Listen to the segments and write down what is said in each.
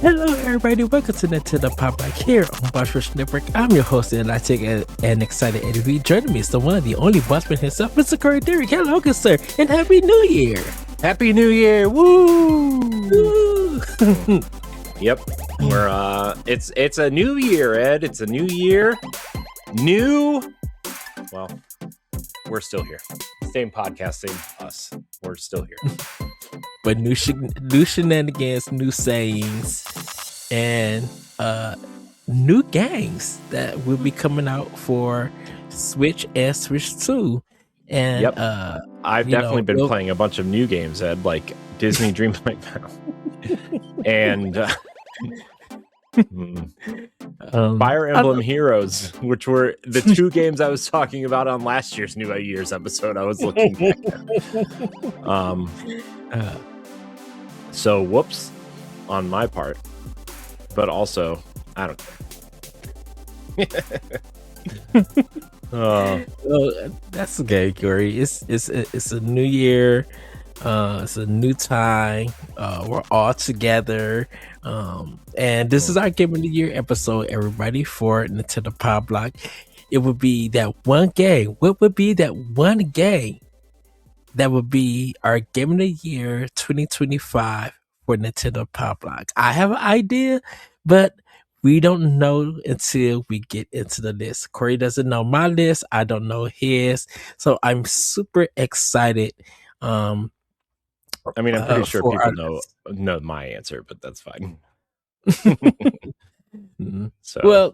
Hello, everybody. Welcome to Nintendo Pow Block here on Boss Rush Network. I'm your host, and I take an excited interview. Joining me is the one of the only bossman himself, Mr. Corey Dirrig. Hello, good sir, and Happy New Year! Happy New Year! Woo! Woo! Yep, we're it's a new year, Ed. It's a new year. Well, we're still here. Same podcast, same us. We're still here. But new shenanigans, new sayings, and new games that will be coming out for Switch and Switch 2. And yep. I've definitely been playing a bunch of new games, Ed, like Disney Dreamlight Valley and Fire Emblem Heroes, which were the two games I was talking about on last year's New Year's episode. I was looking back at. So whoops on my part, but also I don't care. Well, that's okay, Corey. It's a new year. It's a new time. We're all together. And this is our Game of the Year episode, everybody, for Nintendo Pow Block. It would be that one game. What would be that one game that would be our Game of the Year 2025 for Nintendo Pow Block? I have an idea, but we don't know until we get into the list. Corey doesn't know my list. I don't know his. So I'm super excited. I mean, I'm pretty sure people know my answer, but that's fine. So well,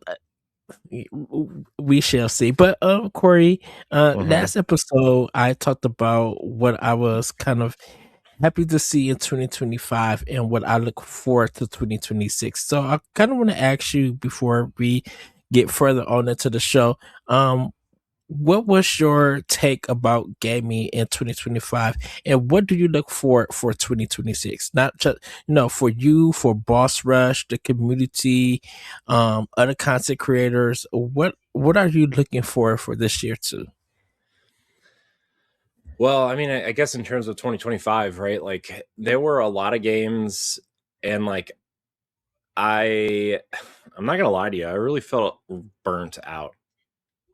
we shall see. But Corey, last episode I talked about what I was kind of happy to see in 2025 and what I look forward to 2026. So I kind of want to ask you before we get further on into the show, what was your take about gaming in 2025, and what do you look for 2026? Not just for you, for Boss Rush, the community, other content creators. What are you looking for this year too? Well, I mean, I guess in terms of 2025, right? Like there were a lot of games, and like I'm not gonna lie to you, I really felt burnt out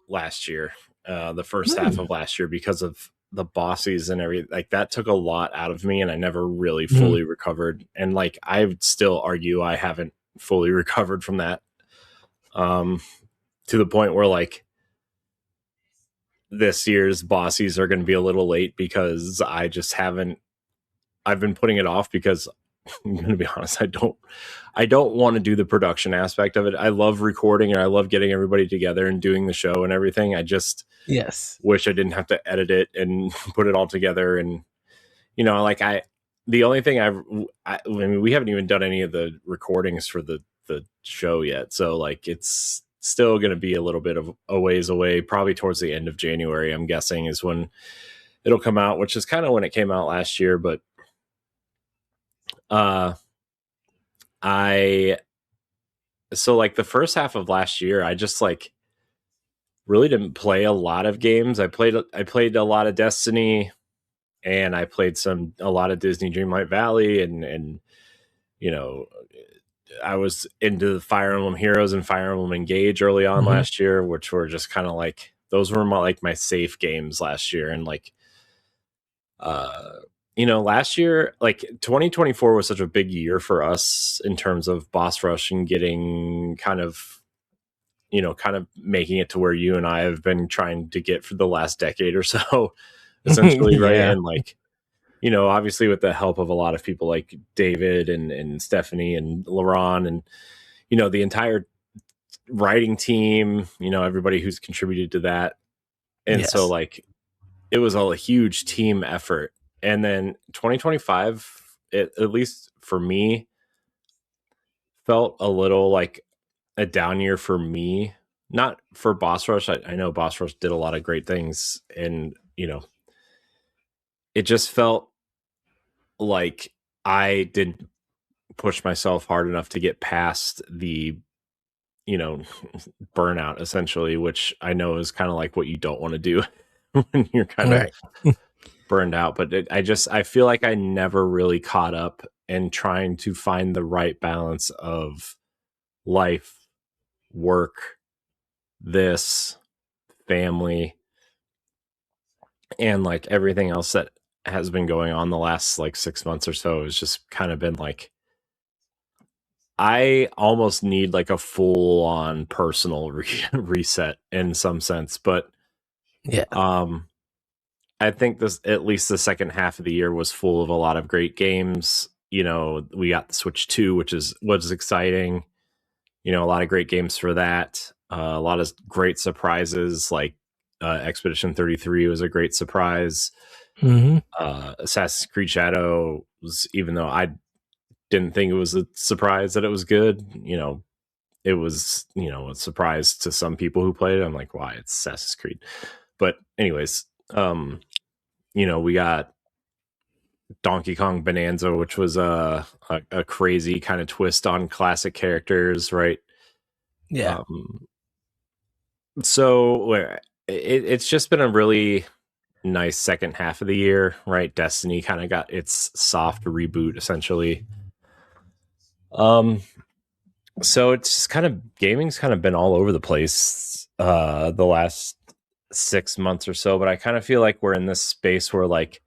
last year, the first half of last year, because of the bosses and everything. Like that took a lot out of me, and I never really fully recovered. And like I would still argue I haven't fully recovered from that, to the point where like this year's bosses are going to be a little late because I just haven't. I've been putting it off because I'm going to be honest, I don't want to do the production aspect of it. I love recording and I love getting everybody together and doing the show and everything. I just wish I didn't have to edit it and put it all together. And like the only thing I mean, we haven't even done any of the recordings for the show yet, so like it's still going to be a little bit of a ways away. Probably towards the end of January, I'm guessing, is when it'll come out, which is kind of when it came out last year. But so like the first half of last year, I just like really didn't play a lot of games. I played a lot of Destiny, and I played a lot of Disney Dreamlight Valley, and I was into the Fire Emblem Heroes and Fire Emblem Engage early on last year, which were just kind of like, those were my safe games last year. And like last year, like 2024 was such a big year for us in terms of Boss Rush and getting kind of making it to where you and I have been trying to get for the last decade or so, essentially. Right. And like, obviously with the help of a lot of people like David and Stephanie and Laurent and, the entire writing team, everybody who's contributed to that. And so like, it was a huge team effort. And then 2025, at least for me, felt a little like a down year for me. Not for Boss Rush. I know Boss Rush did a lot of great things, and it just felt like I didn't push myself hard enough to get past the burnout, essentially, which I know is kind of like what you don't want to do when you're kind of burned out. But I feel like I never really caught up and trying to find the right balance of life, work, this, family, and like everything else that has been going on the last like 6 months or so has just kind of been like, I almost need like a full on personal reset in some sense, but Yeah. I think this, at least the second half of the year, was full of a lot of great games. You know, we got the Switch 2, which was exciting. You know, a lot of great games for that. A lot of great surprises, like Expedition 33 was a great surprise. Mm-hmm. Assassin's Creed Shadow was, even though I didn't think it was a surprise that it was good, you know, it was, you know, a surprise to some people who played it. I'm like, why? It's Assassin's Creed. But anyways, you know, we got Donkey Kong Bonanza, which was a crazy kind of twist on classic characters, right? Yeah. So it's just been a really nice second half of the year, right? Destiny kind of got its soft reboot, essentially. So it's just kind of, gaming's kind of been all over the place the last 6 months or so, but I kind of feel like we're in this space where like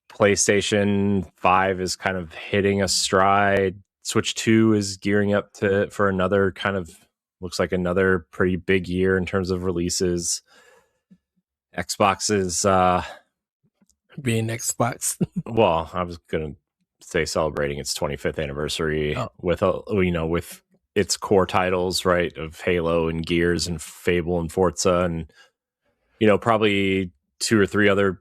PlayStation 5 is kind of hitting a stride. Switch 2 is gearing up for another kind of, looks like another pretty big year in terms of releases. Xbox is Being Xbox. well, I was going to say celebrating its 25th anniversary with with its core titles, right, of Halo and Gears and Fable and Forza, and you know, probably 2 or 3 other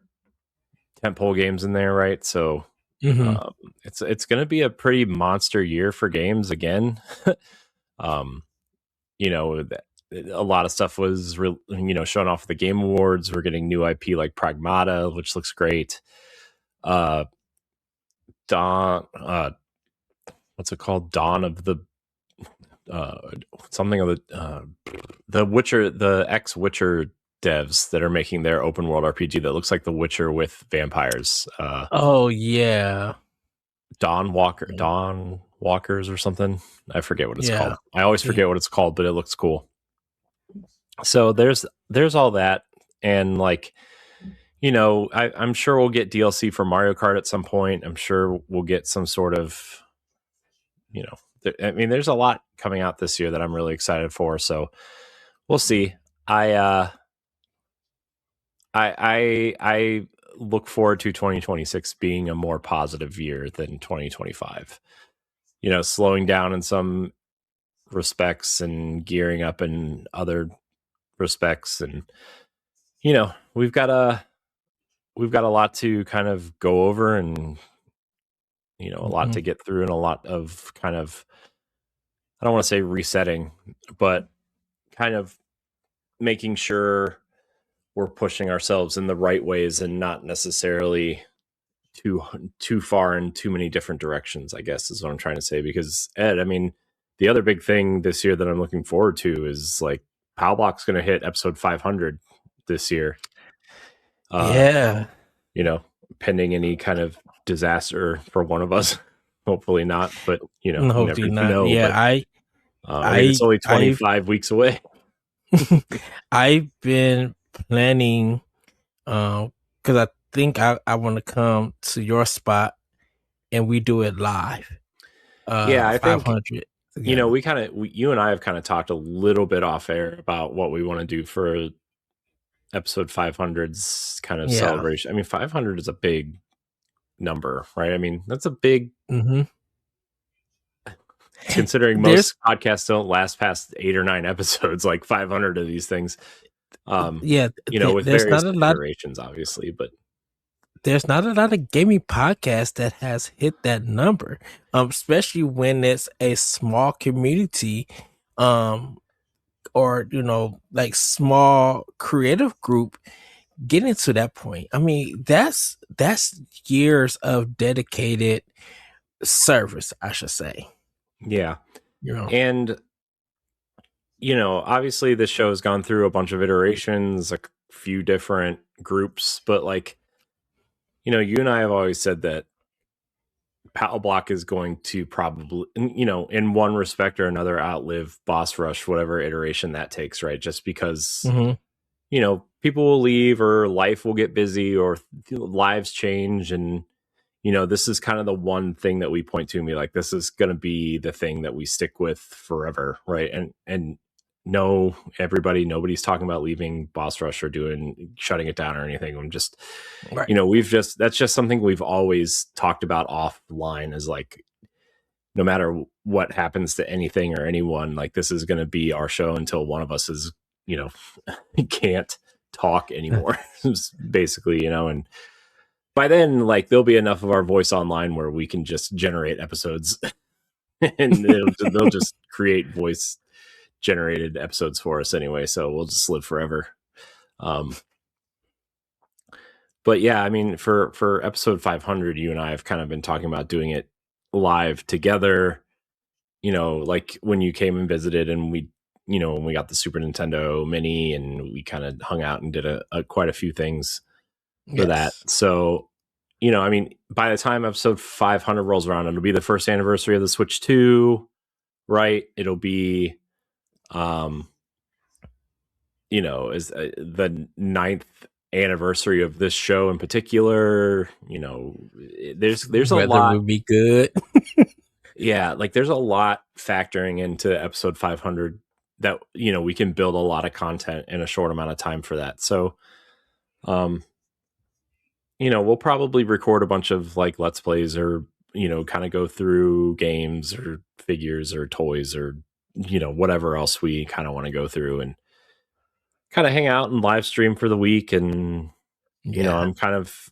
tentpole games in there, right? So it's going to be a pretty monster year for games again. You know, a lot of stuff was shown off at the Game Awards. We're getting new IP like Pragmata, which looks great. Dawn, what's it called? Dawn of the something of the Witcher, the ex-Witcher devs that are making their open world RPG that looks like The Witcher with vampires. Oh yeah, Dawn Walkers or something. I forget what it's called. I always forget what it's called, but it looks cool. So there's all that, and like, you know, I'm sure we'll get DLC for Mario Kart at some point. I'm sure we'll get some sort of, you know, I mean, there's a lot coming out this year that I'm really excited for. So we'll see. I look forward to 2026 being a more positive year than 2025. You know, slowing down in some respects and gearing up in other respects, and you know, we've got a lot to kind of go over, and you know, a lot to get through, and a lot of kind of, I don't want to say resetting, but kind of making sure we're pushing ourselves in the right ways and not necessarily too far in too many different directions, I guess is what I'm trying to say. Because Ed, I mean, the other big thing this year that I'm looking forward to is like Pow Block's going to hit episode 500 this year. Yeah. You know, pending any kind of disaster for one of us. Hopefully not, but you know, hopefully not. know. Yeah, but, I mean, it's only 25 weeks away. I've been planning, because I think I want to come to your spot and we do it live. Yeah, I 500. think, you know, you and I have kind of talked a little bit off air about what we want to do for episode 500's kind of celebration. I mean, 500 is a big number, right? I mean, that's a big, considering most podcasts don't last past 8 or 9 episodes, like 500 of these things. You know, with various iterations, obviously, but there's not a lot of gaming podcasts that has hit that number, especially when it's a small community, or you know, like small creative group getting to that point. I mean, that's years of dedicated service, I should say. Yeah. You know, and you know, obviously this show has gone through a bunch of iterations, a few different groups, but like, you know, you and I have always said that Pow Block is going to probably, in one respect or another, outlive Boss Rush, whatever iteration that takes, right? Just because, people will leave or life will get busy or lives change. And, this is kind of the one thing that we point to and be like, this is going to be the thing that we stick with forever, right? And no, nobody's talking about leaving Boss Rush or shutting it down or anything. I'm just, Right. that's just something we've always talked about offline, is like, no matter what happens to anything or anyone, like, this is going to be our show until one of us is, can't talk anymore, basically, and by then, like, there'll be enough of our voice online where we can just generate episodes and they'll just create voice generated episodes for us anyway. So we'll just live forever. But yeah, I mean, for episode 500, you and I have kind of been talking about doing it live together, like when you came and visited, and when we got the Super Nintendo Mini, and we kind of hung out and did quite a few things for that. So, I mean, by the time episode 500 rolls around, it'll be the first anniversary of the Switch 2, right? It'll be, is the 9th anniversary of this show in particular. There's a lot would be good. Yeah, like, there's a lot factoring into episode 500 that, we can build a lot of content in a short amount of time for that. So, we'll probably record a bunch of like Let's Plays, or, kind of go through games or figures or toys or, whatever else we kind of want to go through, and kind of hang out and live stream for the week. And, I'm kind of,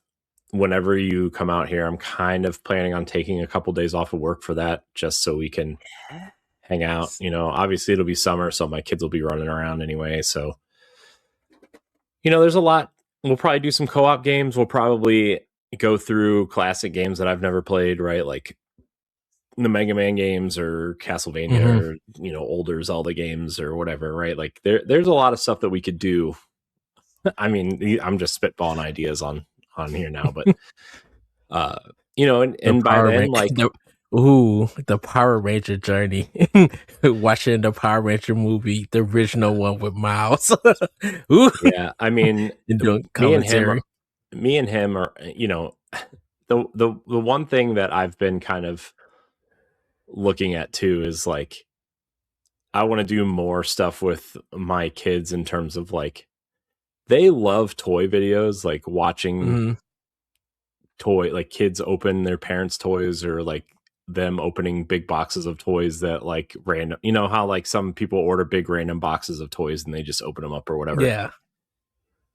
whenever you come out here, I'm kind of planning on taking a couple days off of work for that, just so we can hang out. Obviously it'll be summer, so my kids will be running around anyway. So, there's a lot. We'll probably do some co-op games. We'll probably go through classic games that I've never played, right? Like the Mega Man games or Castlevania or, older Zelda games or whatever, right? Like there's a lot of stuff that we could do. I mean, I'm just spitballing ideas on here now, but and by then, like, the Power Ranger journey, watching the Power Ranger movie, the original one with Miles. Yeah, I mean, me and him are, the one thing that I've been kind of looking at too is, like, I want to do more stuff with my kids in terms of, like, they love toy videos, like watching like kids open their parents' toys, or like them opening big boxes of toys that, like, random, how like some people order big random boxes of toys and they just open them up or whatever. Yeah.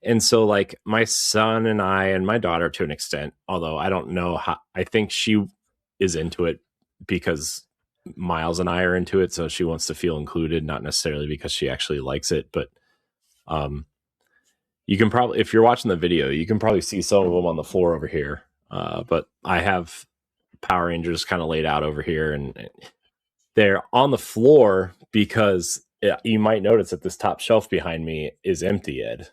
And so, like, my son and I, and my daughter to an extent, although I don't know how, I think she is into it because Miles and I are into it, so she wants to feel included, not necessarily because she actually likes it. But you can probably, if you're watching the video, you can probably see some of them on the floor over here. But I have Power Rangers kind of laid out over here, and they're on the floor because you might notice that this top shelf behind me is empty, Ed.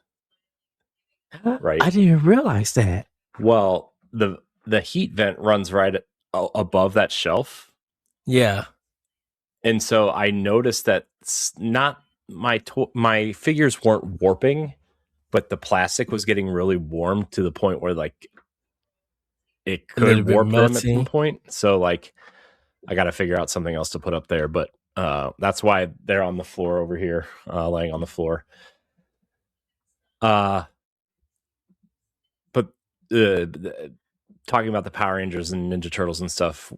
Right? I didn't realize that. Well, the heat vent runs right above that shelf. Yeah. And so I noticed that not my figures weren't warping, but the plastic was getting really warm to the point where, like, it could warp them at some point. So, like, I got to figure out something else to put up there. But that's why they're on the floor over here, laying on the floor. But talking about the Power Rangers and Ninja Turtles and stuff,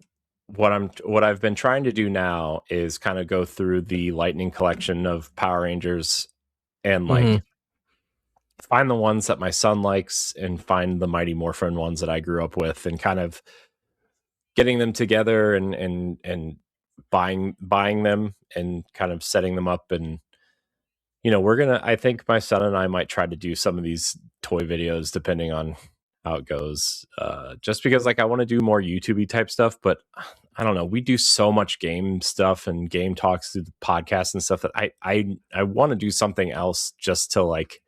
what I've been trying to do now is kind of go through the Lightning collection of Power Rangers and, like, find the ones that my son likes and find the Mighty Morphin ones that I grew up with, and kind of getting them together and buying them and kind of setting them up. And, I think my son and I might try to do some of these toy videos depending on how it goes, just because, like, I want to do more YouTube-y type stuff, but I don't know, we do so much game stuff and game talks through the podcast and stuff that I want to do something else just to, like,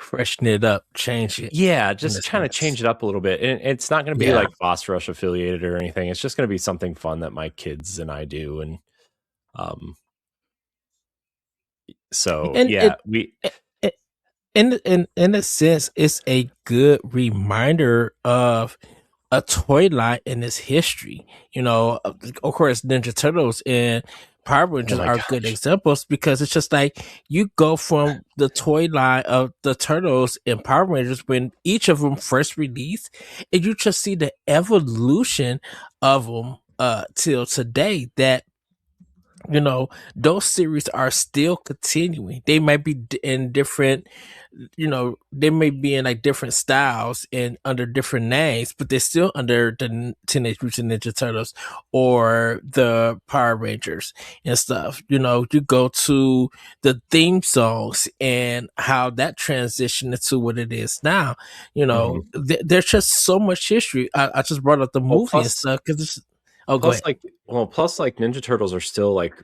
freshen it up, change it. Yeah, In just a kind of sense. change it up a little bit. And it's not going to be Yeah. like Boss Rush affiliated or anything. It's just going to be something fun that my kids and I do. And um, so And yeah, it, it in a sense, it's a good reminder of a toy line in its history. You know, of course, Ninja Turtles and Power oh Rangers my are good gosh. examples because it's just like you go from the toy line of the Turtles and Power Rangers when each of them first released, and you just see the evolution of them till today. That you know those series are still continuing. They might be in different, you know, they may be in like different styles and under different names, but they're still under the Teenage Mutant Ninja Turtles or the Power Rangers and stuff. You know, you go to the theme songs and how that transitioned into what it is now. You know, Mhm. there's just so much history. I just brought up the Well, movie and stuff because it's. Oh, go plus ahead. like Ninja Turtles are still like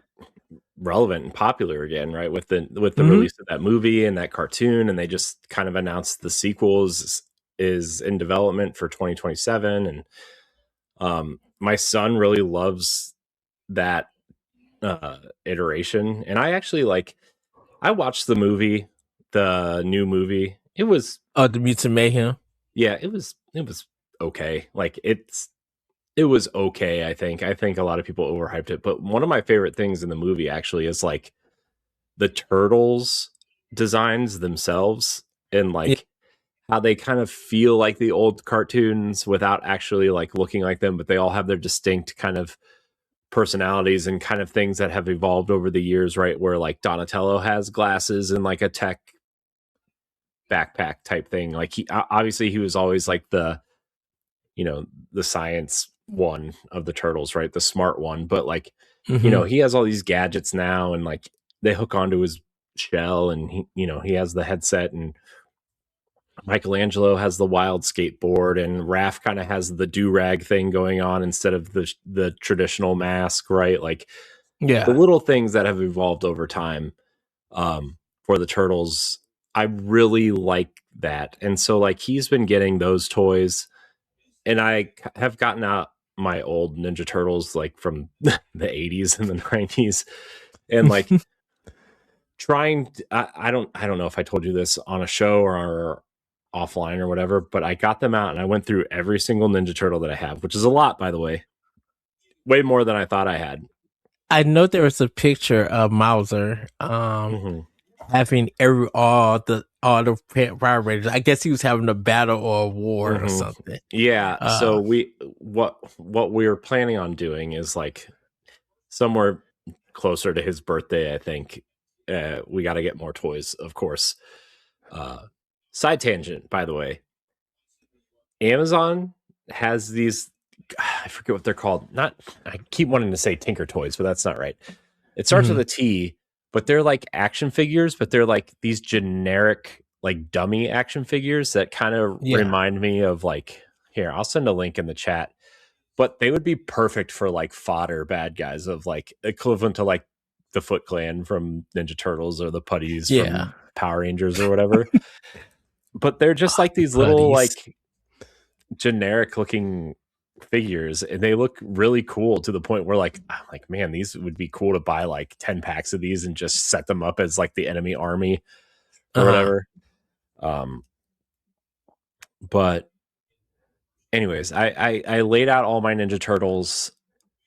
relevant and popular again, right? With the Mm-hmm. release of that movie and that cartoon, and they just kind of announced the sequels is in development for 2027. And my son really loves that iteration. And I actually I watched the new movie. It was Oh, the Mutant Mayhem. yeah, it was okay. Like it was okay, I think. I think a lot of people overhyped it, but one of my favorite things in the movie actually is like the turtles designs themselves, and Yeah. like how they kind of feel like the old cartoons without actually like looking like them, but they all have their distinct kind of personalities and kind of things that have evolved over the years, right? Where like Donatello has glasses and like a tech backpack type thing. Like he obviously he was always like the, you know, the science one of the turtles, right? The smart one. But like, you know, Mm-hmm. he has all these gadgets now, and like they hook onto his shell, and he, you know, he has the headset, and Michelangelo has the wild skateboard, and Raph kind of has the do-rag thing going on instead of the traditional mask, right? Like the Yeah. little things that have evolved over time for the turtles. I really like that. And so like he's been getting those toys, and I have gotten out my old Ninja Turtles like from the 80s and the 90s, and like trying I don't know if I told you this on a show or offline or whatever, but I got them out and I went through every single Ninja Turtle that I have, which is a lot, by the way. Way more than I thought I had. I know there was a picture of Mauser Hmm. having all the Power Rangers. I guess he was having a battle or a war or Hmm. something. Yeah, Uh so what we were planning on doing is like somewhere closer to his birthday, I think. We got to get more toys, of course. Uh, Side tangent, by the way. Amazon has these. I forget what they're called. Not. I keep wanting to say Tinker Toys, but that's not right. It starts with mhm. a T, but they're like action figures, but they're like these generic, like dummy action figures that kind of Yeah. remind me of like. Here, I'll send a link in the chat. But they would be perfect for like fodder bad guys of like equivalent to like the Foot Clan from Ninja Turtles or the Putties Yeah. from Power Rangers or whatever. But they're just Oh, like the these little putties. like generic looking figures, and they look really cool to the point where like I'm like, man, these would be cool to buy like 10 packs of these and just set them up as like the enemy army or Uh-huh. whatever. Um but anyways, I laid out all my Ninja Turtles,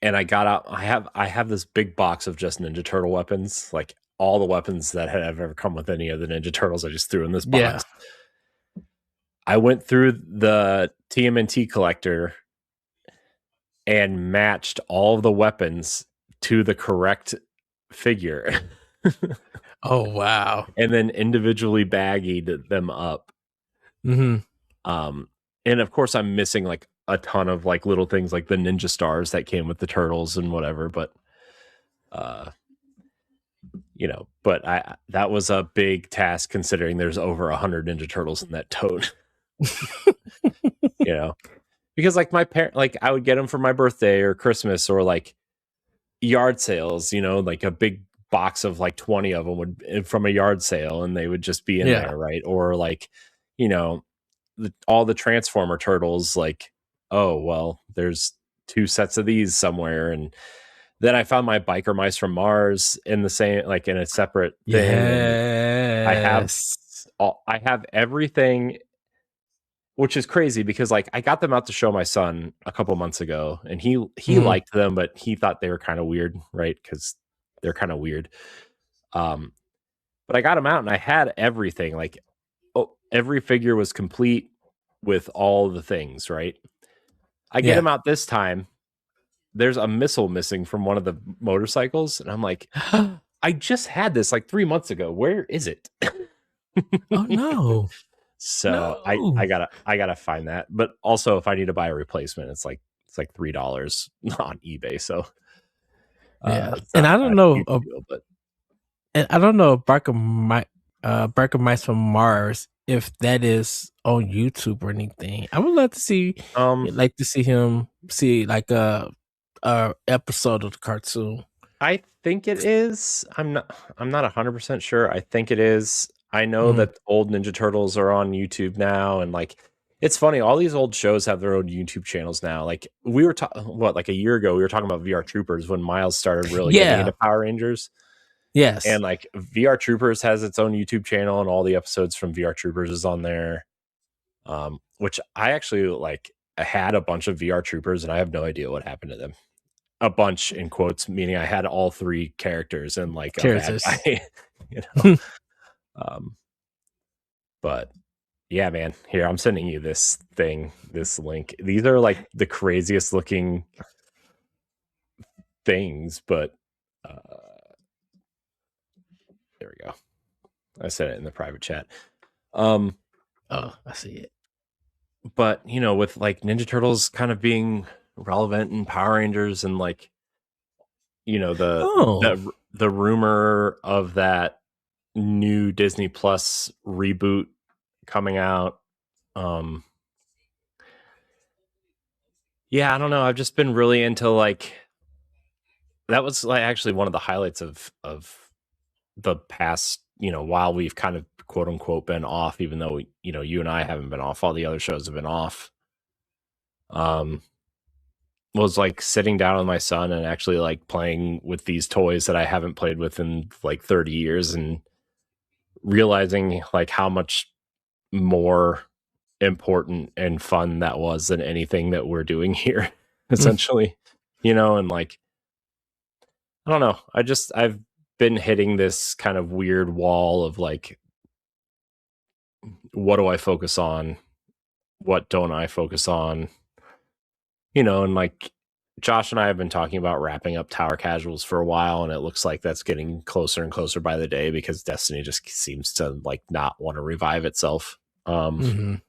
and I got out. I have this big box of just Ninja Turtle weapons, like all the weapons that have ever come with any of the Ninja Turtles. I just threw in this Yeah. box. I went through the TMNT collector and matched all of the weapons to the correct figure, Oh wow. and then individually baggied them up. Hmm. Um, and of course, I'm missing like a ton of like little things like the ninja stars that came with the turtles and whatever. But uh, you know, but I that was a big task considering there's over 100 Ninja Turtles in that tote. You know, because like my parent, like I would get them for my birthday or Christmas or like yard sales. You know, like a big box of like 20 of them would from a yard sale, and they would just be in there, right? Or like, all the Transformer turtles, like, oh well, there's 2 sets of these somewhere. And then I found my biker mice from Mars in the same, like in a separate thing. And I have everything, which is crazy because like I got them out to show my son a couple months ago, and he liked them, but he thought they were kind of weird, right? Because they're kind of weird. But I got them out and I had everything. Like, every figure was complete with all the things, right? I get him out this time. There's a missile missing from one of the motorcycles, and I'm like, I just had this like 3 months ago. Where is it? Oh no. So No. I gotta find that. But also, if I need to buy a replacement, it's like $3 on eBay. So and I don't know, deal, but and I don't know if Barker Mice from Mars, if that is on YouTube or anything. I would love to see, like to see him see like a episode of the cartoon. I think it is. I'm not 100% sure. I think it is. I know that old Ninja Turtles are on YouTube now, and like, it's funny, all these old shows have their own YouTube channels now. Like, we were like a year ago, we were talking about VR Troopers when Miles started really getting into Power Rangers. Yes. And like, VR Troopers has its own YouTube channel, and all the episodes from VR Troopers is on there. Which I actually like, I had a bunch of VR Troopers, and I have no idea what happened to them. A bunch in quotes, meaning I had all 3 characters and like a bad guy, but yeah, man, here, I'm sending you this link. These are like the craziest looking things, but there we go. I said it in the private chat. Oh, I see it. But with like Ninja Turtles kind of being relevant in Power Rangers, and like, the rumor of that new Disney Plus reboot coming out. Yeah, I don't know. I've just been really into like, that was like actually one of the highlights of the past, while we've kind of quote unquote been off, even though you and I haven't been off, all the other shows have been off. Was like sitting down with my son and actually like playing with these toys that I haven't played with in like 30 years, and realizing like how much more important and fun that was than anything that we're doing here, essentially. And like, I don't know, I've been hitting this kind of weird wall of like, what do I focus on, what don't I focus on, and like, Josh and I have been talking about wrapping up Tower Casuals for a while, and it looks like that's getting closer and closer by the day, because Destiny just seems to like not want to revive itself. And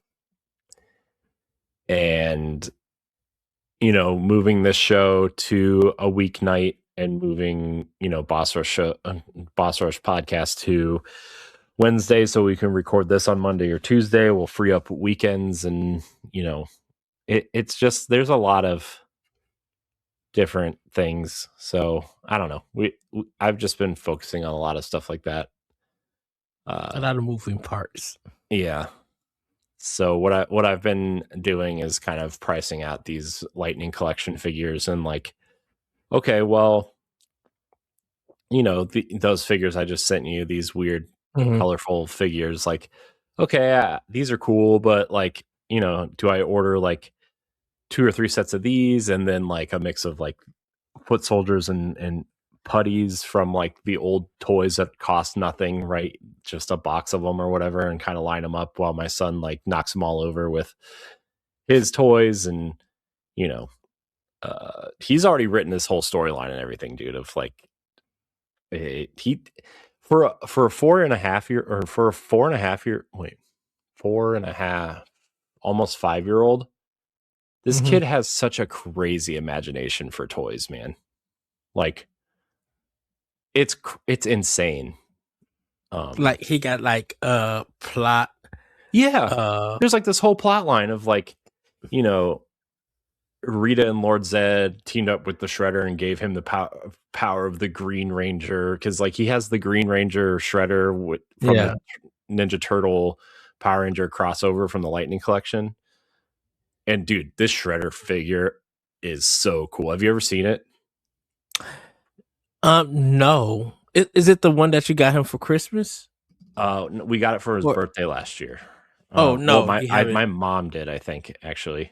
moving this show to a weeknight, and moving Boss Rush podcast to Wednesday, so we can record this on Monday or Tuesday, will free up weekends. And it's just, there's a lot of different things. So I don't know, I've just been focusing on a lot of stuff like that, a lot of moving parts. Yeah. So what I've been doing is kind of pricing out these Lightning Collection figures, and like, okay, well, those figures I just sent you, these weird colorful figures, like, okay, these are cool, but like, do I order like 2 or 3 sets of these, and then like a mix of like foot soldiers and putties from like the old toys that cost nothing, right? Just a box of them or whatever, and kind of line them up while my son like knocks them all over with his toys. And he's already written this whole storyline and everything, dude, of like, he for a 4.5 year, or for a 4.5 year, 4.5, almost 5-year-old, this kid has such a crazy imagination for toys, man. Like, it's insane. Like, he got like a plot. Yeah. There's like this whole plot line of like, Rita and Lord Zed teamed up with the Shredder and gave him the power of the Green Ranger, because like he has the Green Ranger Shredder from the Ninja Turtle Power Ranger crossover from the Lightning Collection. And dude, this Shredder figure is so cool. Have you ever seen it? No. Is it the one that you got him for Christmas? We got it for his birthday last year. Oh no, my mom did, I think, actually.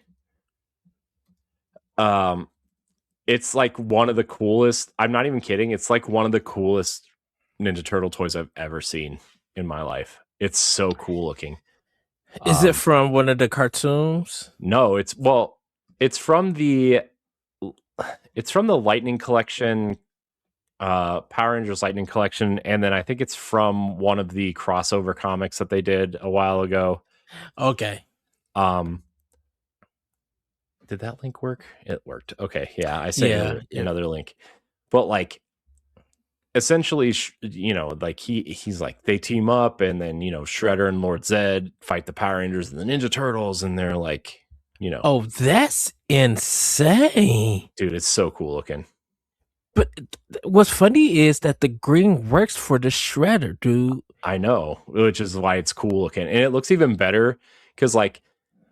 It's like one of the coolest. I'm not even kidding. It's like one of the coolest Ninja Turtle toys I've ever seen in my life. It's so cool looking. Is it from one of the cartoons? No, it's from the Lightning Collection, Power Rangers Lightning Collection, and then I think it's from one of the crossover comics that they did a while ago. Okay. Did that link work? It worked. Okay, yeah, I sent another link. But like, essentially, like he's like, they team up, and then Shredder and Lord Zed fight the Power Rangers and the Ninja Turtles, and they're like, oh, that's insane, dude, it's so cool looking. But what's funny is that the green works for the Shredder, dude. I know, which is why it's cool looking, and it looks even better because, like,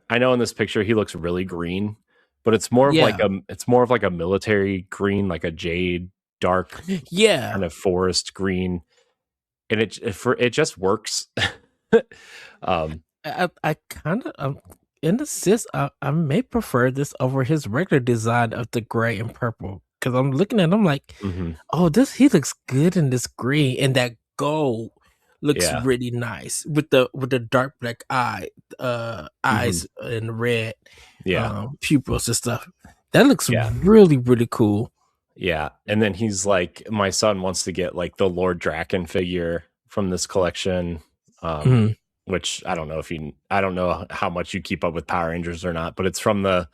I know in this picture he looks really green, but it's more of like a military green, like a jade dark, kind of forest green, and it just works. I kind of in a sense I may prefer this over his regular design of the gray and purple, because I'm looking at him like, oh, he looks good in this green, and that gold looks really nice with the dark black eyes and red pupils and stuff. That looks really, really cool. Yeah, and then he's like, my son wants to get like the Lord Draken figure from this collection, which I don't know how much you keep up with Power Rangers or not, but it's from the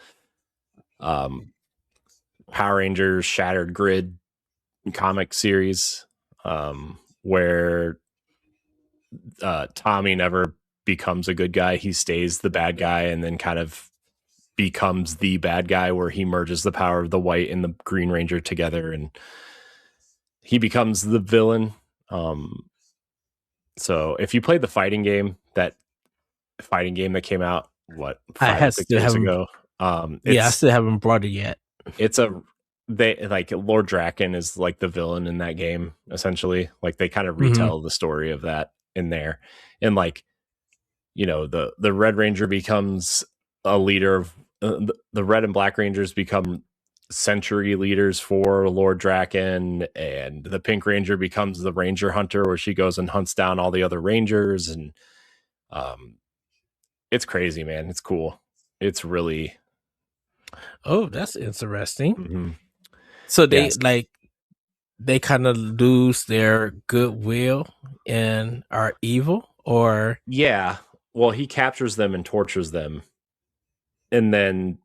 Power Rangers Shattered Grid comic series, where Tommy never becomes a good guy. He stays the bad guy and then kind of becomes the bad guy, where he merges the power of the White and the Green Ranger together and he becomes the villain. So if you played the fighting game that came out 5 6 years ago, I still haven't brought it yet. Like Lord Draken is like the villain in that game, essentially. Like they kind of retell the story of that in there, and like the Red Ranger becomes a leader of the Red and Black Rangers become century leaders for Lord Draken, and the Pink Ranger becomes the Ranger Hunter, where she goes and hunts down all the other Rangers, and it's crazy, man. It's cool. It's really that's interesting. So they they kind of lose their goodwill and are evil, or well, he captures them and tortures them, and then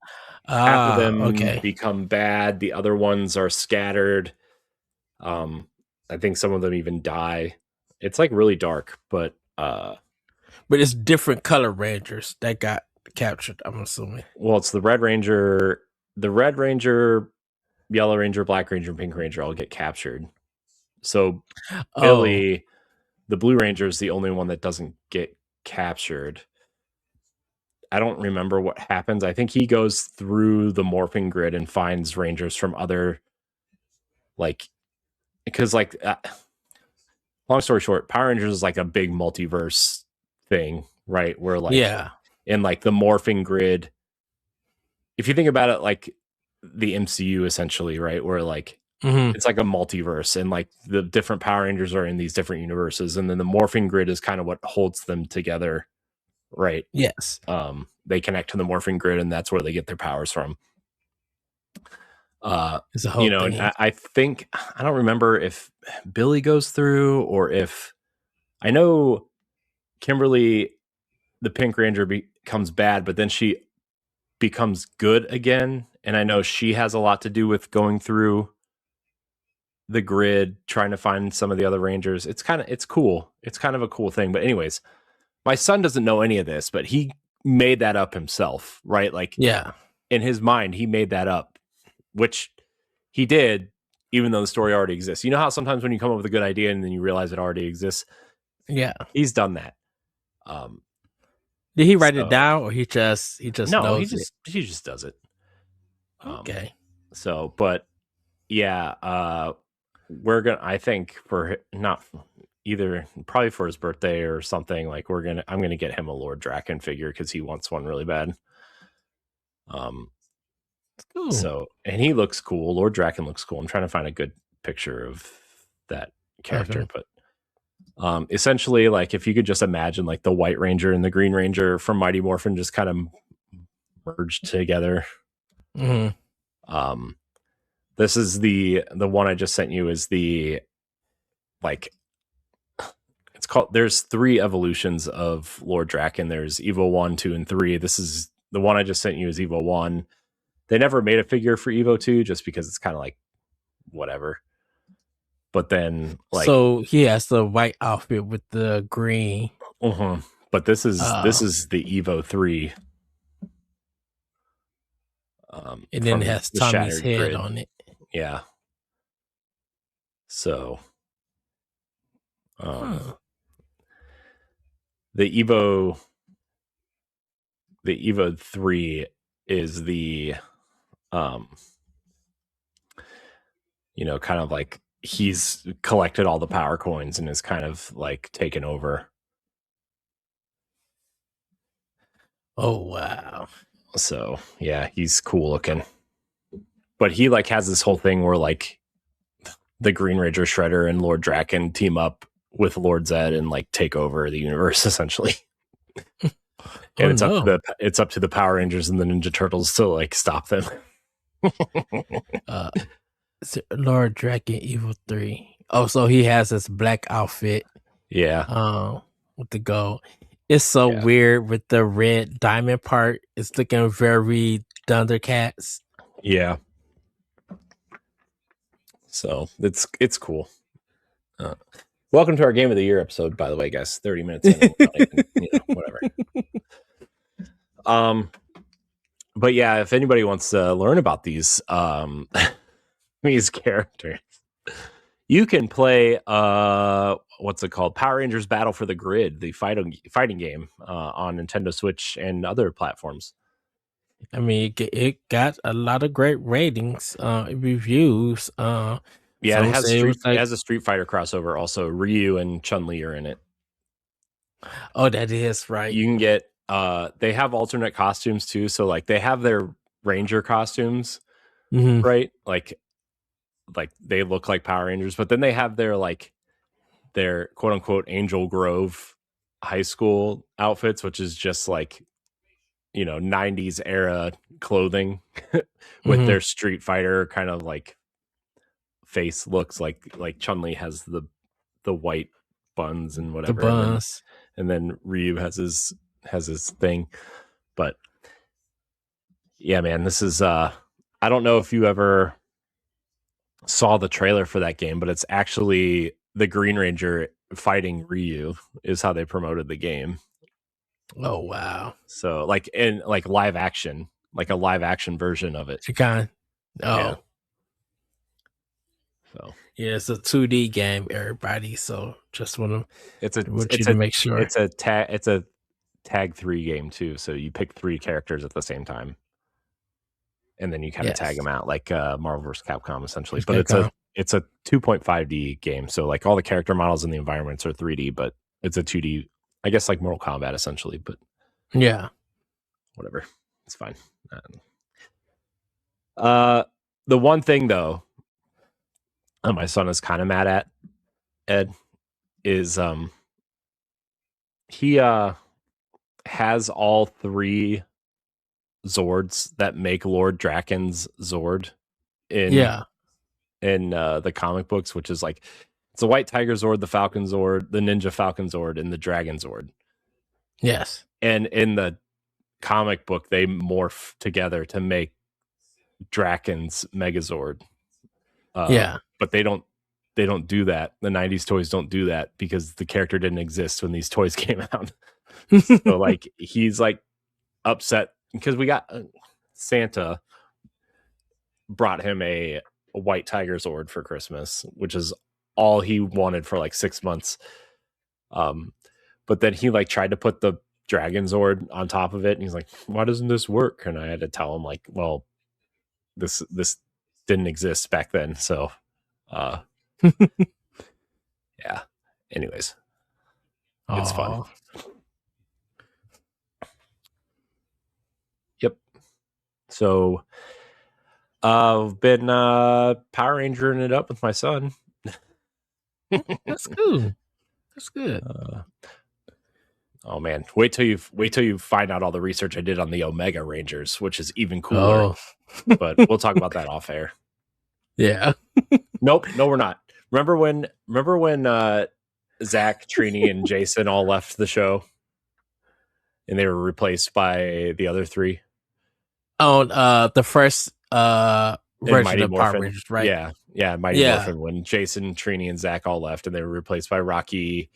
half of them become bad. The other ones are scattered. I think some of them even die. It's like really dark, but it's different color Rangers that got captured, I'm assuming. Well, it's the Red Ranger, Yellow Ranger, Black Ranger, and Pink Ranger all get captured. So Billy, the Blue Ranger, is the only one that doesn't get captured. I don't remember what happens. I think he goes through the morphing grid and finds Rangers from other, like, because like, long story short, Power Rangers is like a big multiverse thing, right? Where like, in like the morphing grid, if you think about it like the MCU essentially, right? Where like it's like a multiverse, and like the different Power Rangers are in these different universes, and then the morphing grid is kind of what holds them together. Right. Yes. They connect to the morphing grid, and that's where they get their powers from. It's a whole thing. And I think, I don't remember if Billy goes through, or if, I know Kimberly, the Pink Ranger, becomes bad, but then she becomes good again. And I know she has a lot to do with going through the grid, trying to find some of the other Rangers. It's cool. It's kind of a cool thing. But anyways, my son doesn't know any of this, but he made that up himself, right? Like, in his mind, he made that up, which he did, even though the story already exists. You know how sometimes when you come up with a good idea and then you realize it already exists? Yeah. He's done that. Did he write it down, or he just no, knows he just does it. Okay. So, but yeah, we're gonna. I think for not either, probably for his birthday or something. Like I'm gonna get him a Lord Draken figure because he wants one really bad. Cool. So, and he looks cool. Lord Draken looks cool. I'm trying to find a good picture of that character, but essentially, like if you could just imagine like the White Ranger and the Green Ranger from Mighty Morphin just kind of merged together. Mm-hmm. This is the one I just sent you is the like it's called. There's 3 evolutions of Lord Draken. There's Evo 1, 2, and 3. This is the one I just sent you is Evo 1. They never made a figure for Evo 2 just because it's kind of like whatever. But then, like, so he has the white outfit with the green. But this is the Evo 3. And then it has the Tommy's head grid on it. Yeah. So, the Evo 3 is the, kind of like he's collected all the power coins and is kind of like taken over. Oh, wow. So yeah, he's cool looking, but he like has this whole thing where like the Green Ranger Shredder and Lord Draken team up with Lord Zed and like take over the universe essentially. And it's up to the Power Rangers and the Ninja Turtles to like stop them. Lord Draken Evo 3. Oh, so he has this black outfit. Yeah. With the gold. It's so weird with the red diamond part. It's looking very Thundercats. Yeah. So it's cool. Welcome to our Game of the Year episode, by the way, guys. 30 minutes in, whatever. But yeah, if anybody wants to learn about these these characters, you can play what's it called? Power Rangers Battle for the Grid, the fighting game on Nintendo Switch and other platforms. I mean, it got a lot of great ratings, reviews. Yeah, it has a Street Fighter crossover. Also, Ryu and Chun-Li are in it. Oh, that is right. You can get they have alternate costumes too. So like they have their Ranger costumes, right? Like they look like Power Rangers, but then they have their quote unquote Angel Grove high school outfits, which is just like 90s era clothing with their Street Fighter kind of like face looks like Chun-Li has the white buns and whatever, the buns. And then Ryu has his thing. But yeah, man, this is I don't know if you ever saw the trailer for that game, but it's actually the Green Ranger fighting Ryu is how they promoted the game. Oh wow. So like in like live action, like a live action version of it. Yeah. So yeah, it's a 2D game, everybody. So just want to make sure it's a tag 3 game too. So you pick 3 characters at the same time, and then you kind of tag them out like Marvel vs. Capcom essentially. But it's a 2.5D game. So like all the character models and the environments are 3D, but it's a 2D. I guess like Mortal Kombat essentially. But yeah, whatever, it's fine. The one thing though, my son is kind of mad at Ed is he has all 3 Zords that make Lord Draken's Zord in the comic books, which is like it's the White Tiger Zord, the Falcon Zord, the Ninja Falcon Zord, and the Dragon Zord. Yes. And in the comic book, they morph together to make Draken's Megazord. But they don't do that. The 90s toys don't do that because the character didn't exist when these toys came out. So like he's like upset because we got Santa brought him a white tiger Zord for Christmas, which is all he wanted for like 6 months. But then he like tried to put the Dragon Zord on top of it, and he's like, "Why doesn't this work?" And I had to tell him like, "Well, this didn't exist back then." So, yeah. Anyways, it's fun. Yep. So, I've been Power Rangering it up with my son. That's cool. That's good. Oh man, wait till you find out all the research I did on the Omega Rangers, which is even cooler. But we'll talk about that off air. Yeah. Nope, no, we're not. Remember when Zach, Trini, and Jason all left the show, and they were replaced by the other three? On the first version Mighty of Morphin. Power Rangers, right? Yeah, Mighty Morphin, when Jason, Trini, and Zach all left, and they were replaced by Rocky,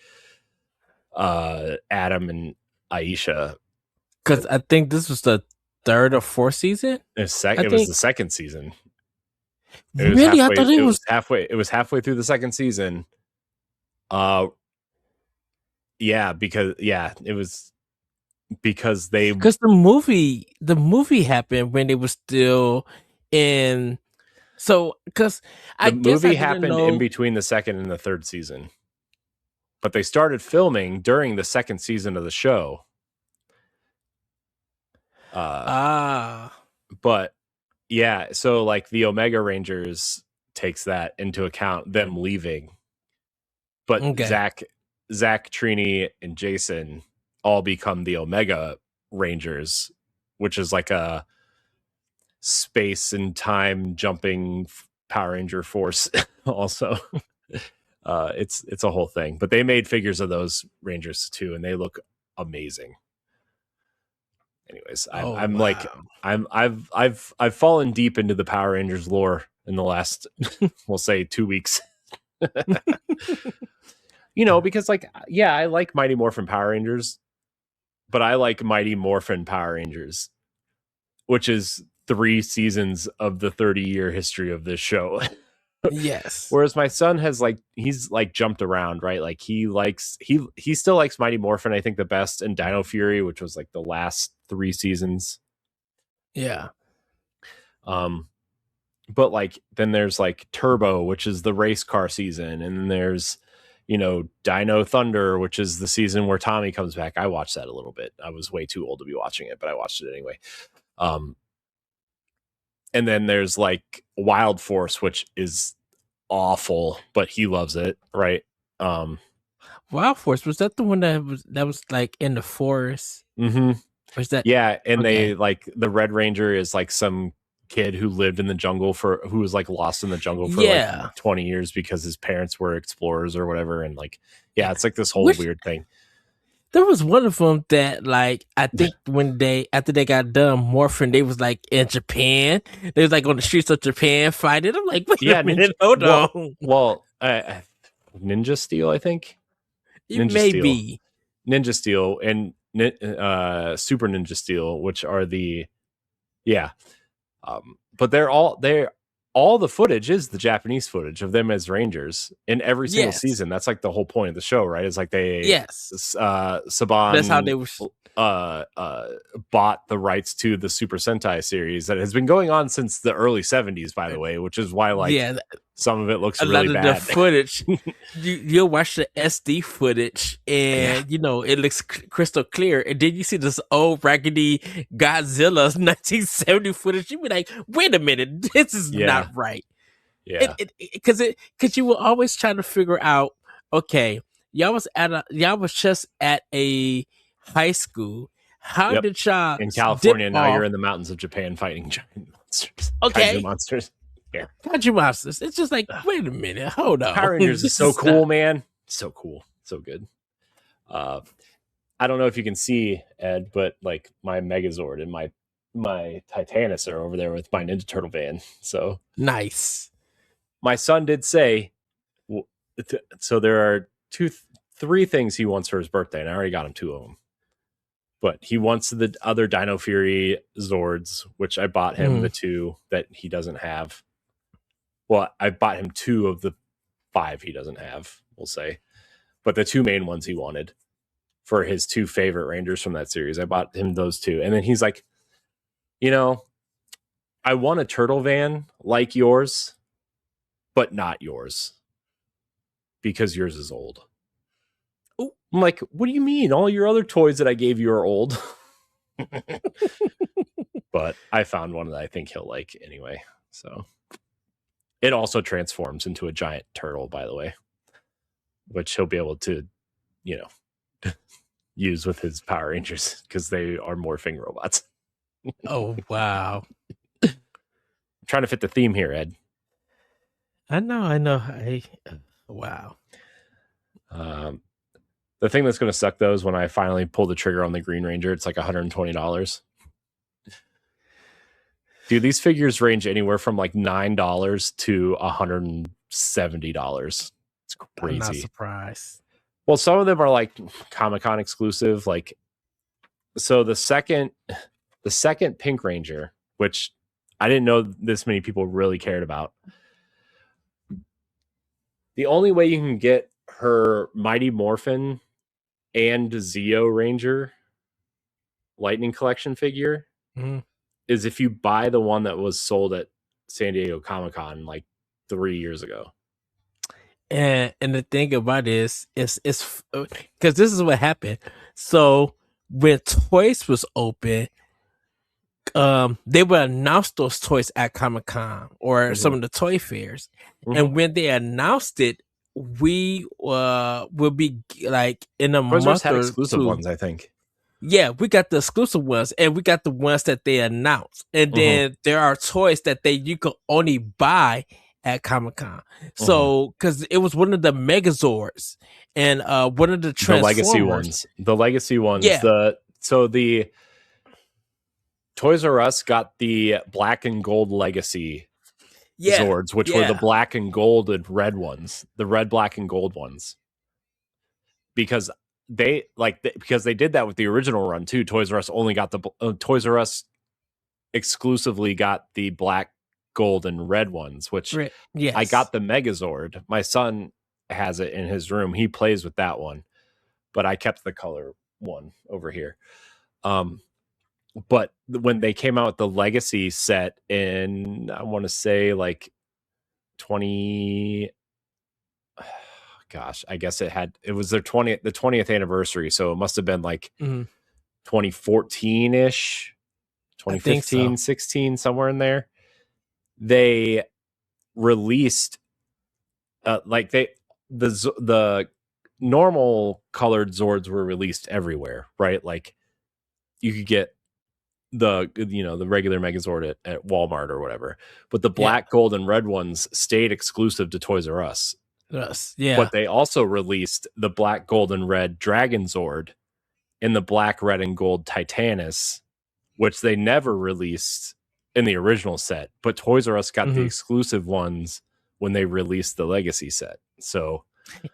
Adam, and Aisha. Because I think this was the third or fourth season. It was the second season. Really, I thought it was halfway. It was halfway through the second season. Yeah, because it was because the movie happened when they were still in. So, because the movie happened in between the second and the third season, but they started filming during the second season of the show. But yeah, so like the Omega Rangers takes that into account, them leaving. But Zach, Trini, and Jason all become the Omega Rangers, which is like a space and time jumping Power Ranger force also. It's a whole thing. But they made figures of those Rangers too, and they look amazing. Anyways, I've fallen deep into the Power Rangers lore in the last we'll say 2 weeks. Because I like Mighty Morphin Power Rangers, but I like Mighty Morphin Power Rangers, which is 3 seasons of the 30-year history of this show. Yes. Whereas my son he's jumped around, right? Like he still likes Mighty Morphin, I think, the best, and Dino Fury, which was like the last 3 seasons. Yeah. But like then there's like Turbo, which is the race car season, and then there's Dino Thunder, which is the season where Tommy comes back. I watched that a little bit. I was way too old to be watching it, but I watched it anyway. And then there's like Wild Force, which is awful, but he loves it, right? Wild Force, was that the one that was like in the forest? Mm-hmm. Was that? Yeah, and they like the Red Ranger is like some kid who lived in the jungle who was like lost in the jungle for like 20 years because his parents were explorers or whatever, and like it's like this whole weird thing. There was one of them that, like, I think after they got done morphing, they was like in Japan. They was like on the streets of Japan fighting. I'm like, wait a minute, hold on. Well, Ninja Steel, I think. Maybe Ninja Steel and Super Ninja Steel, which are but they're all the footage is the Japanese footage of them as Rangers in every single season. That's like the whole point of the show, right? It's like Saban, that's how they were bought the rights to the Super Sentai series that has been going on since the early 70s, by the way, which is why some of it looks really bad. The footage, you'll watch the SD footage and it looks crystal clear, and then you see this old raggedy Godzilla 1970 footage. You be like, wait a minute, this is not right. Because you were always trying to figure out, okay, y'all was just at a high school. How did y'all in California? Now you're in the mountains of Japan fighting giant monsters. Okay, kaiju monsters. Yeah, kaiju monsters. It's just like, wait a minute, hold on. Power Rangers is so cool, man. So cool, so good. I don't know if you can see, Ed, but like my Megazord and my Titanus are over there with my Ninja Turtle van. So nice. My son did say, so there are 3 things he wants for his birthday, and I already got him 2 of them. But he wants the other Dino Fury Zords, which I bought him the 2 that he doesn't have. Well, I bought him 2 of the 5 he doesn't have, we'll say. But the 2 main ones he wanted for his 2 favorite Rangers from that series. I bought him those 2. And then he's like, I want a turtle van like yours, but not yours. Because yours is old. Ooh. I'm like, what do you mean? All your other toys that I gave you are old. But I found one that I think he'll like anyway. So it also transforms into a giant turtle, by the way, which he'll be able to, use with his Power Rangers because they are morphing robots. Oh, wow. I'm trying to fit the theme here, Ed. I know. Wow. The thing that's going to suck, though, is when I finally pull the trigger on the Green Ranger, it's like $120. Dude, these figures range anywhere from like $9 to $170. It's crazy. I'm not surprised. Well, some of them are like Comic-Con exclusive. Like, so the second Pink Ranger, which I didn't know this many people really cared about. The only way you can get her Mighty Morphin and Zeo Ranger Lightning Collection figure is if you buy the one that was sold at San Diego Comic-Con like 3 years ago. And the thing about it is because this is what happened. So when Toys was open, they would announce those toys at Comic-Con or some of the toy fairs. And when they announced it, we will be like in a month or had exclusive 2 ones, I think. Yeah, we got the exclusive ones, and we got the ones that they announced. And then there are toys that you could only buy at Comic-Con. So, because it was one of the Megazords and one of the Transformers. The legacy ones. Yeah. The Toys R Us got the black and gold legacy Zords, which were the black and gold and red ones, the red, black, and gold ones. Because they did that with the original run too. Toys R Us only got Toys R Us exclusively got the black, gold, and red ones, which I got the Megazord. My son has it in his room. He plays with that one, but I kept the color one over here. But when they came out with the legacy set in, I want to say like 20, gosh, I guess it was their 20th anniversary. So it must have been like 2014 ish, 2015, 16, somewhere in there. They released the normal colored Zords were released everywhere, right? Like you could get the regular Megazord at Walmart or whatever, but the black, gold, and red ones stayed exclusive to Toys R Us. But they also released the black, gold, and red Dragon Zord and the black, red, and gold Titanus, which they never released in the original set, but Toys R Us got the exclusive ones when they released the legacy set. So,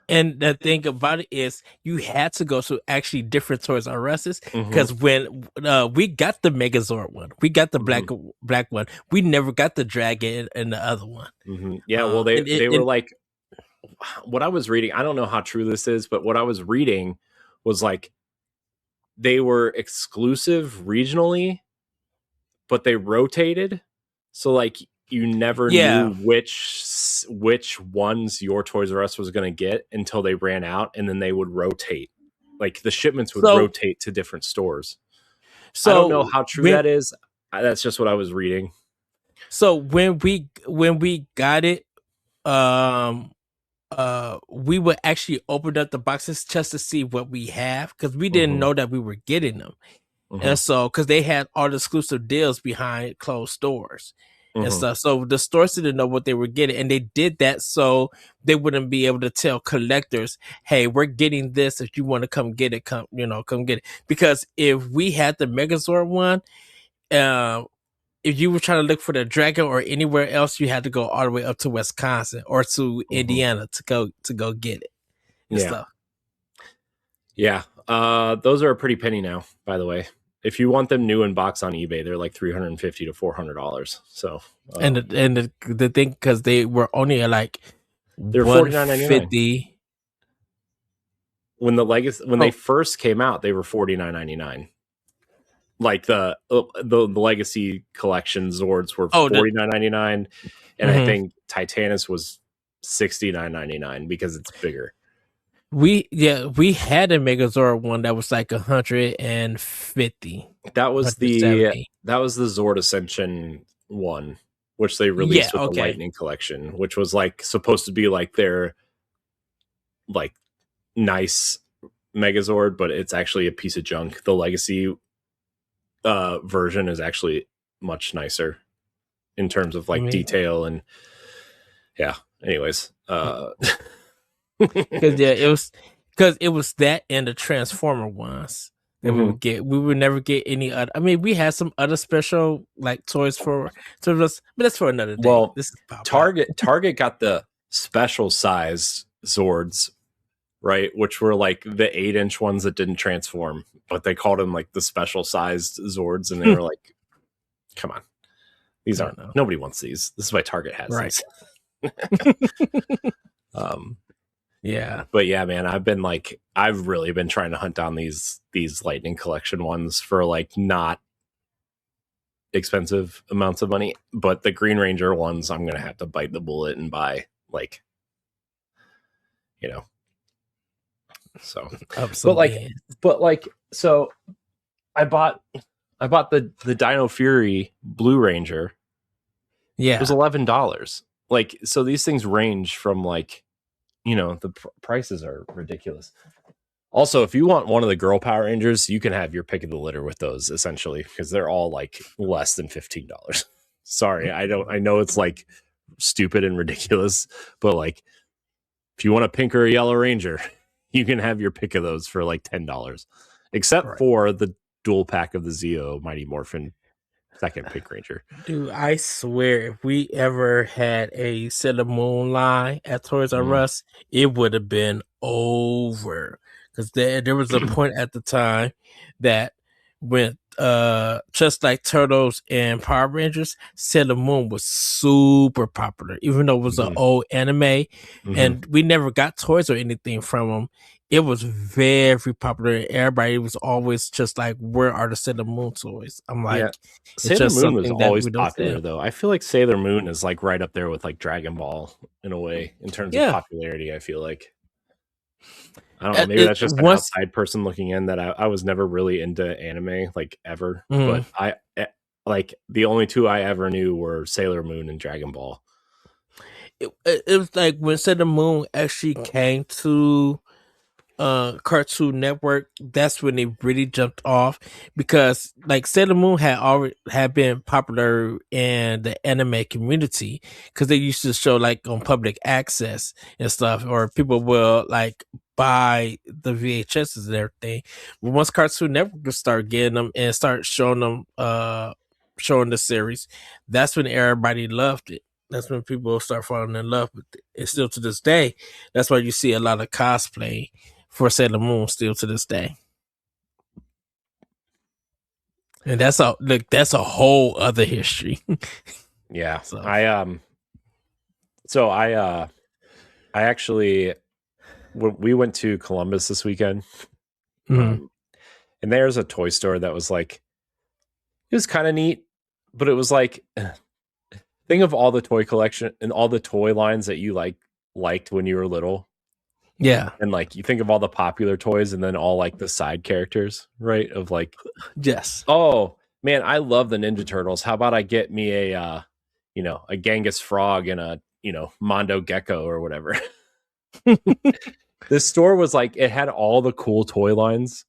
and the thing about it is you had to go to actually different Toys R Us's because when we got the Megazord one, we got the black one, we never got the Dragon and the other one. Yeah, well, they were like, what I was reading, I don't know how true this is, but what I was reading was like they were exclusive regionally, but they rotated. So like you never knew which ones your Toys R Us was going to get until they ran out, and then they would rotate. Like the shipments would rotate to different stores. So I don't know how true that is. That's just what I was reading. So when we got it, we would actually open up the boxes just to see what we have because we didn't know that we were getting them. And so, because they had all the exclusive deals behind closed doors and stuff. So the stores didn't know what they were getting. And they did that so they wouldn't be able to tell collectors, hey, we're getting this. If you want to come get it, come get it. Because if we had the Megazord one, if you were trying to look for the Dragon or anywhere else, you had to go all the way up to Wisconsin or to Indiana to go get it. And stuff. Yeah. Those are a pretty penny now, by the way. If you want them new in box on eBay, they're like $350 to $400. So, And the thing, because they were only at like they're $49.99. When they first came out, they were $49.99. Like the Legacy Collection Zords were $49.99, and I think Titanus was $69.99 because it's bigger. We had a Megazord one that was like $150. That was the Zord Ascension one, which they released with the Lightning Collection, which was like supposed to be like their like nice Megazord, but it's actually a piece of junk. The Legacy version is actually much nicer in terms of like detail and anyways. Because it was that and the Transformer ones that we would get. We would never get any other. I mean, we had some other special like toys for us, but that's for another day. Well, this is Target got the special size Zords, right? Which were like the 8-inch ones that didn't transform, but they called them like the special sized Zords, and they were like, "Come on, these aren't. Nobody wants these. This is why Target has these." Yeah, but yeah, man, I've really been trying to hunt down these Lightning Collection ones for like not expensive amounts of money, but the Green Ranger ones I'm gonna have to bite the bullet and buy, like, you know. So but like so I bought the Dino Fury Blue Ranger. It was $11. Like, so these things range from like, you know, the prices are ridiculous. Also, if you want one of the girl Power Rangers, you can have your pick of the litter with those, essentially, because they're all like less than $15. Sorry, I know it's like stupid and ridiculous, but like if you want a pink or a yellow Ranger, you can have your pick of those for like $10, except for the dual pack of the Zeo Mighty Morphin second Pink Ranger. Dude, I swear, if we ever had a Sailor Moon line at Toys R Us, it would have been over. Because there was a point at the time that when just like Turtles and Power Rangers, Sailor Moon was super popular, even though it was an old anime, and we never got toys or anything from them. It was very popular. Everybody was always just like, "Where are the Sailor Moon toys?" I'm like, Sailor Moon was always popular, though. I feel like Sailor Moon is like right up there with like Dragon Ball in a way in terms of popularity. I feel like, I don't know, maybe that's just an outside person looking in, that I was never really into anime like ever, but I like the only two I ever knew were Sailor Moon and Dragon Ball. It was like when Sailor Moon actually came to Cartoon Network, that's when it really jumped off, because like Sailor Moon had been popular in the anime community because they used to show like on public access and stuff, or people will like buy the VHSs and everything. But once Cartoon Network started getting them and start showing them showing the series, that's when everybody loved it. That's when people start falling in love with it. And still to this day, that's why you see a lot of cosplay for Sailor Moon still to this day. And that's a whole other history. Yeah. So. I actually, we went to Columbus this weekend, and there's a toy store that was like, it was kind of neat, but it was like, think of all the toy collection and all the toy lines that you liked when you were little. Yeah. And like you think of all the popular toys and then all like the side characters, right? Of like, yes. Oh man, I love the Ninja Turtles. How about I get me a Genghis Frog and a, Mondo Gecko or whatever. This store was like, it had all the cool toy lines,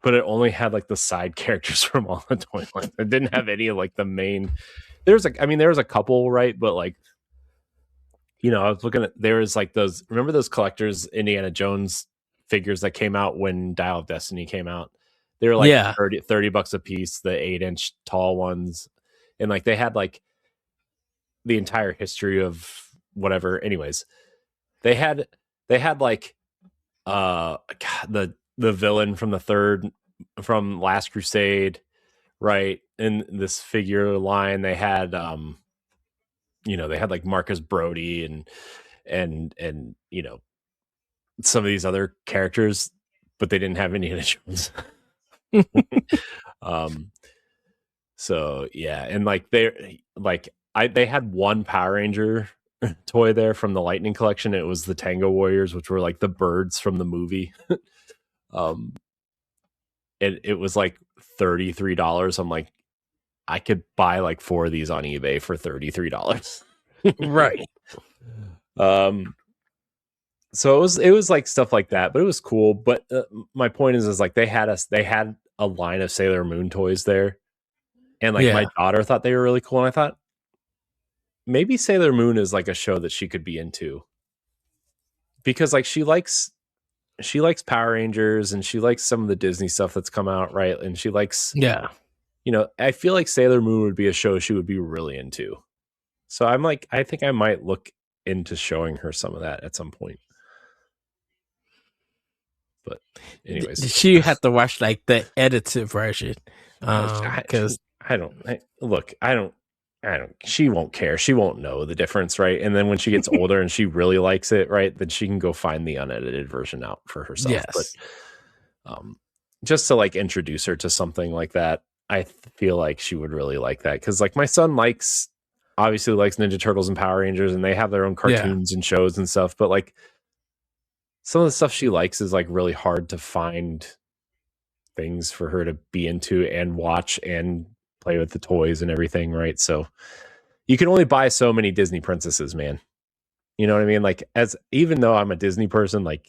but it only had like the side characters from all the toy lines. It didn't have any of like the main. There was a couple, right? But like, I was looking at, there was like those, remember those collectors Indiana Jones figures that came out when Dial of Destiny came out? They were like $30 a piece, the 8-inch tall ones. And like they had like the entire history of whatever. Anyways, they had like the the villain from Last Crusade, right? In this figure line, they had they had like Marcus Brody and some of these other characters, but they didn't have Indiana Jones. So yeah, and like they had one Power Ranger toy there from the Lightning collection. It was the Tango Warriors, which were like the birds from the movie. It was like $33. I'm like, I could buy like 4 of these on eBay for $33. Right. So it was like stuff like that, but it was cool. But my point is like they had a line of Sailor Moon toys there, and like my daughter thought they were really cool, and I thought maybe Sailor Moon is like a show that she could be into, because like she likes Power Rangers and she likes some of the Disney stuff that's come out, right? And she likes I feel like Sailor Moon would be a show she would be really into. So I'm like, I think I might look into showing her some of that at some point. But anyways, she had to watch like the edited version because she won't care. She won't know the difference, right? And then when she gets older and she really likes it, right, then she can go find the unedited version out for herself. Yes. But just to like introduce her to something like that, I feel like she would really like that, because like my son obviously likes Ninja Turtles and Power Rangers, and they have their own cartoons and shows and stuff, but like some of the stuff she likes is like really hard to find things for her to be into and watch and play with the toys and everything, right? So you can only buy so many Disney princesses, man. You know what I mean? Like, even though I'm a Disney person, like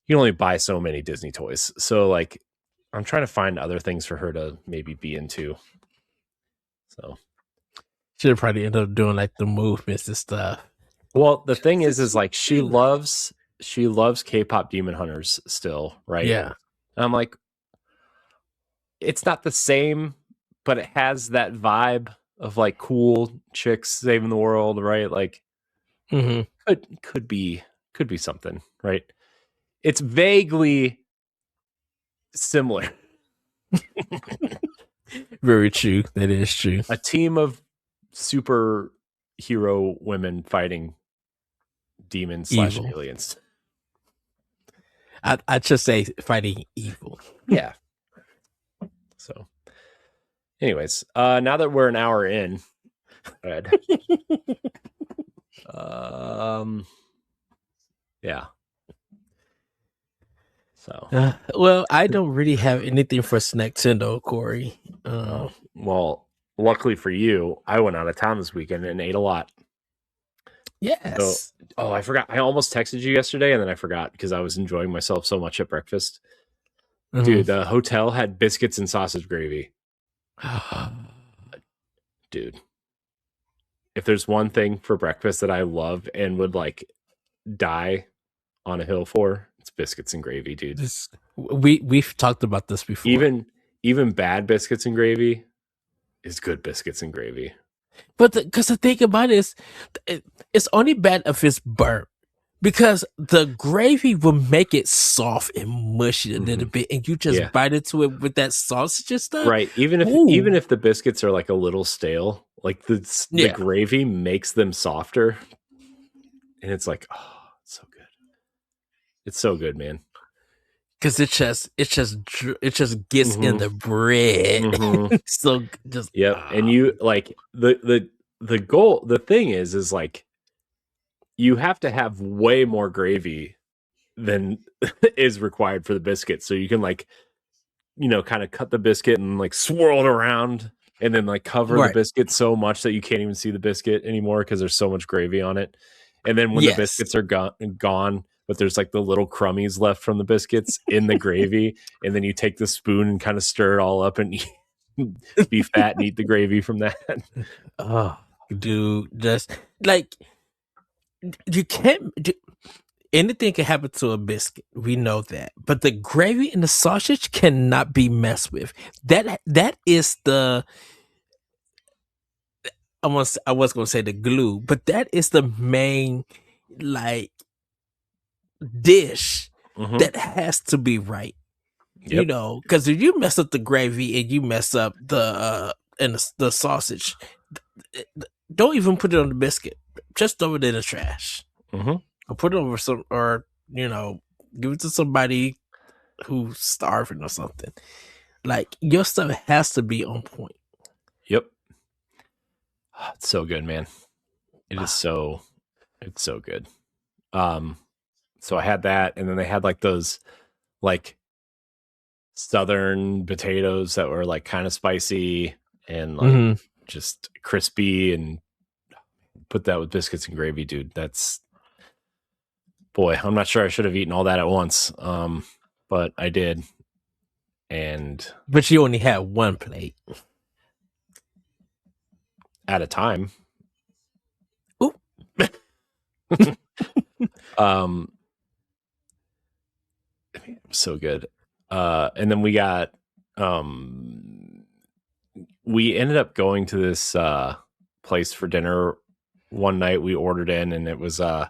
you can only buy so many Disney toys. So like I'm trying to find other things for her to maybe be into. So she'll probably end up doing like the movements and stuff. Well, the thing is like she loves K-pop Demon Hunters still, right? Yeah. And I'm like, it's not the same, but it has that vibe of like cool chicks saving the world, right? Like could be something, right? It's vaguely similar. Very true. That is true. A team of superhero women fighting demons / aliens. I'd just say fighting evil. Yeah. So anyways, now that we're an hour in, yeah. So well, I don't really have anything for Nintendo, Corey. Well, luckily for you, I went out of town this weekend and ate a lot. Yes. So, I forgot. I almost texted you yesterday, and then I forgot because I was enjoying myself so much at breakfast. Dude, the hotel had biscuits and sausage gravy. Dude, if there's one thing for breakfast that I love and would like die on a hill for, it's biscuits and gravy, dude. We've talked about this before. Even bad biscuits and gravy is good biscuits and gravy. But because the thing about it is, it's only bad if it's burnt, because the gravy will make it soft and mushy a little bit, and you just bite into it with that sausage and stuff. Right. Even if the biscuits are like a little stale, like the gravy makes them softer, and it's like, oh, it's so good. It's so good, man. Because it just gets in the bread. So just and you like the goal. The thing is like you have to have way more gravy than is required for the biscuit, so you can like kind of cut the biscuit and like swirl it around, and then like cover the biscuit so much that you can't even see the biscuit anymore because there's so much gravy on it. And then when the biscuits are gone, but there's like the little crummies left from the biscuits in the gravy, and then you take the spoon and kind of stir it all up and be fat and eat the gravy from that. Oh, dude, just like you can't. Anything can happen to a biscuit. We know that, but the gravy and the sausage cannot be messed with. That is the. I was going to say the glue, but that is the main like dish that has to be right. Yep. You know, because if you mess up the gravy and you mess up the sausage, don't even put it on the biscuit. Just throw it in the trash, or put it over some, or give it to somebody who's starving or something. Like, your stuff has to be on point. Yep. It's so good, man. It's so good. So I had that, and then they had like those like southern potatoes that were like kind of spicy and like just crispy, and put that with biscuits and gravy, dude. Boy, I'm not sure I should have eaten all that at once. But I did. But you only had one plate at a time. Ooh. So good. And then we got we ended up going to this place for dinner one night. We ordered in, and it was I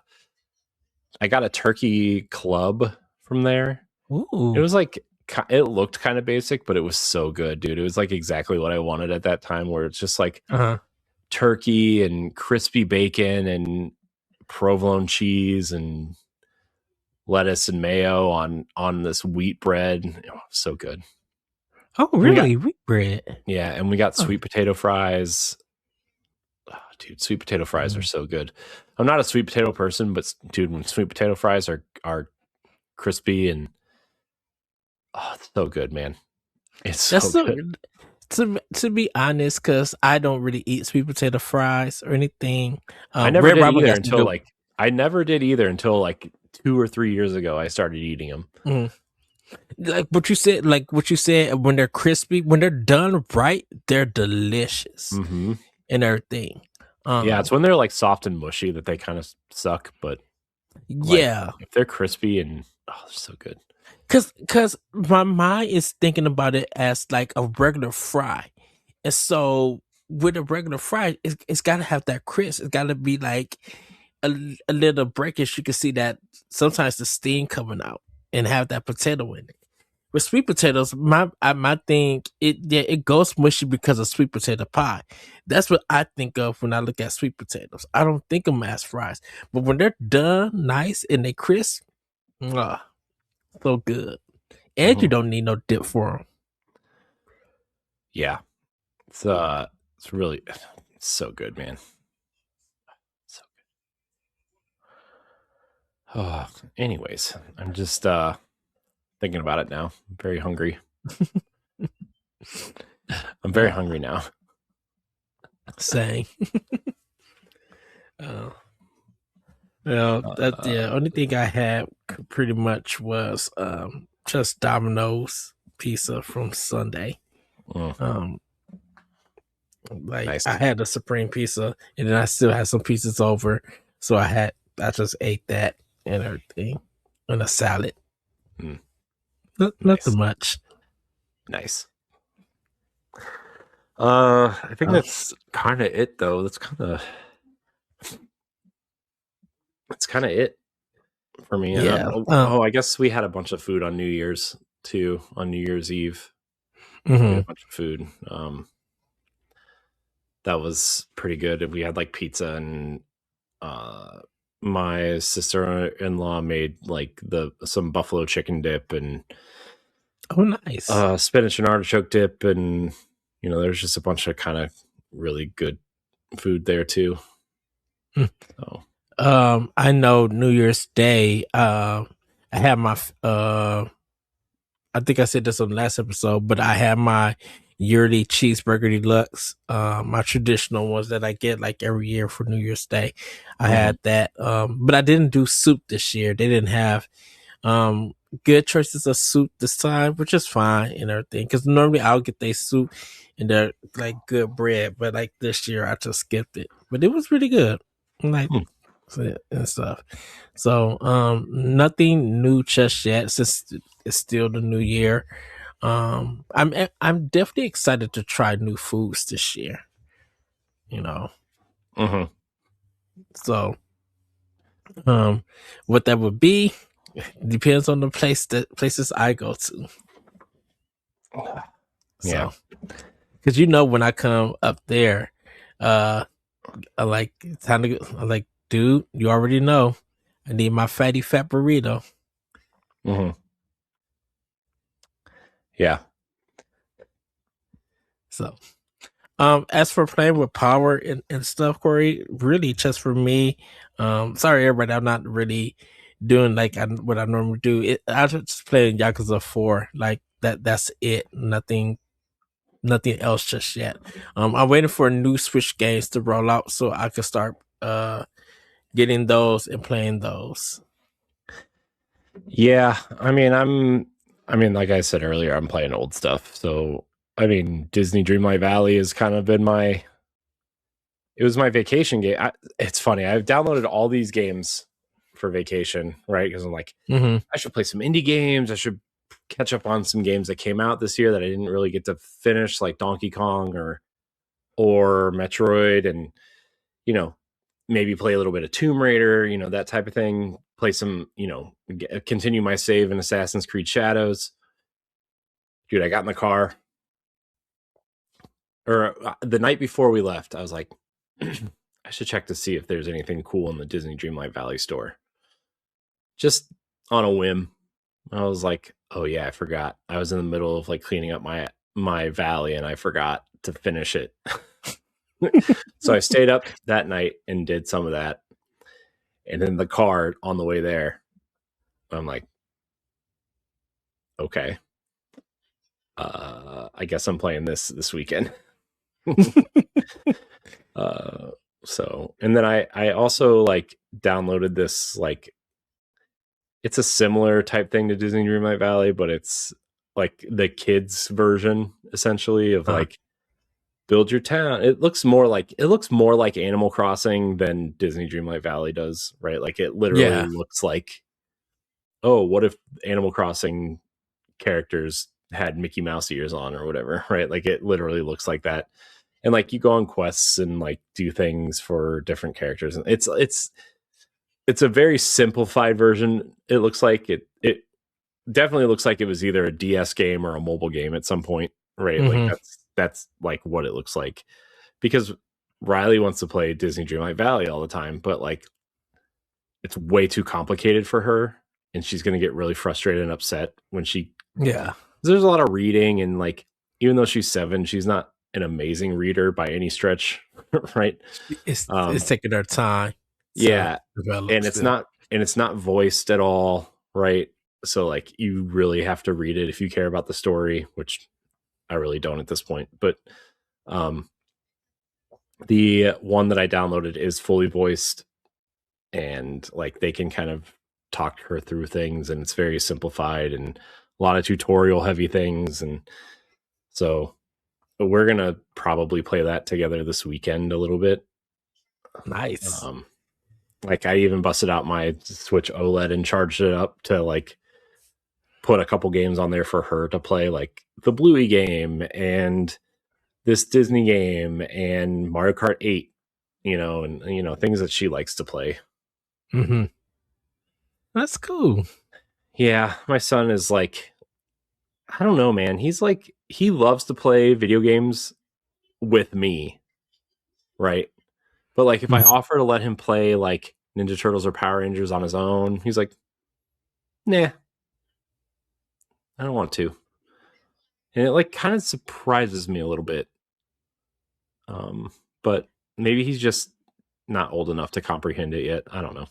got a turkey club from there. Ooh. It was like, it looked kind of basic, but it was so good, dude. It was like exactly what I wanted at that time, where it's just like turkey and crispy bacon and provolone cheese and lettuce and mayo on this wheat bread. Oh, so good. Oh, really? Wheat bread? Yeah, and we got sweet potato fries. Oh, dude, sweet potato fries are so good. I'm not a sweet potato person, but dude, when sweet potato fries are crispy and it's so good, man. It's so good. To be honest, because I don't really eat sweet potato fries or anything. I never did either until like 2 or 3 years ago. I started eating them. Like what you said, when they're crispy, when they're done right, they're delicious and everything. Yeah, it's when they're like soft and mushy that they kind of suck, but if they're crispy and they're so good. Cause my mind is thinking about it as like a regular fry, and so with a regular fry, it's got to have that crisp. It's got to be like a little breakish. You can see that sometimes the steam coming out and have that potato in it. With sweet potatoes, my thing, it goes mushy because of sweet potato pie. That's what I think of when I look at sweet potatoes. I don't think of them as fries, but when they're done nice and they crisp, so good. And you don't need no dip for them. Yeah, it's really so good, man. So good. Oh, anyways, I'm just thinking about it now. I'm very hungry. I'm very hungry now. Same. Only thing I had pretty much was just Domino's pizza from Sunday. Nice. I had a supreme pizza, and then I still had some pizzas over, so I just ate that and everything, and a salad. Nothing much. Nice. I think that's kind of it, though. That's kind of it for me. Yeah. I guess we had a bunch of food on New Year's too. On New Year's Eve, we had a bunch of food. That was pretty good. We had like pizza, and my sister-in-law made like some buffalo chicken dip, and nice, spinach and artichoke dip, and there's just a bunch of kind of really good food there too. So. I know New Year's Day, I had my I think I said this on the last episode, but I had my yearly cheeseburger deluxe, my traditional ones that I get like every year for New Year's Day. I had that, but I didn't do soup this year. They didn't have good choices of soup this time, which is fine and everything, because normally I'll get their soup and they're like good bread, but like this year I just skipped it, but it was really good, like and stuff. So nothing new just yet, since it's still the new year. I'm definitely excited to try new foods this year, so what that would be, Depends on the places I go to. Yeah. So, because you know when I come up there, I like time to go. I'm like, dude, you already know. I need my fatty fat burrito. Mm-hmm. Yeah. So, as for playing with power and stuff, Corey, really just for me. Sorry, everybody, I'm not really doing like what I normally do. I just play Yakuza 4. Like that's it. Nothing else just yet. I'm waiting for new Switch games to roll out so I can start getting those and playing those. Yeah. Like I said earlier, I'm playing old stuff. So I mean, Disney Dreamlight Valley has kind of been it was my vacation game. It's funny. I've downloaded all these games for vacation, right? Because I'm like, I should play some indie games. I should catch up on some games that came out this year that I didn't really get to finish, like Donkey Kong or Metroid, and maybe play a little bit of Tomb Raider, that type of thing. Play some, continue my save in Assassin's Creed Shadows. Dude, I got in the car, or the night before we left, I was like, I should check to see if there's anything cool in the Disney Dreamlight Valley store. Just on a whim, I was like, oh yeah, I forgot. I was in the middle of like cleaning up my valley, and I forgot to finish it. So I stayed up that night and did some of that. And in the car on the way there, I'm like, okay, I guess I'm playing this weekend. So, and then I also like downloaded this, like, it's a similar type thing to Disney Dreamlight Valley, but it's like the kids version essentially of like build your town. It looks more like Animal Crossing than Disney Dreamlight Valley does, right? Like it literally looks like, oh, what if Animal Crossing characters had Mickey Mouse ears on or whatever, right? Like it literally looks like that. And like you go on quests and like do things for different characters, and it's a very simplified version. It looks like it definitely looks like it was either a DS game or a mobile game at some point, right? Like that's like what it looks like, because Riley wants to play Disney Dreamlight Valley all the time, but like it's way too complicated for her, and she's going to get really frustrated and upset when there's a lot of reading, and like even though she's 7, she's not an amazing reader by any stretch, right? It's taking her time. Yeah, and it's not voiced at all, right? So like you really have to read it if you care about the story, which I really don't at this point. But the one that I downloaded is fully voiced, and like they can kind of talk her through things, and it's very simplified and a lot of tutorial heavy things. And so we're gonna probably play that together this weekend a little bit. Nice. Like I even busted out my Switch OLED and charged it up to like put a couple games on there for her to play, like the Bluey game and this Disney game and Mario Kart 8, and things that she likes to play. That's cool. Yeah, my son is like, I don't know, man. He's like, he loves to play video games with me, right? But like if I offer to let him play like Ninja Turtles or Power Rangers on his own, he's like, nah, I don't want to. And it like kind of surprises me a little bit. But maybe he's just not old enough to comprehend it yet. I don't know.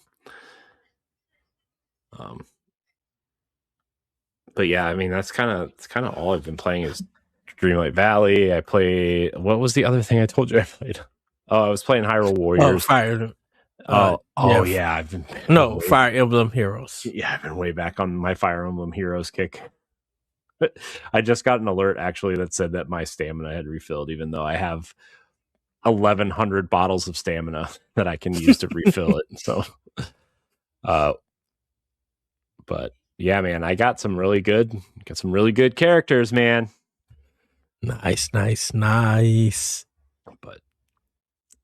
But yeah, I mean that's kind of all I've been playing is Dreamlight Valley. I play. What was the other thing I told you I played? Oh, I was playing Hyrule Warriors. Fire. Yeah. I've been Fire Emblem Heroes. Yeah, I've been way back on my Fire Emblem Heroes kick. I just got an alert actually that said that my stamina had refilled, even though I have 1,100 bottles of stamina that I can use to refill it. So, but yeah, man, I got some really good characters, man. Nice. But,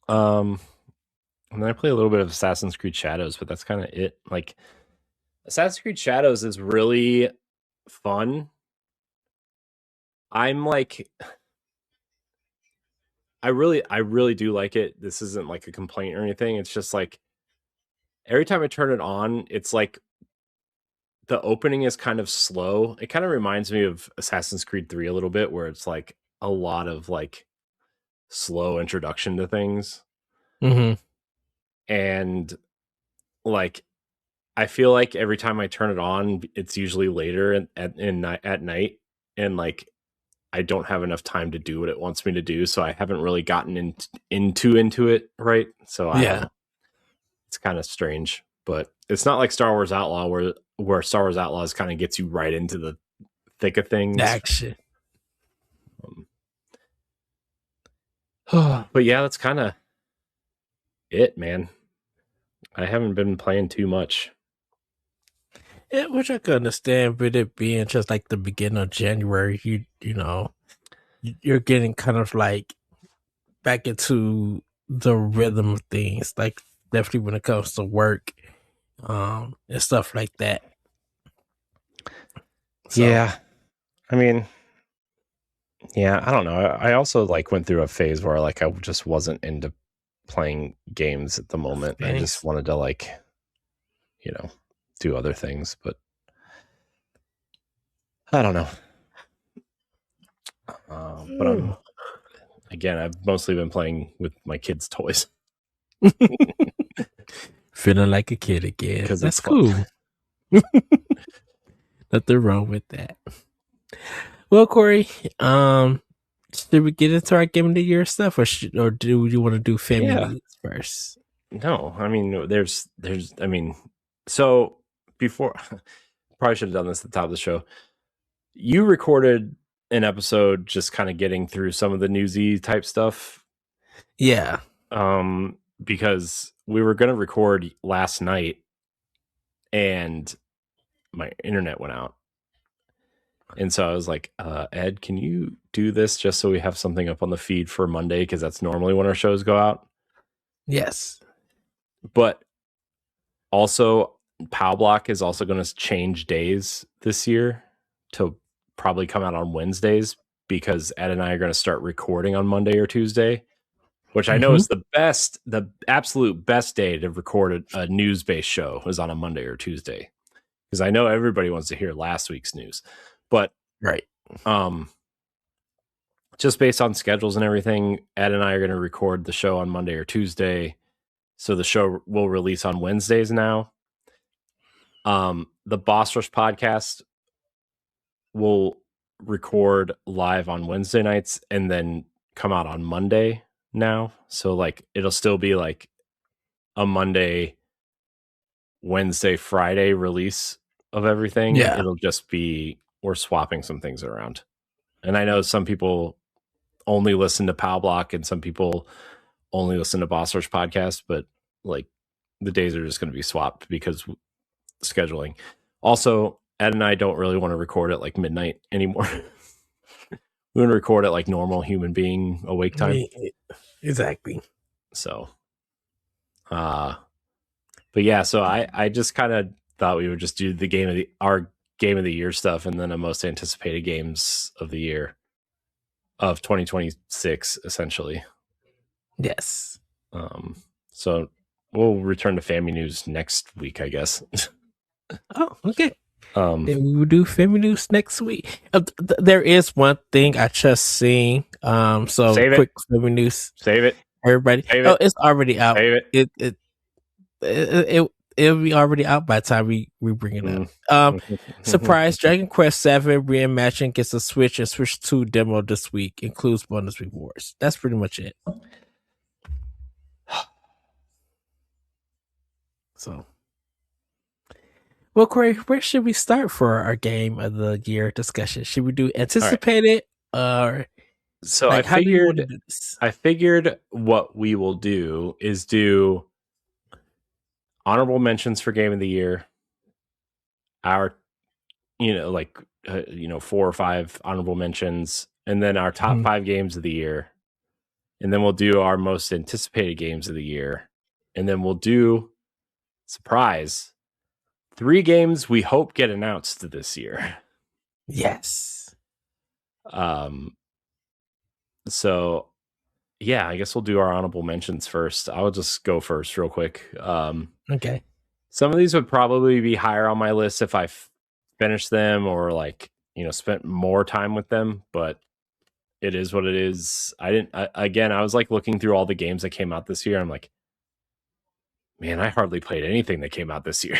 and then I play a little bit of Assassin's Creed Shadows, but that's kind of it. Like, Assassin's Creed Shadows is really fun. I'm like, I really do like it. This isn't like a complaint or anything. It's just like every time I turn it on, it's like the opening is kind of slow. It kind of reminds me of Assassin's Creed 3 a little bit, where it's like a lot of like slow introduction to things. Mm-hmm. And like I feel like every time I turn it on, it's usually later at night, and like I don't have enough time to do what it wants me to do, so I haven't really gotten into it, right? So I don't Yeah. know. It's kind of strange, but it's not like Star Wars Outlaw, where Star Wars Outlaws kind of gets you right into the thick of things. Action. But yeah, that's kind of it, man. I haven't been playing too much. Yeah, which I could understand, with it being just like the beginning of January. You know, you're getting kind of like back into the rhythm of things, like definitely when it comes to work, and stuff like that. So, Yeah, I mean, yeah, I don't know. I also like went through a phase where like I just wasn't into playing games at the moment. I just wanted to like, do other things, but I don't know. But I've mostly been playing with my kids' toys. feeling like a kid again. Because That's it's fun. cool. Nothing wrong with that. Well, Corey, should we get into our game of the year stuff, or do you want to do family news first? No, I mean, so before, probably should have done this at the top of the show. You recorded an episode just kind of getting through some of the newsy type stuff. Yeah. Because we were going to record last night and my internet went out. And so I was like, Ed, can you do this just so we have something up on the feed for Monday? Because that's normally when our shows go out. Yes. But also, Pow Block is also going to change days this year to probably come out on Wednesdays, because Ed and I are going to start recording on Monday or Tuesday, which I know is the absolute best day to record a news-based show is on a Monday or Tuesday. Because I know everybody wants to hear last week's news. But right. Just based on schedules and everything, Ed and I are going to record the show on Monday or Tuesday. So the show will release on Wednesdays now. The Boss Rush podcast will record live on Wednesday nights and then come out on Monday now. So like it'll still be like a Monday, Wednesday, Friday release of everything. Yeah. It'll just be, we're swapping some things around. And I know some people only listen to Pow Block and some people only listen to Boss Rush podcast, but like the days are just going to be swapped because scheduling. Also, Ed and I don't really want to record at like midnight anymore. We want to record at like normal human being awake time. Exactly. So, but yeah, so I just kind of thought we would just do our game of the year stuff, and then the most anticipated games of the year of 2026, essentially. Yes. So we'll return to family news next week, I guess. Oh, okay. Then we will do family news next week. There is one thing I just seen. So quick family news. Save it, everybody. It's already out. Save it. It'll be already out by the time we bring it up. Surprise! Dragon Quest VII Reimagining gets a Switch and Switch 2 demo this week. Includes bonus rewards. That's pretty much it. So, well, Corey, where should we start for our game of the year discussion? Should we do anticipated or? So like, I figured what we will do is do honorable mentions for game of the year. Our, 4 or 5 honorable mentions, and then our top 5 games of the year. And then we'll do our most anticipated games of the year. And then we'll do, surprise, 3 games we hope get announced this year. Yes. So yeah, I guess we'll do our honorable mentions first. I'll just go first real quick. Okay. Some of these would probably be higher on my list if I finished them or like, spent more time with them, but it is what it is. I was like looking through all the games that came out this year. I'm like, man, I hardly played anything that came out this year.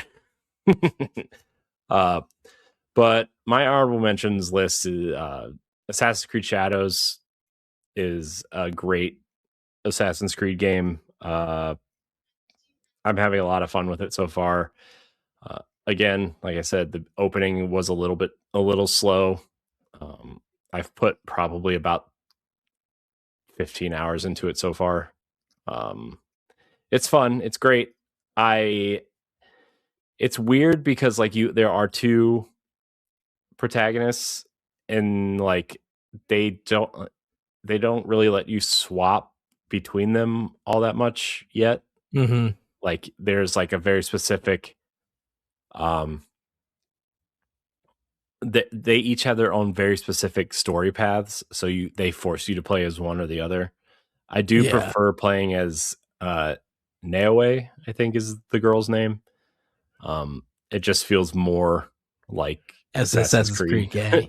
But my honorable mentions list is Assassin's Creed Shadows is a great Assassin's Creed game. I'm having a lot of fun with it so far. Again, like I said, the opening was a little slow. I've put probably about 15 hours into it so far. It's fun. It's great. It's weird because like there are 2 protagonists and like they don't really let you swap between them all that much yet. Mm-hmm. Like there's like a very specific they each have their own very specific story paths, so they force you to play as one or the other. I do prefer playing as Naoe, I think is the girl's name. It just feels more like Assassin's Creed game.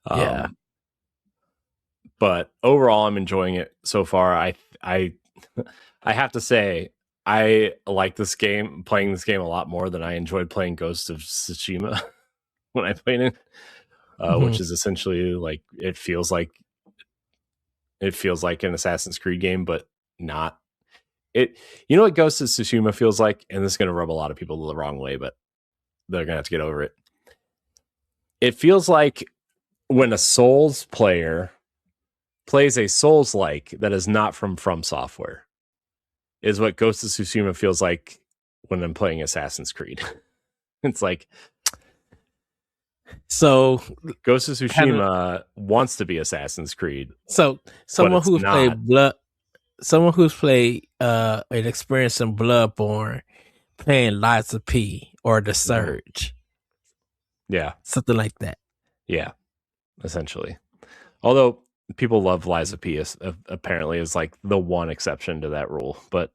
Yeah. But overall, I'm enjoying it so far. I have to say, I like playing this game a lot more than I enjoyed playing Ghost of Tsushima when I played it, which is essentially like it feels like an Assassin's Creed game, but not. It, what Ghost of Tsushima feels like, and this is going to rub a lot of people the wrong way, but they're going to have to get over it. It feels like when a Souls player plays a Souls-like that is not from Software, is what Ghost of Tsushima feels like when I'm playing Assassin's Creed. It's like, so Ghost of Tsushima wants to be Assassin's Creed. So someone who's played and experienced in Bloodborne, playing Lies of P or The Surge. Yeah. Something like that. Yeah. Essentially. Although people love Lies of P apparently is like the one exception to that rule. But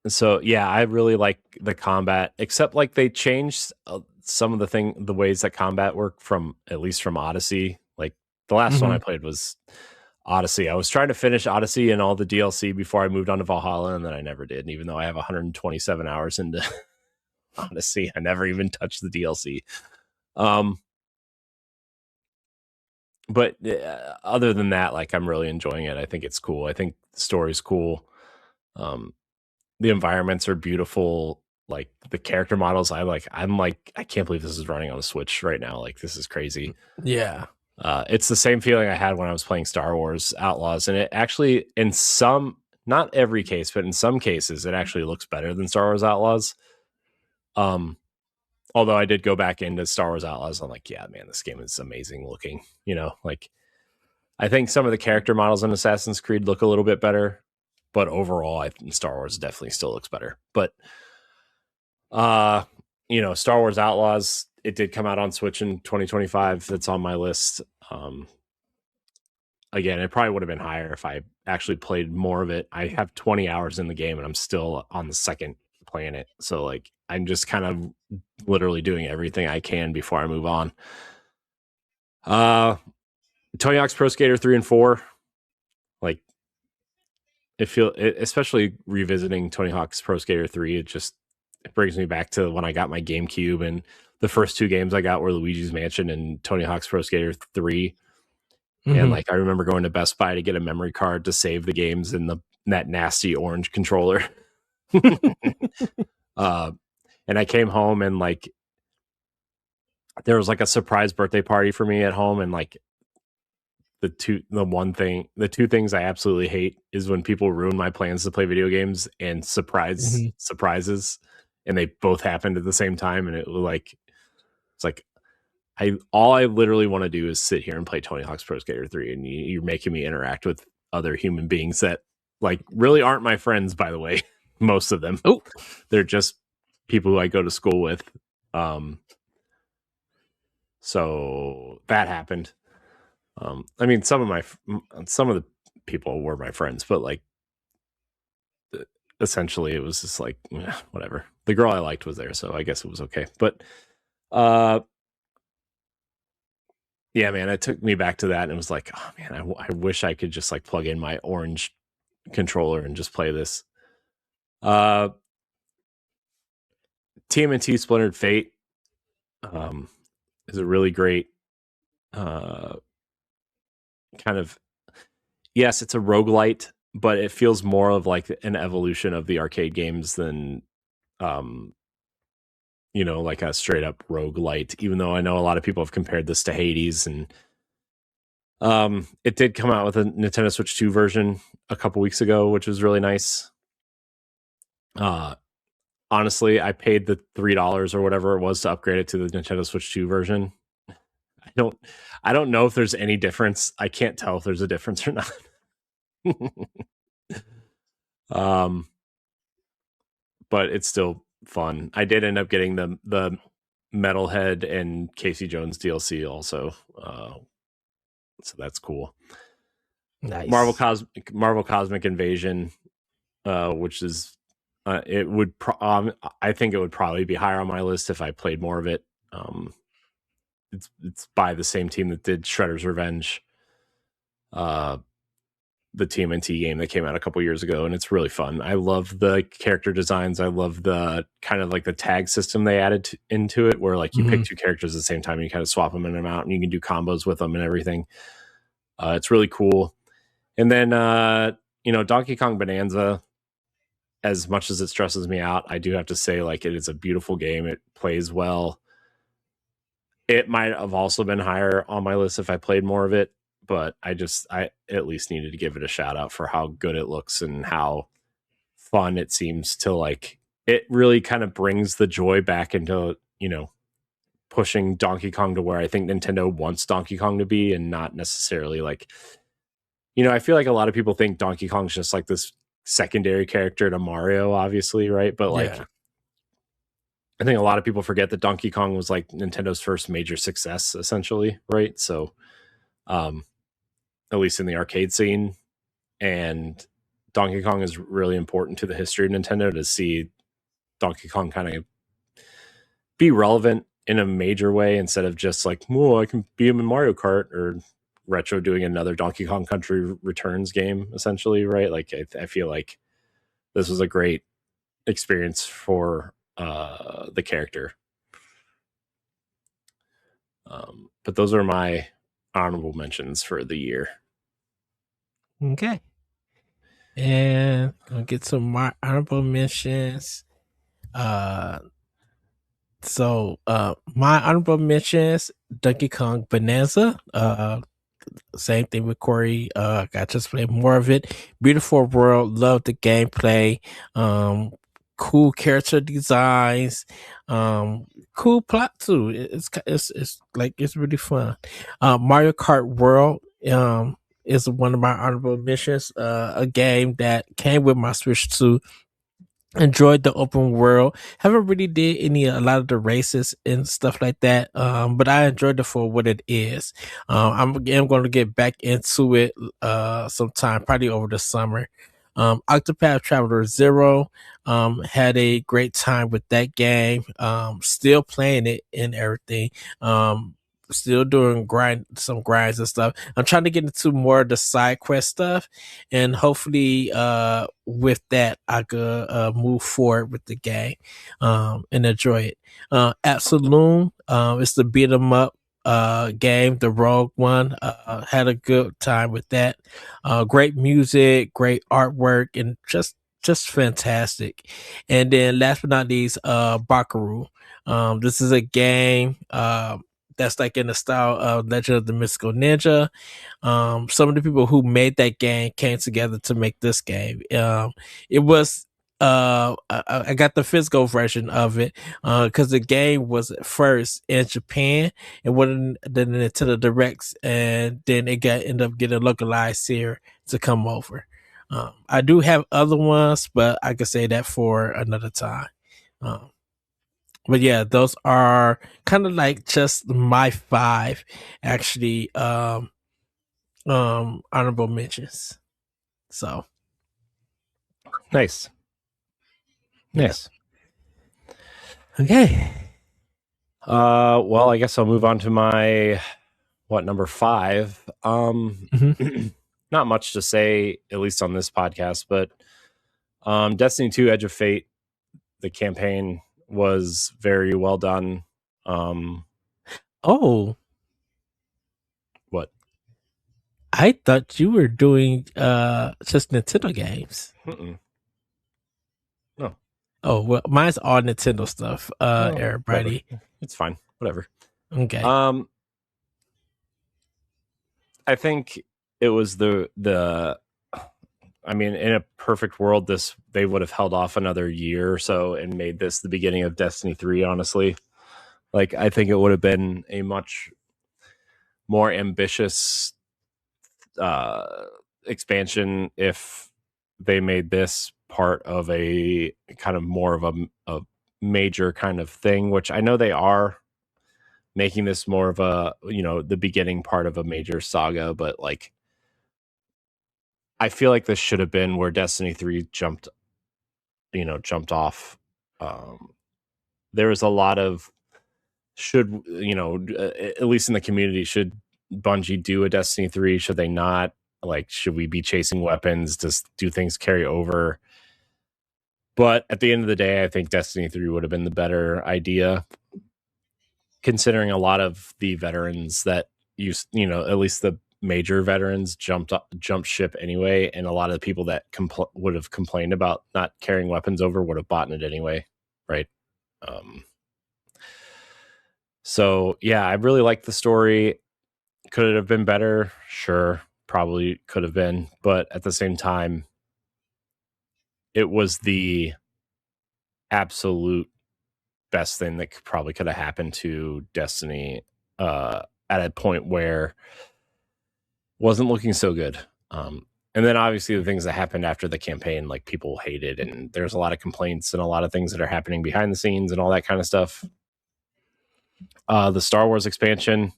so yeah, I really like the combat, except like they changed some of the ways that combat work at least from Odyssey. Like the last one I played was Odyssey. I was trying to finish Odyssey and all the DLC before I moved on to Valhalla, and then I never did. And even though I have 127 hours into Odyssey, I never even touched the DLC. But other than that, like I'm really enjoying it. I think it's cool. I think the story's cool. The environments are beautiful. Like the character models, I'm like, I can't believe this is running on a Switch right now. Like this is crazy. Yeah. It's the same feeling I had when I was playing Star Wars Outlaws, and it actually, not every case, but in some cases, it actually looks better than Star Wars Outlaws. Although I did go back into Star Wars Outlaws, I'm like, yeah, man, this game is amazing looking. Like I think some of the character models in Assassin's Creed look a little bit better, but overall, I think Star Wars definitely still looks better. But Star Wars Outlaws, it did come out on Switch in 2025. That's on my list. Again, it probably would have been higher if I actually played more of it. I have 20 hours in the game and I'm still on the second planet. So like I'm just kind of literally doing everything I can before I move on. Tony Hawk's Pro Skater 3 and 4. Like especially revisiting Tony Hawk's Pro Skater 3, it brings me back to when I got my GameCube, and the first 2 games I got were Luigi's Mansion and Tony Hawk's Pro Skater 3. And like I remember going to Best Buy to get a memory card to save the games in that nasty orange controller. And I came home and like there was like a surprise birthday party for me at home, and like the two things I absolutely hate is when people ruin my plans to play video games and surprises, and they both happened at the same time, and it's like all I literally want to do is sit here and play Tony Hawk's Pro Skater 3, and you're making me interact with other human beings that like really aren't my friends, by the way. most of them. Oh, They're just people who I go to school with. So that happened. I mean, some of the people were my friends, but like essentially it was just like whatever. The girl I liked was there, so I guess it was okay. But yeah, man, it took me back to that, and it was like, oh man, I wish I could just like plug in my orange controller and just play this. TMNT Splintered Fate is a really great kind of, yes, it's a roguelite, but it feels more of like an evolution of the arcade games than like a straight up roguelite, even though I know a lot of people have compared this to Hades. And it did come out with a Nintendo Switch 2 version a couple weeks ago, which was really nice. Honestly, I paid the $3 or whatever it was to upgrade it to the Nintendo Switch 2 version. I don't know if there's any difference. I can't tell if there's a difference or not. But it's still fun. I did end up getting the Metalhead and Casey Jones DLC also. So that's cool. nice. Marvel Cosmic Invasion, which is it would I think it would probably be higher on my list if I played more of it. It's by the same team that did Shredder's Revenge, the TMNT game that came out a couple years ago, and it's really fun. I love the character designs. I love the kind of like the tag system they added into it, where like you pick two characters at the same time, and you kind of swap them in and out, and you can do combos with them and everything. It's really cool. And then Donkey Kong Bonanza, as much as it stresses me out, I do have to say, like, it is a beautiful game. It plays well. It might have also been higher on my list if I played more of it, but I at least needed to give it a shout out for how good it looks and how fun it seems to, like, it really kind of brings the joy back into, pushing Donkey Kong to where I think Nintendo wants Donkey Kong to be, and not necessarily like, I feel like a lot of people think Donkey Kong's just like this secondary character to Mario, obviously, right? But like, yeah. I think a lot of people forget that Donkey Kong was like Nintendo's first major success, essentially, right? So, at least in the arcade scene, and Donkey Kong is really important to the history of Nintendo. To see Donkey Kong kind of be relevant in a major way instead of just like, oh, I can be him in Mario Kart, or Retro doing another Donkey Kong Country Returns game, essentially, right? Like, I feel like this was a great experience for the character. But those are my honorable mentions for the year. Okay. And I'll get some my honorable mentions. So my honorable mentions: Donkey Kong Bonanza. Same thing with Corey. Got to play more of it. Beautiful world. Love the gameplay. Cool character designs. Cool plot too. It's like it's really fun. Mario Kart World. Is one of my honorable mentions. A game that came with my Switch 2. Enjoyed the open world. Haven't really did a lot of the races and stuff like that. But I enjoyed it for what it is. I'm going to get back into it sometime, probably over the summer. Octopath Traveler 0, had a great time with that game. Still playing it and everything. Still doing some grinds and stuff. I'm trying to get into more of the side quest stuff, and hopefully with that I could move forward with the game and enjoy it. Absolute, it's the beat 'em up game, the Rogue one. Had a good time with that. Great music, great artwork, and just fantastic. And then last but not least, Bakaru. This is a game that's like in the style of Legend of the Mystical Ninja. Some of the people who made that game came together to make this game. It was I got the physical version of it because the game was first in Japan and went the Nintendo Directs, and then it ended up getting localized here to come over. I do have other ones, but I could say that for another time. Um, but yeah, those are kind of like just my 5 actually honorable mentions. So Nice. yeah. Nice. Okay. Well, I guess I'll move on to my number 5. Not much to say, at least on this podcast, but Destiny 2 Edge of Fate, the campaign was very well done. Oh, What? I thought you were doing just Nintendo games. Mm-mm. No. Oh, well, mine's all Nintendo stuff. Well, Everybody. whatever. It's fine. Whatever. Okay. I think it was the I mean, in a perfect world, they would have held off another year or so and made this the beginning of Destiny 3, honestly. Like, I think it would have been a much more ambitious expansion if they made this part of a kind of more of a major kind of thing, which I know they are making this more of a, the beginning part of a major saga, but like, I feel like this should have been where Destiny 3 jumped off. There was a lot of at least in the community, should Bungie do a Destiny 3? Should they not? Like, should we be chasing weapons? Do things carry over? But at the end of the day, I think Destiny 3 would have been the better idea, considering a lot of the veterans that at least the major veterans jumped ship anyway, and a lot of the people that would have complained about not carrying weapons over would have bought it anyway, right? So yeah, I really liked the story. Could it have been better? Sure, probably could have been, but at the same time, it was the absolute best thing that probably could have happened to Destiny at a point where wasn't looking so good. And then obviously the things that happened after the campaign, like, people hated, and there's a lot of complaints and a lot of things that are happening behind the scenes and all that kind of stuff. The Star Wars expansion,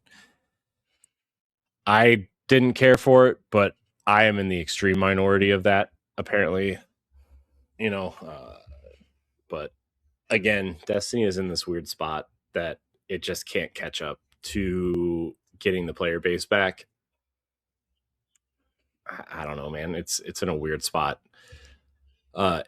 I didn't care for it, but I am in the extreme minority of that, apparently. But again, Destiny is in this weird spot that it just can't catch up to getting the player base back. I don't know, man. It's in a weird spot. And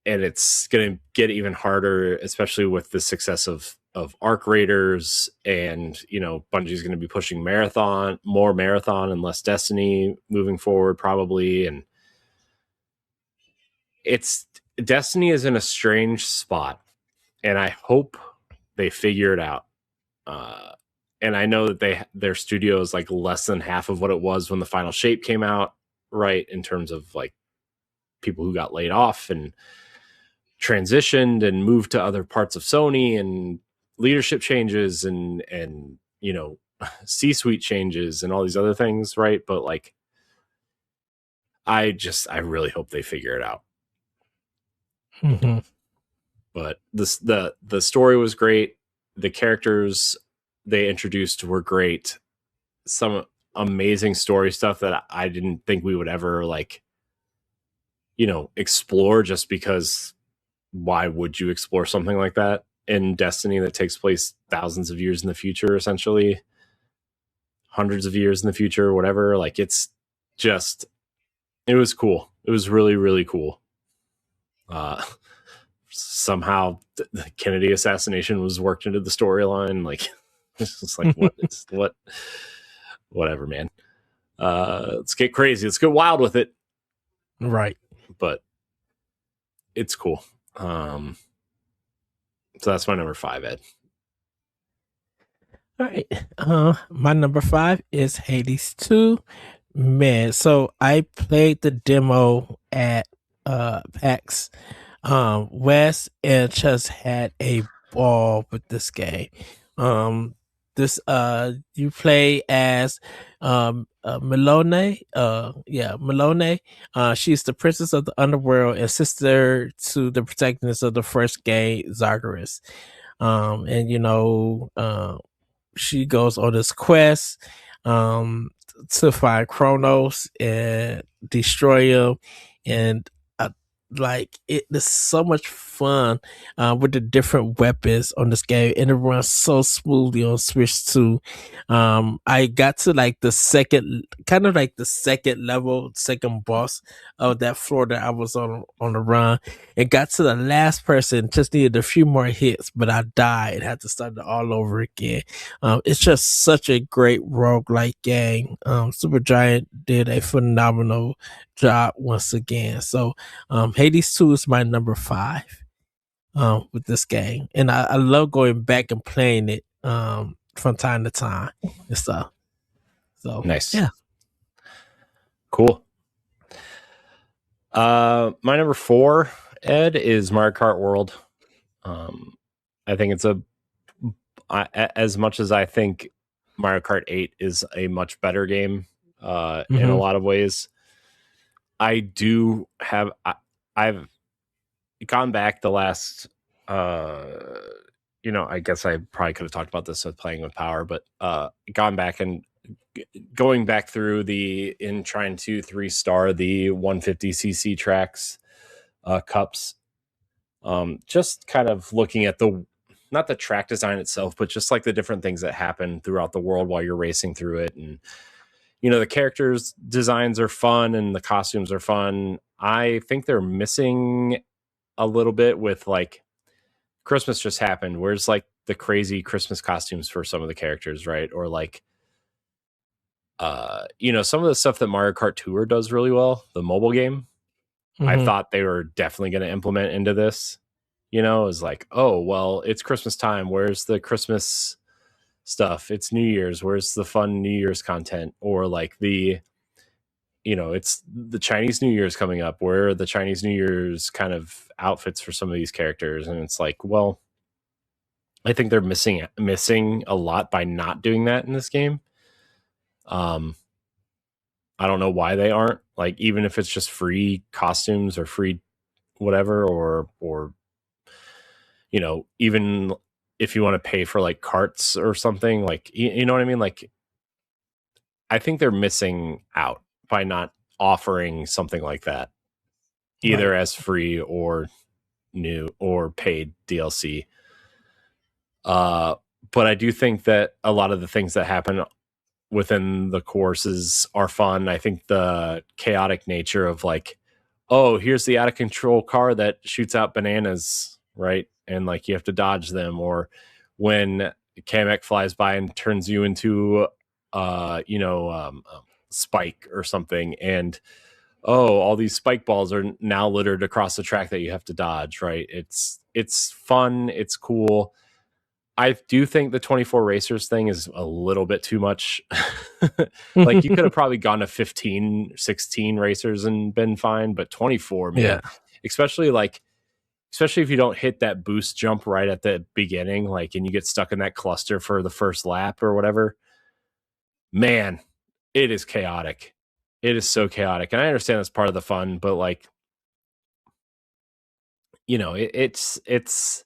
it's going to get even harder, especially with the success of Arc Raiders, and Bungie's going to be pushing more marathon and less Destiny moving forward, probably. And Destiny is in a strange spot, and I hope they figure it out. And I know that their studio is like less than half of what it was when the final shape came out, right? In terms of like people who got laid off and transitioned and moved to other parts of Sony, and leadership changes and C-suite changes and all these other things, right? But like, I really hope they figure it out. Mm-hmm. But the story was great. The characters they introduced were great. Some amazing story stuff that I didn't think we would ever explore, just because why would you explore something like that in Destiny that takes place thousands of years in the future, essentially hundreds of years in the future, whatever. Like, it was cool. It was really, really cool. Somehow the Kennedy assassination was worked into the storyline. Like, it's just like, whatever, man. Let's get crazy. Let's get wild with it. Right. But it's cool. So that's my number 5, Ed. All right. My number 5 is Hades 2. Man, so I played the demo at PAX West and just had a ball with this game. You play as Malone. Malone. She's the princess of the underworld and sister to the protagonist of the first game, Zagreus. And she goes on this quest to find Kronos and destroy him. And like it is so much fun with the different weapons on this game, and it runs so smoothly on Switch 2. I got to like the second, kind of like the second level, second boss of that floor that I was on the run. It got to the last person, just needed a few more hits, but I died and had to start it all over again. It's just such a great roguelike game. Supergiant did a phenomenal job once again. So Hades 2 is my number 5 with this game. And I love going back and playing it from time to time and stuff. So nice. Yeah. Cool. My number 4, Ed, is Mario Kart World. I think it's as much as I think Mario Kart 8 is a much better game in a lot of ways. I do have I've gone back the last I guess I probably could have talked about this with playing with power, but gone back and going back through in trying to 3-star the 150cc tracks cups, just kind of looking at not the track design itself, but just like the different things that happen throughout the world while you're racing through it. And the characters designs are fun and the costumes are fun. I think they're missing a little bit with like Christmas just happened. Where's like the crazy Christmas costumes for some of the characters, right? Or like some of the stuff that Mario Kart Tour does really well, the mobile game. I thought they were definitely going to implement into this. Is like, oh well, it's Christmas time. Where's the Christmas stuff? It's New Year's. Where's the fun New Year's content? Or like it's the Chinese New Year's coming up. Where are the Chinese New Year's kind of outfits for some of these characters? And it's like, well, I think they're missing a lot by not doing that in this game. I don't know why they aren't, like, even if it's just free costumes or free whatever, or even if you want to pay for like carts or something, like, you know what I mean? Like, I think they're missing out by not offering something like that, either as free or new or paid DLC. But I do think that a lot of the things that happen within the courses are fun. I think the chaotic nature of like, oh, here's the out of control car that shoots out bananas, right? And like you have to dodge them, or when Kamek flies by and turns you into Spike or something, and all these spike balls are now littered across the track that you have to dodge, right? It's fun, it's cool. I do think the 24 racers thing is a little bit too much. Like, you could have probably gone to 15, 16 racers and been fine, but 24, man. Yeah. Especially if you don't hit that boost jump right at the beginning, like, and you get stuck in that cluster for the first lap or whatever. Man, it is chaotic. It is so chaotic. And I understand that's part of the fun, but like, it's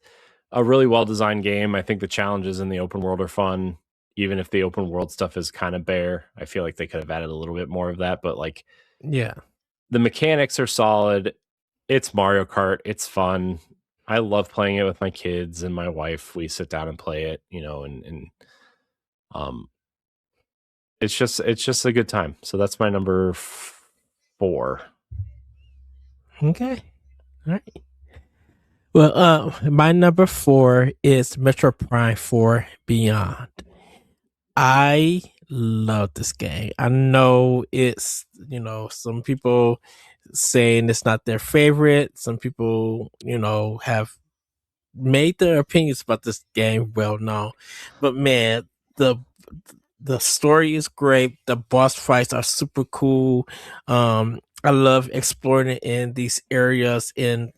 a really well-designed game. I think the challenges in the open world are fun, even if the open world stuff is kind of bare. I feel like they could have added a little bit more of that, but like, yeah, the mechanics are solid. It's Mario Kart. It's fun. I love playing it with my kids and my wife. We sit down and play it, and it's just a good time. So that's my number 4. Okay. All right. Well, my number 4 is Metroid Prime 4 Beyond. I love this game. I know it's, some people saying it's not their favorite. Some people, have made their opinions about this game well known. But man, the story is great. The boss fights are super cool. I love exploring in these areas in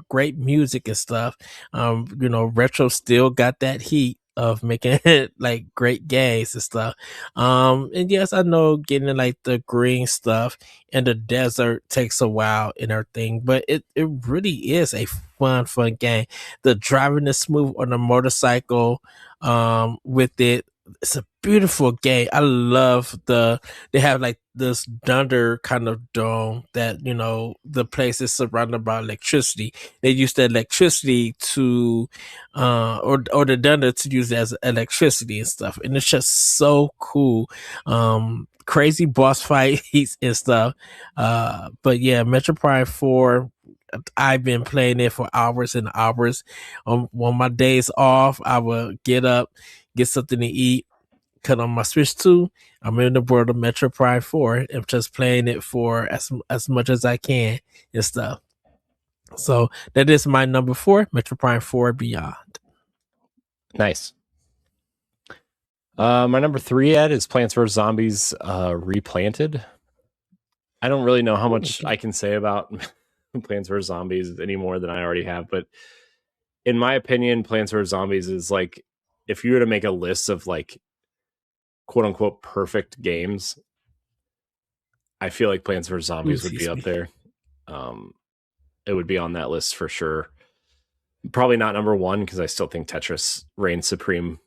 great music and stuff. Retro still got that heat. of making like great games and stuff. And yes, I know getting like the green stuff in the desert takes a while and everything, but it really is a fun game. The driving is smooth on the motorcycle, with it. It's a beautiful game. I love they have like this dunder kind of dome that, the place is surrounded by electricity. They use the electricity to or the dunder to use it as electricity and stuff. And it's just so cool. Crazy boss fights and stuff. But yeah, Metro Prime 4, I've been playing it for hours and hours. On my days off, I will get up, get something to eat, cut on my Switch 2. I'm in the world of Metro Prime 4 and just playing it for as much as I can and stuff. So that is my number 4, Metro Prime 4 Beyond. Nice. My number 3, Ed, is Plants vs. Zombies Replanted. I don't really know how much I can say about Plants vs. Zombies any more than I already have, but in my opinion, Plants vs. Zombies is like, if you were to make a list of like quote unquote perfect games, I feel like Plants vs. Zombies would be up there. It would be on that list for sure. Probably not number 1 because I still think Tetris reigns supreme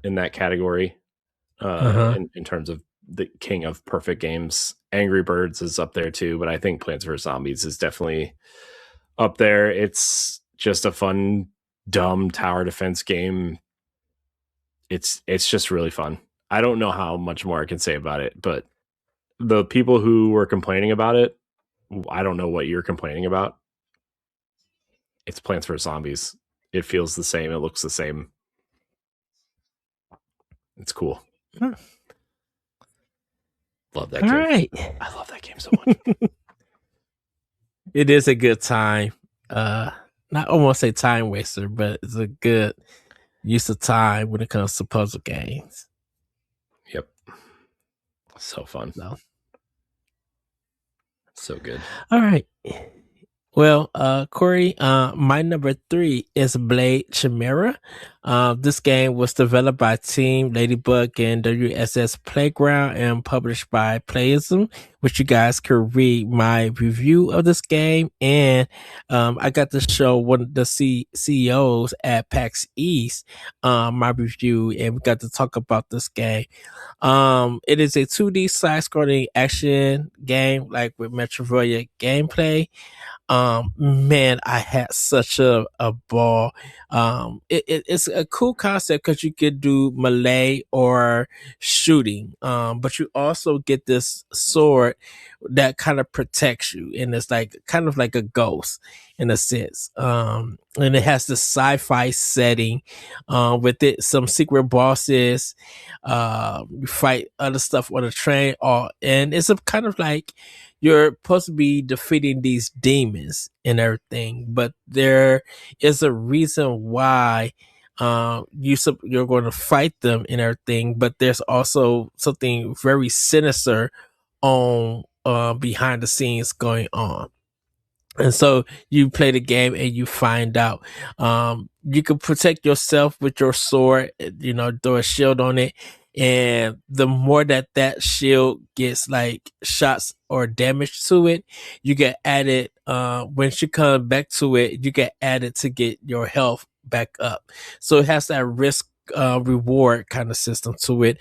in that category. In terms of the king of perfect games. Angry Birds is up there too, but I think Plants vs. Zombies is definitely up there. It's just a fun, dumb tower defense game. It's just really fun. I don't know how much more I can say about it, but the people who were complaining about it, I don't know what you're complaining about. It's Plants vs. Zombies. It feels the same. It looks the same. It's cool. Love that game. All right. I love that game so much. It is a good time. Not almost say time waster, but it's a good use of time when it comes to puzzle games. Yep. So fun. No. So good. All right. Well, Corey, my number 3 is Blade Chimera. This game was developed by Team Ladybug and WSS Playground and published by Playism, which you guys could read my review of this game. And I got to show one of the CEOs at PAX East my review, and we got to talk about this game. It is a 2D side-scrolling action game, like with Metroid gameplay. Man, I had such a ball. It's a cool concept because you could do melee or shooting. But you also get this sword that kind of protects you, and it's like kind of like a ghost in a sense. And it has the sci-fi setting with it, some secret bosses. You fight other stuff on the train, and it's a kind of like you're supposed to be defeating these demons and everything, but there is a reason why you're going to fight them and everything. But there's also something very sinister on behind the scenes going on. And so you play the game and you find out you can protect yourself with your sword, throw a shield on it. And the more that shield gets like shots or damage to it, you get added, when you come back to it, you get added to get your health back up. So it has that risk reward kind of system to it.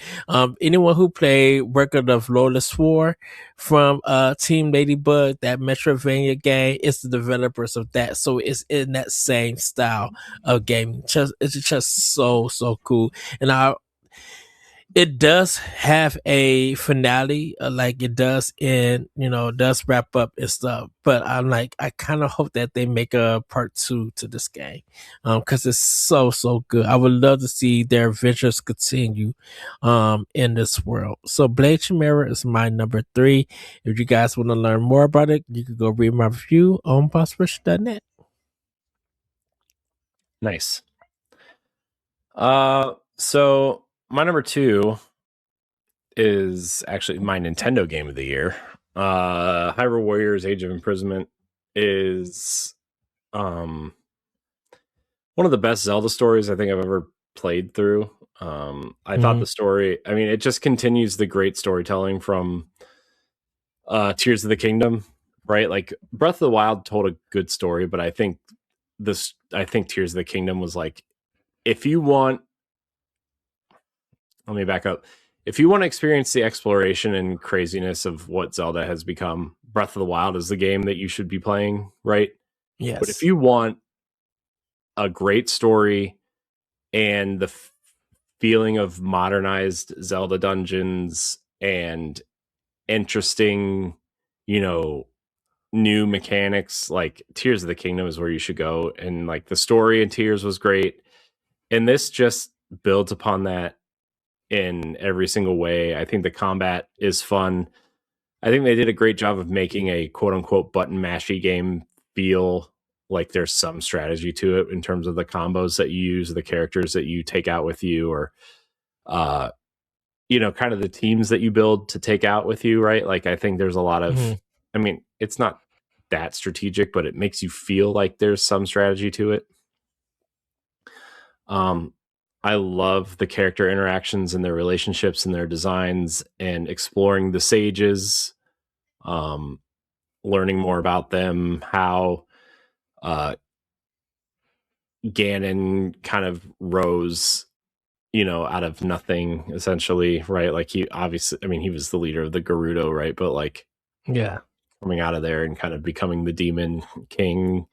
Anyone who played Record of Lawless War from Team Ladybug, that Metroidvania game, is the developers of that. So it's in that same style of gaming. It's just so cool. And it does have a finale, like it does does wrap up and stuff. But I kind of hope that they make a part 2 to this game, because it's so good. I would love to see their adventures continue, in this world. So Blade Chimera is my number 3. If you guys want to learn more about it, you can go read my review on bossrush.net. Nice. So my number 2 is actually my Nintendo game of the year. Hyrule Warriors Age of Imprisonment is one of the best Zelda stories I think I've ever played through. I thought the story, I mean, it just continues the great storytelling from Tears of the Kingdom, right? Like Breath of the Wild told a good story, but I think Tears of the Kingdom was like, if you want, let me back up. If you want to experience the exploration and craziness of what Zelda has become, Breath of the Wild is the game that you should be playing, right? Yes. But if you want a great story and the feeling of modernized Zelda dungeons and interesting, new mechanics, like Tears of the Kingdom is where you should go. And like the story in Tears was great. And this just builds upon that in every single way. I think the combat is fun. I think they did a great job of making a quote unquote button mashy game feel like there's some strategy to it in terms of the combos that you use, the characters that you take out with you, or kind of the teams that you build to take out with you, right? Like I think there's a lot of I mean, it's not that strategic, but it makes you feel like there's some strategy to it. I love the character interactions and their relationships and their designs and exploring the sages, learning more about them, how Ganon kind of rose, out of nothing, essentially, right? Like he obviously, I mean, he was the leader of the Gerudo, right? But like, yeah, coming out of there and kind of becoming the Demon King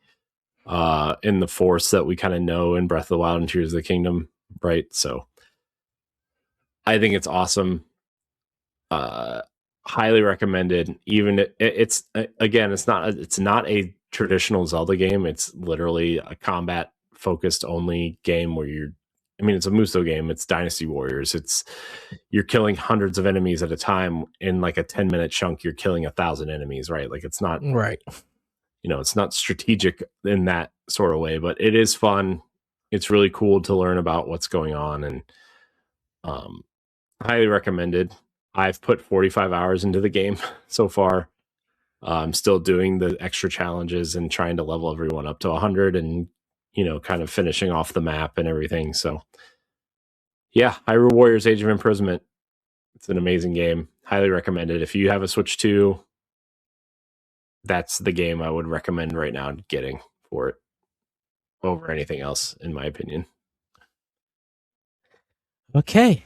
in the Force that we kind of know in Breath of the Wild and Tears of the Kingdom, right? So I think it's awesome. Highly recommended. Even it's again, it's not a traditional Zelda game. It's literally a combat focused only game where it's a Muso game. It's Dynasty Warriors. You're killing hundreds of enemies at a time in like a 10-minute chunk. You're killing 1,000 enemies, right? Like it's not right. It's not strategic in that sort of way, but it is fun. It's really cool to learn about what's going on, and highly recommended. I've put 45 hours into the game so far. I'm still doing the extra challenges and trying to level everyone up to 100 and, kind of finishing off the map and everything. So, yeah, Hyrule Warriors Age of Imprisonment. It's an amazing game. Highly recommended. If you have a Switch 2, that's the game I would recommend right now getting for it over anything else, in my opinion. Okay.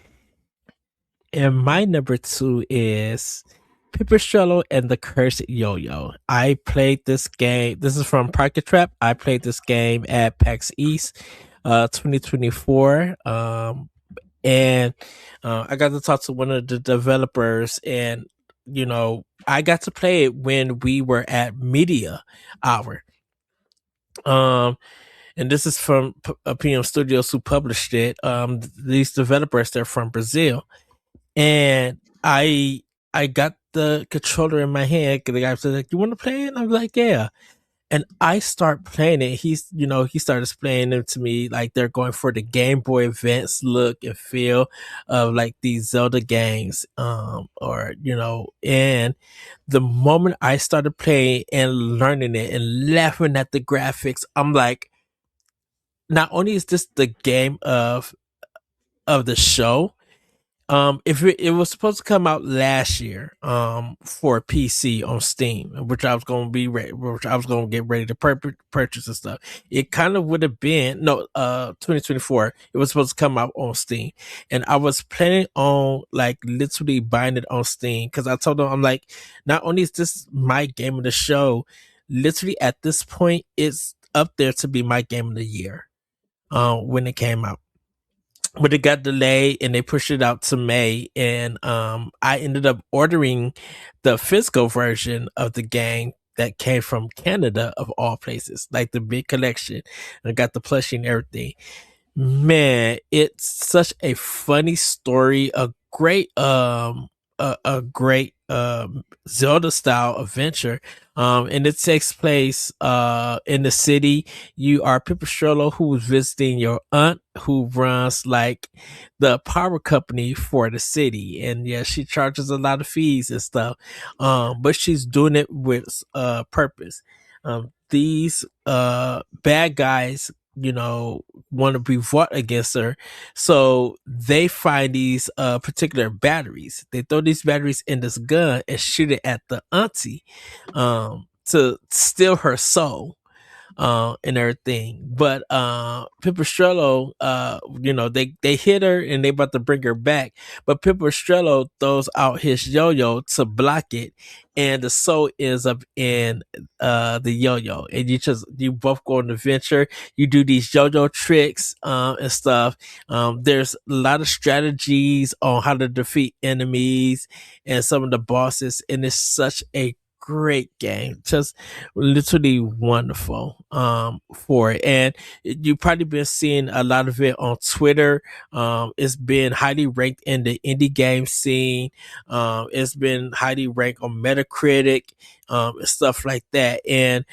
And my number 2 is Pipistrello and the Cursed Yo-Yo. I played this game. This is from Pocket Trap. I played this game at PAX East 2024. And I got to talk to one of the developers, and I got to play it when we were at Media Hour. And this is from PM Studios, who published it. These developers, they're from Brazil, and I got the controller in my hand. The guy said, like, "You want to play it?" And I'm like, "Yeah." And I start playing it. He started explaining it to me like they're going for the Game Boy Advance look and feel of like these Zelda games. And the moment I started playing and learning it and laughing at the graphics, I'm like, not only is this the game of the show, if it was supposed to come out last year, for PC on Steam, which I was going to get ready to purchase and stuff. It kind of would have been 2024. It was supposed to come out on Steam, and I was planning on like literally buying it on Steam because I told them, I'm like, not only is this my game of the show, literally at this point, it's up there to be my game of the year. When it came out. But it got delayed and they pushed it out to May, and I ended up ordering the physical version of the game that came from Canada, of all places, like the big collection. And I got the plushie and everything. Man, it's such a funny story, a great Zelda style adventure. And it takes place in the city. You are Pipistrello, who is visiting your aunt, who runs like the power company for the city. And yeah, she charges a lot of fees and stuff. But she's doing it with purpose. These bad guys want to be fought against her. So they find these particular batteries. They throw these batteries in this gun and shoot it at the auntie to steal her soul and everything. But Pipistrello, they hit her and they about to bring her back. But Pipistrello throws out his yo-yo to block it, and the soul ends up in the yo-yo. And you both go on an adventure. You do these yo-yo tricks and stuff. There's a lot of strategies on how to defeat enemies and some of the bosses, and it's such a great game, just literally wonderful for it. And you've probably been seeing a lot of it on Twitter. It's been highly ranked in the indie game scene. It's been highly ranked on Metacritic and stuff like that. And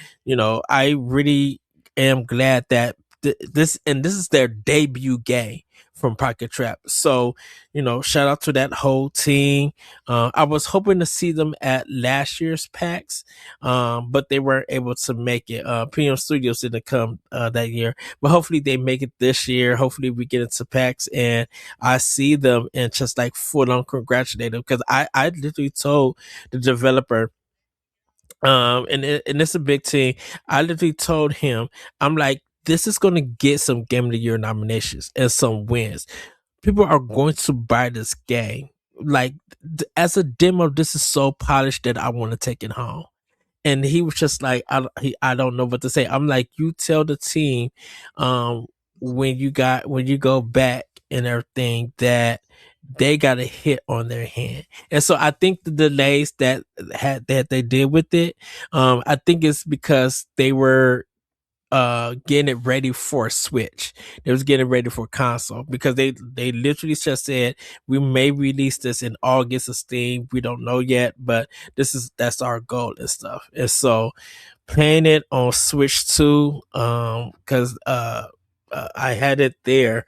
I really am glad that this is their debut game from Pocket Trap. So, shout out to that whole team. I was hoping to see them at last year's PAX, but they weren't able to make it. PM Studios didn't come that year, but hopefully they make it this year. Hopefully we get into PAX and I see them and just like full on congratulate them, because I literally told the developer, and it's a big team. I literally told him, I'm like, this is going to get some Game of the Year nominations and some wins. People are going to buy this game. Like, as a demo, this is so polished that I want to take it home. And he was just like, I don't know what to say. I'm like, you tell the team, when you go back and everything, that they got a hit on their hand. And so I think the delays that they did with it, I think it's because they were getting it ready for Switch. They was getting ready for console, because they literally just said, we may release this in August of Steam. We don't know yet, but that's our goal and stuff. And so playing it on Switch too, because I had it there.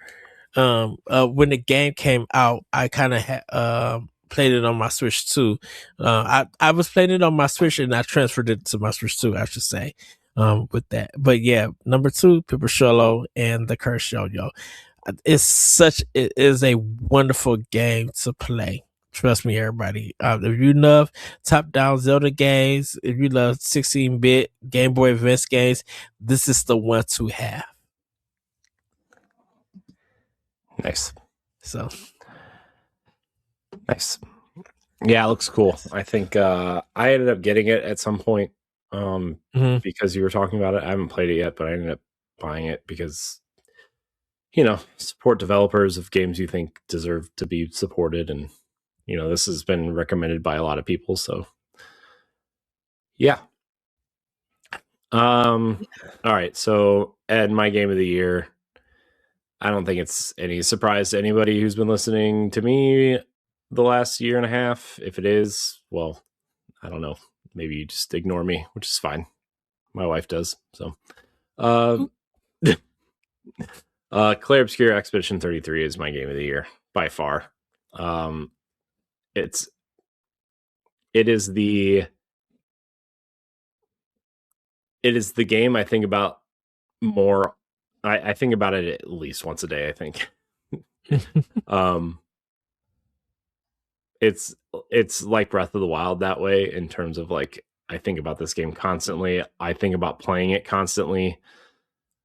When the game came out, I kind of played it on my Switch too. I was playing it on my Switch and I transferred it to my Switch too, I should say. With that, but yeah, number 2, Pipistrello and the Cursed Yo-Yo. It is a wonderful game to play. Trust me, everybody. If you love top-down Zelda games, if you love 16-bit Game Boy Advance games, this is the one to have. Nice. So nice. Yeah, it looks cool. I think I ended up getting it at some point because you were talking about it. I haven't played it yet, but I ended up buying it because, support developers of games you think deserve to be supported. And, this has been recommended by a lot of people. So, yeah. All right. So, Ed, my game of the year, I don't think it's any surprise to anybody who's been listening to me the last year and a half. If it is, well, I don't know. Maybe you just ignore me, which is fine. My wife does. So, Clair Obscur Expedition 33 is my game of the year by far. It is the game I think about more. I think about it at least once a day, I think. It's like Breath of the Wild that way, in terms of like, I think about this game constantly. I think about playing it constantly.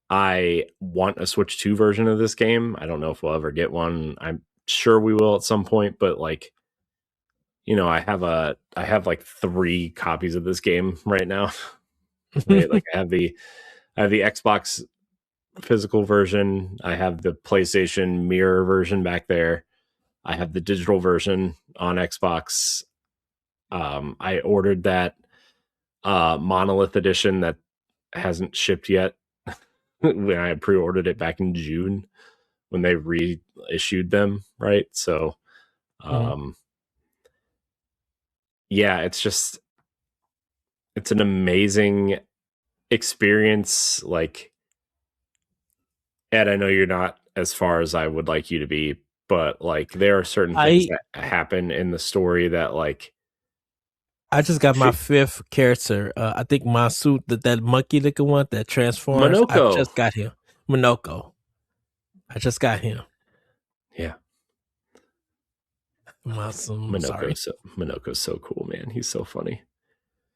I want a Switch 2 version of this game. I don't know if we'll ever get one. I'm sure we will at some point, but like, I have like 3 copies of this game right now. Right? Like I have the Xbox physical version. I have the PlayStation mirror version back there. I have the digital version on Xbox. I ordered that Monolith edition that hasn't shipped yet. When I pre-ordered it back in June, when they reissued them, right? So, yeah, it's an amazing experience. Like, Ed, I know you're not as far as I would like you to be, but like, there are certain things that happen in the story that, like, I just got my 5th character. I think Masu, that monkey looking one that transforms. Monoko. I just got him. Minoko. I just got him. Yeah. Awesome. Sorry. Minoko's so cool, man. He's so funny.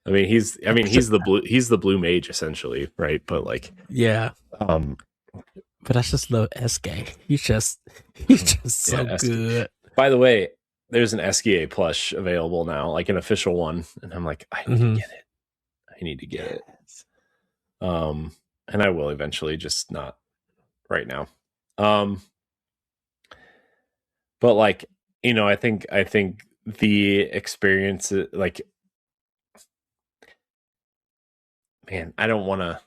I mean, he's the blue mage essentially, right? But like, yeah. But I just love SK. He's just so good. By the way, there's an SKA plush available now, like an official one, and I'm like, I need to get it. I need to get it. And I will eventually, just not right now. But like, you know, I think the experience, like, man, I don't want to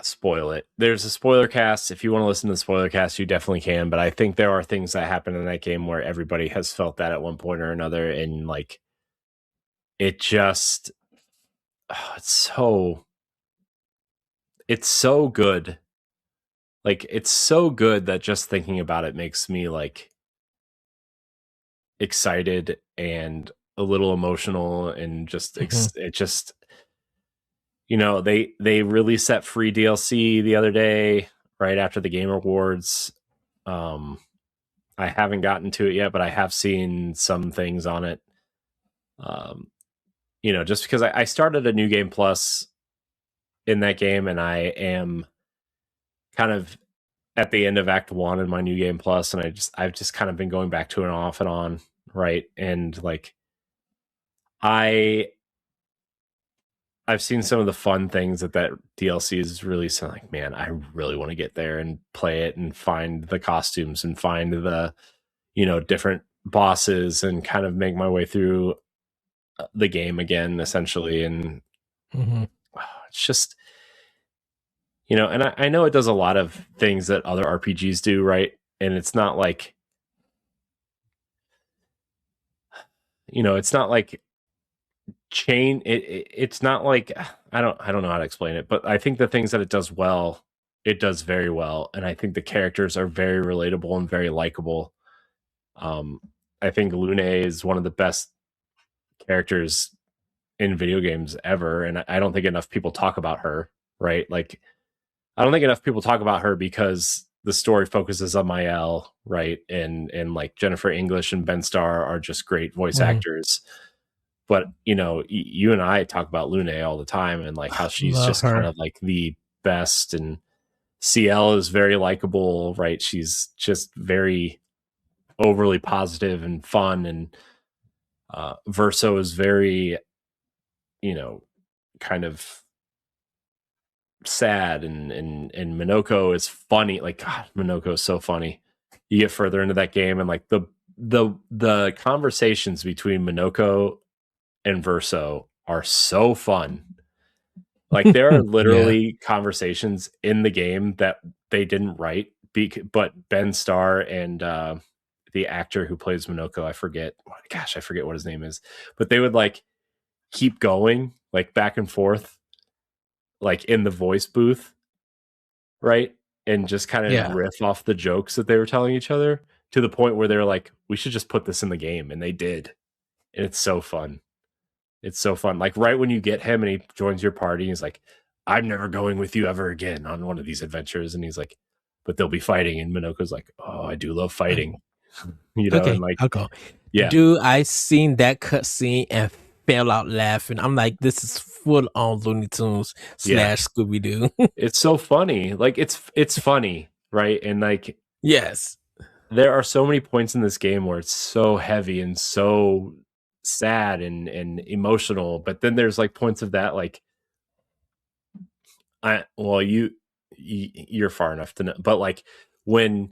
spoil it. There's a spoiler cast. If you want to listen to the spoiler cast, you definitely can. But I think there are things that happen in that game where everybody has felt that at one point or another, and like, it just, it's so good. Like, it's so good that just thinking about it makes me like excited and a little emotional, and just it just, you know, they really set free DLC the other day right after the Game Awards. I haven't gotten to it yet, but I have seen some things on it. You know, just because I started a new game plus in that game, and I am kind of at the end of Act 1 in my new game plus, and I've just kind of been going back to it off and on, right? And like, I've seen some of the fun things that DLC is really like, man, I really want to get there and play it and find the costumes and find the, you know, different bosses and kind of make my way through the game again, essentially. And it's just, you know, and I know it does a lot of things that other RPGs do, right? And it's not like, you know, it's not like it's not like, I don't know how to explain it, but I think the things that it does well, it does very well. And I think the characters are very relatable and very likable. I think Lune is one of the best characters in video games ever, and I don't think enough people talk about her, right? Like, I don't think enough people talk about her because the story focuses on Mael, right? And like Jennifer English and Ben Starr are just great voice actors. But, you know, you and I talk about Lune all the time, and like how she's just kind of like the best. And CL is very likable, right? She's just very overly positive and fun. And Verso is very, you know, kind of sad, and Minoko is funny. Like, God, Minoko is so funny. You get further into that game, and like the conversations between Minoko and Verso are so fun. Like, there are literally conversations in the game that they didn't write, but Ben Starr and the actor who plays Minoko, I forget what his name is, but they would like keep going, like back and forth, like in the voice booth, right? And just kind of riff off the jokes that they were telling each other, to the point where they're like, we should just put this in the game. And they did. And it's so fun. It's so fun. Like, right when you get him and he joins your party, he's like, I'm never going with you ever again on one of these adventures. And he's like, but they'll be fighting. And Minoko's like, oh, I do love fighting. You know, okay, and like, I'll go. Yeah. Dude, I seen that cutscene and fell out laughing. I'm like, this is full on Looney Tunes / Scooby Doo. It's so funny. Like, it's funny, right? And like, yes, there are so many points in this game where it's so heavy and so sad and emotional, but then there's like points of that, like, you're far enough to know, but like when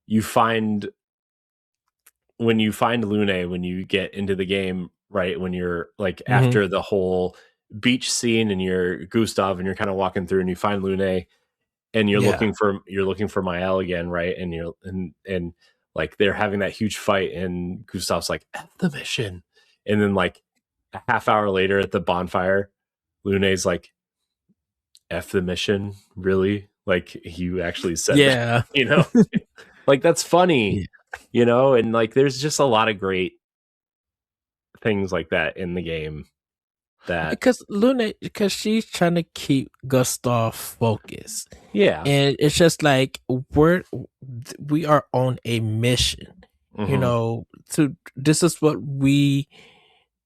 you find Lune, when you get into the game, right, when you're like after the whole beach scene and you're Gustav and you're kind of walking through and you find Lune and you're looking for Mael again, right? And you're and like they're having that huge fight and Gustav's like, F the mission. And then like a half hour later at the bonfire, Lune's like, F the mission, really? Like, you actually said that, you know? Like, that's funny, you know? And like, there's just a lot of great things like that in the game. that because she's trying to keep Gustav focused, yeah. and it's just like we are on a mission, Mm-hmm. to this is what we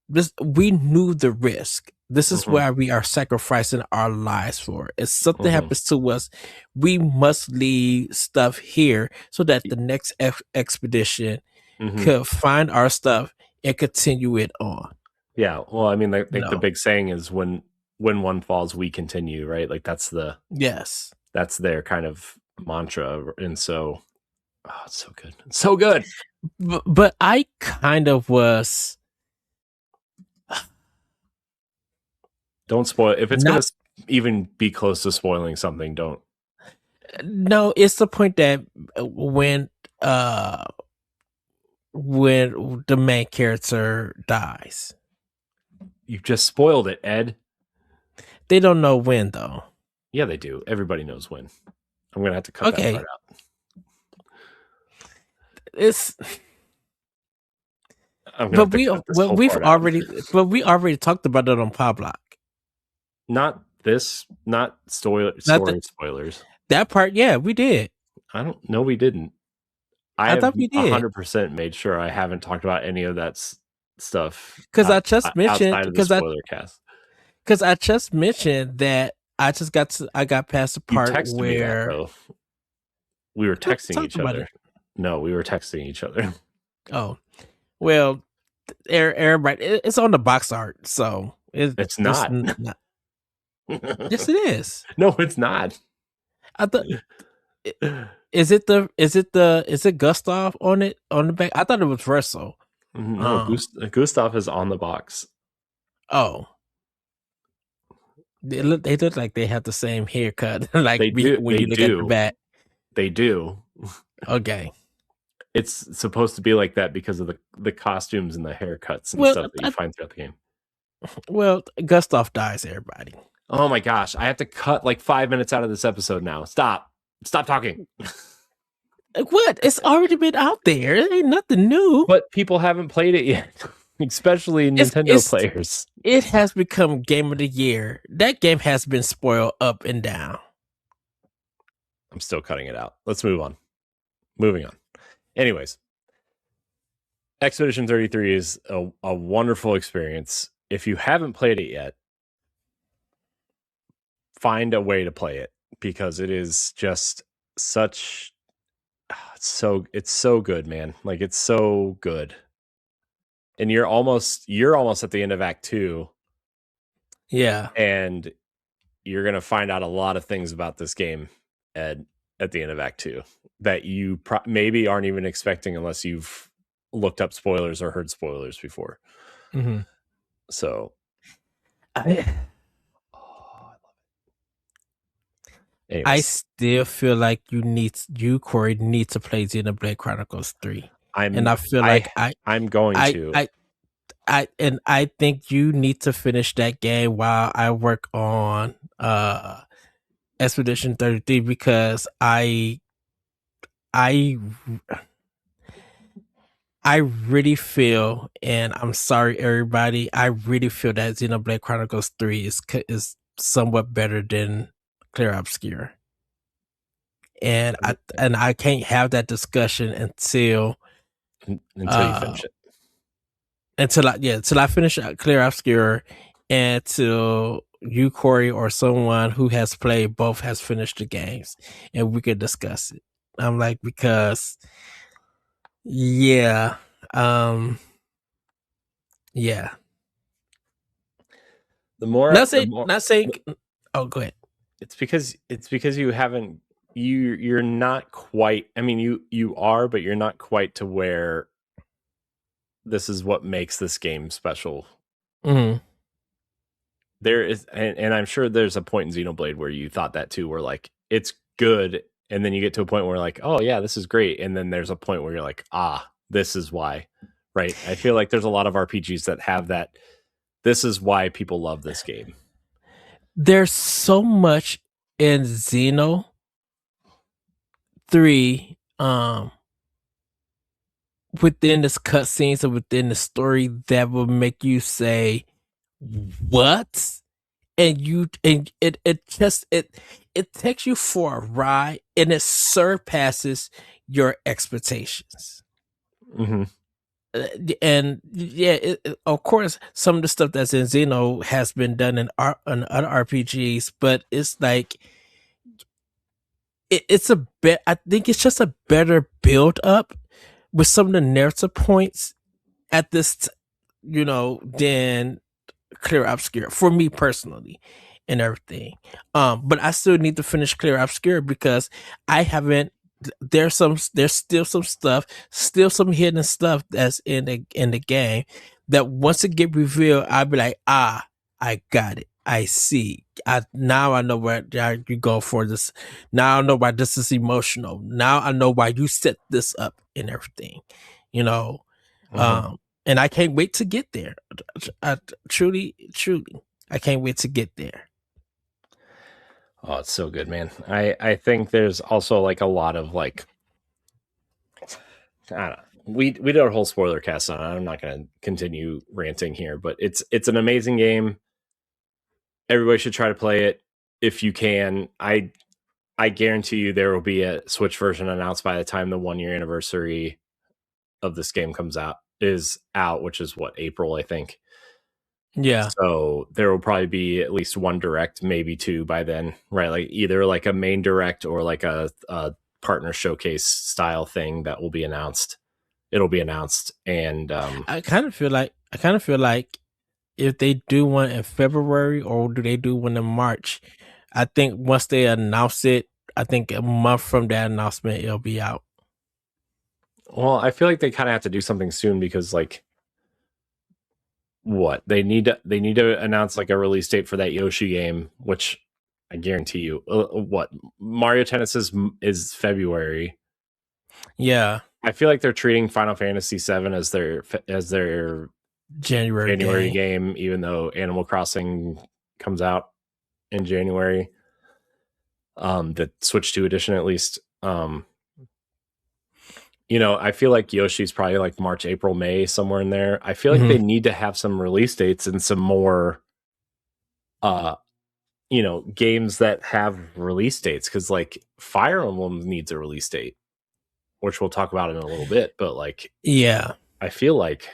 knew the risk. This is Mm-hmm. why we are sacrificing our lives for. If something Mm-hmm. happens to us, we must leave stuff here so that the next expedition Mm-hmm. could find our stuff and continue it on. Yeah. Well, I mean, I think the No. big saying is when one falls, we continue, right? Like Yes. that's their kind of mantra. And so, oh, it's so good. It's so good. But I kind of was Don't spoil if it's not. gonna even be close to spoiling something. Don't. No, it's the point that uh when the main character dies, You've just spoiled it, Ed. they don't know when though. Yeah, they do. Everybody knows when. I'm gonna have to cut that Okay, part out. it's I'm gonna have to cut this whole part out. we already talked about it on Pow Block. Not this, not story Not that spoilers. that part. Yeah, we did. I don't know. We didn't. I I have thought we did 100% made sure I haven't talked about any of that stuff because I just mentioned outside of the spoiler cast. because I just mentioned that I got past the You part texted me that where though. We were texting talk each about other. it. No, we were texting each other. Oh, well, everybody, it's on the box art, so It's not. not. Yes, it is. No, it's not. I thought. Is it Gustav on it on the back? I thought it was Verso. No, Gustav is on the box. Oh, they look like they have the same haircut. Like They do. when They you look at the do. back. They do. Okay. It's supposed to be like that because of the costumes and the haircuts and stuff that you find throughout the game. Well, Gustav dies, everybody. Oh my gosh. I have to cut like 5 minutes out of this episode now. Stop talking. What? It's already been out there. It ain't nothing new. But people haven't played it yet, especially Nintendo players. It has become Game of the Year. That game has been spoiled up and down. I'm still cutting it out. Let's move on. Moving on. Anyways, Expedition 33 is a wonderful experience. If you haven't played it yet, find a way to play it because it is just such it's so good, man. Like it's so good. And you're almost at the end of Act 2. Yeah. And you're going to find out a lot of things about this game at the end of Act 2 that you maybe aren't even expecting unless you've looked up spoilers or heard spoilers before. Mm-hmm. So Anyways. I still feel like Corey, need to play Xenoblade Chronicles 3. And I feel like I'm going to. I think you need to finish that game while I work on Expedition 33 because I really feel, and I'm sorry everybody, I really feel that Xenoblade Chronicles 3 is somewhat better than Clear Obscure. And I can't have that discussion until you finish it. Until I finish Clear Obscure, and till you, Corey, or someone who has played both has finished the games, and we could discuss it. I'm like, because yeah. The more not saying oh, go ahead. It's because you haven't you're not quite, I mean you are, but you're not quite to where this is what makes this game special. Mm-hmm. There is, and I'm sure there's a point in Xenoblade where you thought that too, where like it's good, and then you get to a point where like, oh yeah, this is great, and then there's a point where you're like, this is why, right? I feel like there's a lot of RPGs that have that. This is why people love this game. There's so much in Xeno 3 within this cutscenes and within the story that will make you say, what? And it takes you for a ride, and it surpasses your expectations. Mm-hmm. And yeah, of course, some of the stuff that's in Xeno has been done in other RPGs, but it's like it's a bit. I think it's just a better build up with some of the narrative points at this, than Clear Obscure for me personally and everything. But I still need to finish Clear Obscure because I haven't. There's still some stuff, still some hidden stuff that's in the game that once it get revealed, I'll be like, I got it. I see. Now I know where you go for this. Now I know why this is emotional. Now I know why you set this up and everything. You know, Mm-hmm. and I can't wait to get there. I truly, I can't wait to get there. Oh, it's so good, man. I think there's also like a lot of like, I don't know. We did a whole spoiler cast on it. I'm not going to continue ranting here, but it's an amazing game. Everybody should try to play it if you can. I guarantee you there will be a Switch version announced by the time the 1 year anniversary of this game is out, which is what, April, I think. Yeah. So there will probably be at least one direct, maybe two by then, right? Like either like a main direct or like a partner showcase style thing that will be announced. It'll be announced, and I kind of feel like if they do one in February or do they do one in March, I think once they announce it, I think a month from that announcement it'll be out. well, I feel like they kind of have to do something soon because like what they need to announce like a release date for that Yoshi game, which I guarantee you, what Mario Tennis is February. Yeah, I feel like they're treating Final Fantasy VII as their January game, even though Animal Crossing comes out in January. The Switch 2 edition, at least. I feel like Yoshi's probably like March, April, May, somewhere in there. I feel like they need to have some release dates and some more, games that have release dates. Because like Fire Emblem needs a release date, which we'll talk about in a little bit. But like, Yeah, I feel like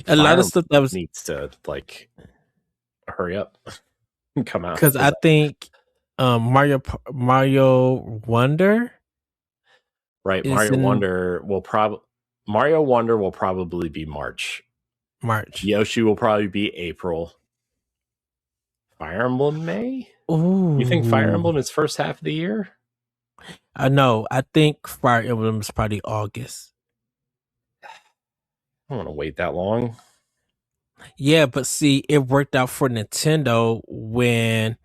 a Fire lot of Emblem stuff that was needs to like hurry up and come out. because I think Mario Wonder, Right, is in Mario Wonder will probably be March. March. Yoshi will probably be April. Fire Emblem May? You think Fire Ooh, Emblem is first half of the year? I know. I think Fire Emblem is probably August. I don't want to wait that long. Yeah, but see, it worked out for Nintendo when,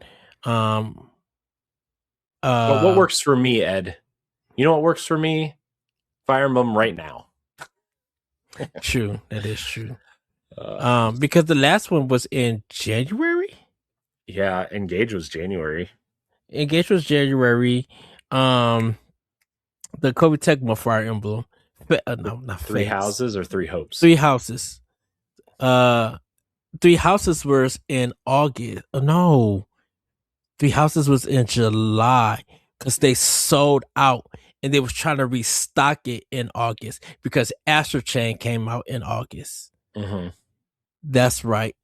um, But what works for me, Ed? You know what works for me? Fire Emblem right now. True, that is true. Because the last one was in January. Yeah, Engage was January. Engage was January. The Kobe Tecmo Fire Emblem. No, not Three Fates. Houses or Three Hopes? Three Houses. Three Houses was in August. No, Three Houses was in July because they sold out and they was trying to restock it in August because Astro Chain came out in August. Mm-hmm. That's right.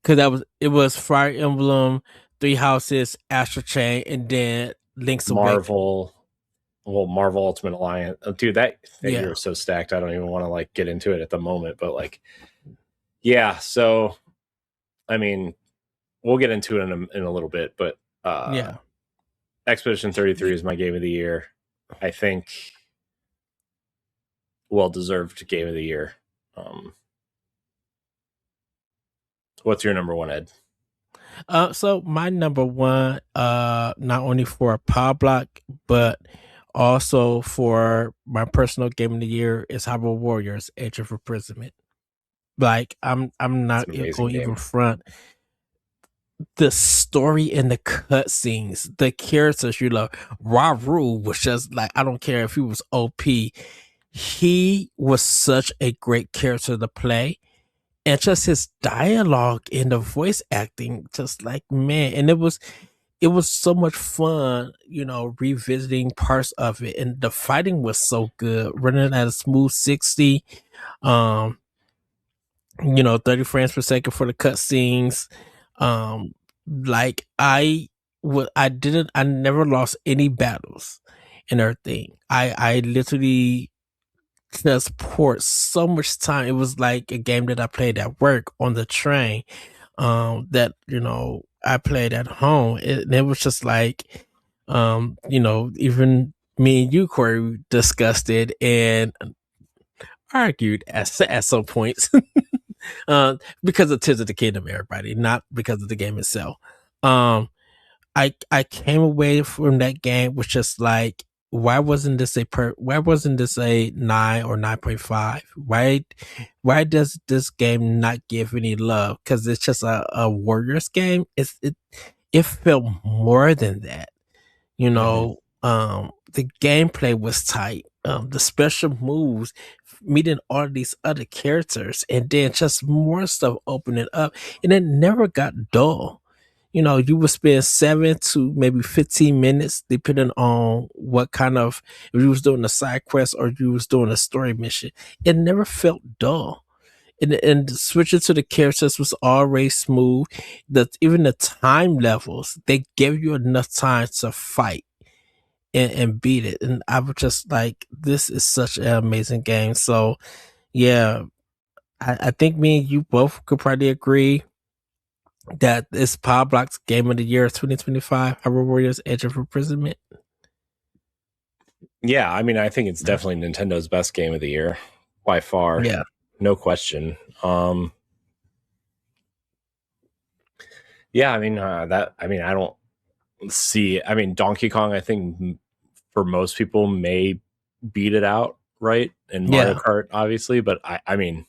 Because it was Fire Emblem, Three Houses, Astro Chain, and then Link's Marvel. Well, Marvel Ultimate Alliance. Dude, that year was so stacked. I don't even want to like get into it at the moment, but like, yeah. So, I mean, we'll get into it in a little bit, but yeah, Expedition 33 is my game of the year. I think well-deserved game of the year. What's your number one, Ed? So my number one, not only for Pow Block, but also for my personal game of the year is Hyrule Warriors: Age of Imprisonment. Like I'm not going to even front. The story and the cutscenes, the characters you love. Raru was just like, I don't care if he was OP. He was such a great character to play. and just his dialogue and the voice acting, just like, man. And it was so much fun, revisiting parts of it, and the fighting was so good, running at a smooth 60, 30 frames per second for the cutscenes. Like I never lost any battles and everything. I literally just poured so much time. It was like a game that I played at work on the train. That I played at home. It was just like, even me and you, Corey, discussed it and argued at some points. Because of Tears of the Kingdom, everybody, not because of the game itself. I came away from that game with just like, why wasn't this a 9 or 9.5? Why does this game not give any love? Because it's just a Warriors game. It felt more than that. The gameplay was tight. The special moves, meeting all these other characters, and then just more stuff opening up, and it never got dull. You would spend 7 to maybe 15 minutes, depending on what kind of, if you was doing a side quest or you was doing a story mission. It never felt dull. And switching to the characters was always smooth. Even the time levels, they gave you enough time to fight and beat it. And I was just like, this is such an amazing game. So yeah, I think me and you both could probably agree that it's Pow Block's Game of the Year 2025, Hyrule Warriors Edge of Imprisonment. Yeah, I mean, I think it's definitely Nintendo's best game of the year by far. Yeah. No question. Yeah, I mean, I don't see, I mean, Donkey Kong, I think for most people may beat it out, right? And Mario Kart, obviously, but I mean,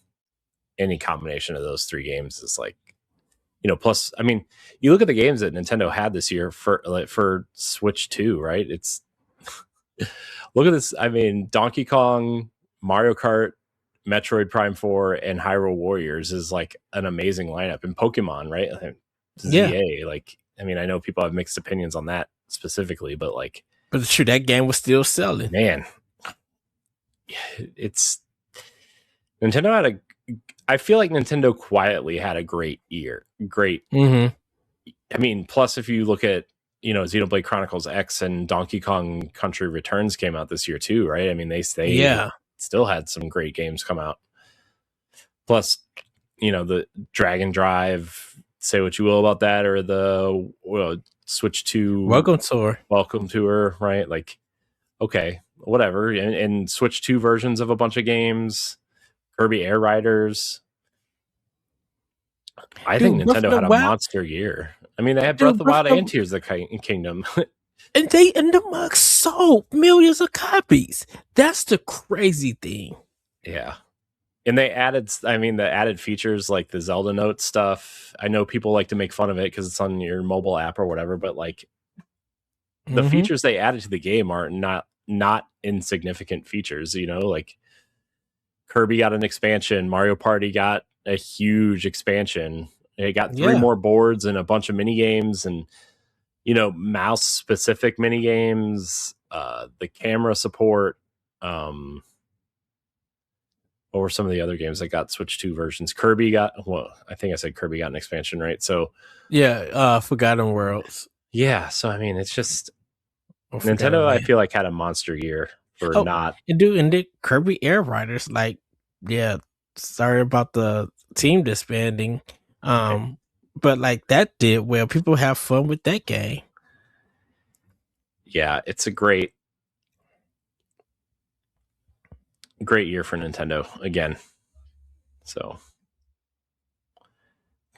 any combination of those three games is like, plus, I mean, you look at the games that Nintendo had this year for Switch 2, right? It's look at this. I mean, Donkey Kong, Mario Kart, Metroid Prime 4, and Hyrule Warriors is like an amazing lineup. And Pokemon, right? ZA, like, I mean, I know people have mixed opinions on that specifically, but like, but it's true, that game was still selling. Man, it's Nintendo had I feel like Nintendo quietly had a great year. Great. Mm-hmm. I mean, plus if you look at, Xenoblade Chronicles X and Donkey Kong Country Returns came out this year too, right? I mean, they still had some great games come out. Plus, the Dragon Drive, say what you will about that, or the Switch 2 Welcome Tour, right? Like, okay, whatever. And Switch 2 versions of a bunch of games, Kirby Air Riders. I think Nintendo had a monster year. I mean, they had Breath of the Wild and Tears of the Kingdom. And the sold millions of copies. That's the crazy thing. Yeah. And they added, the added features like the Zelda Note stuff. I know people like to make fun of it because it's on your mobile app or whatever, but like the features they added to the game are not insignificant features, like Kirby got an expansion, Mario Party got a huge expansion. It got 3 more boards and a bunch of mini games and mouse specific mini games, the camera support. What were some of the other games that got Switch 2 versions? I think I said Kirby got an expansion, right? So Forgotten Worlds. Yeah, so I mean, it's just Nintendo. I feel like had a monster year for not. And the Kirby Air Riders, like, sorry about the team disbanding, but like that did well. People have fun with that game. Yeah, it's a great year for Nintendo again. So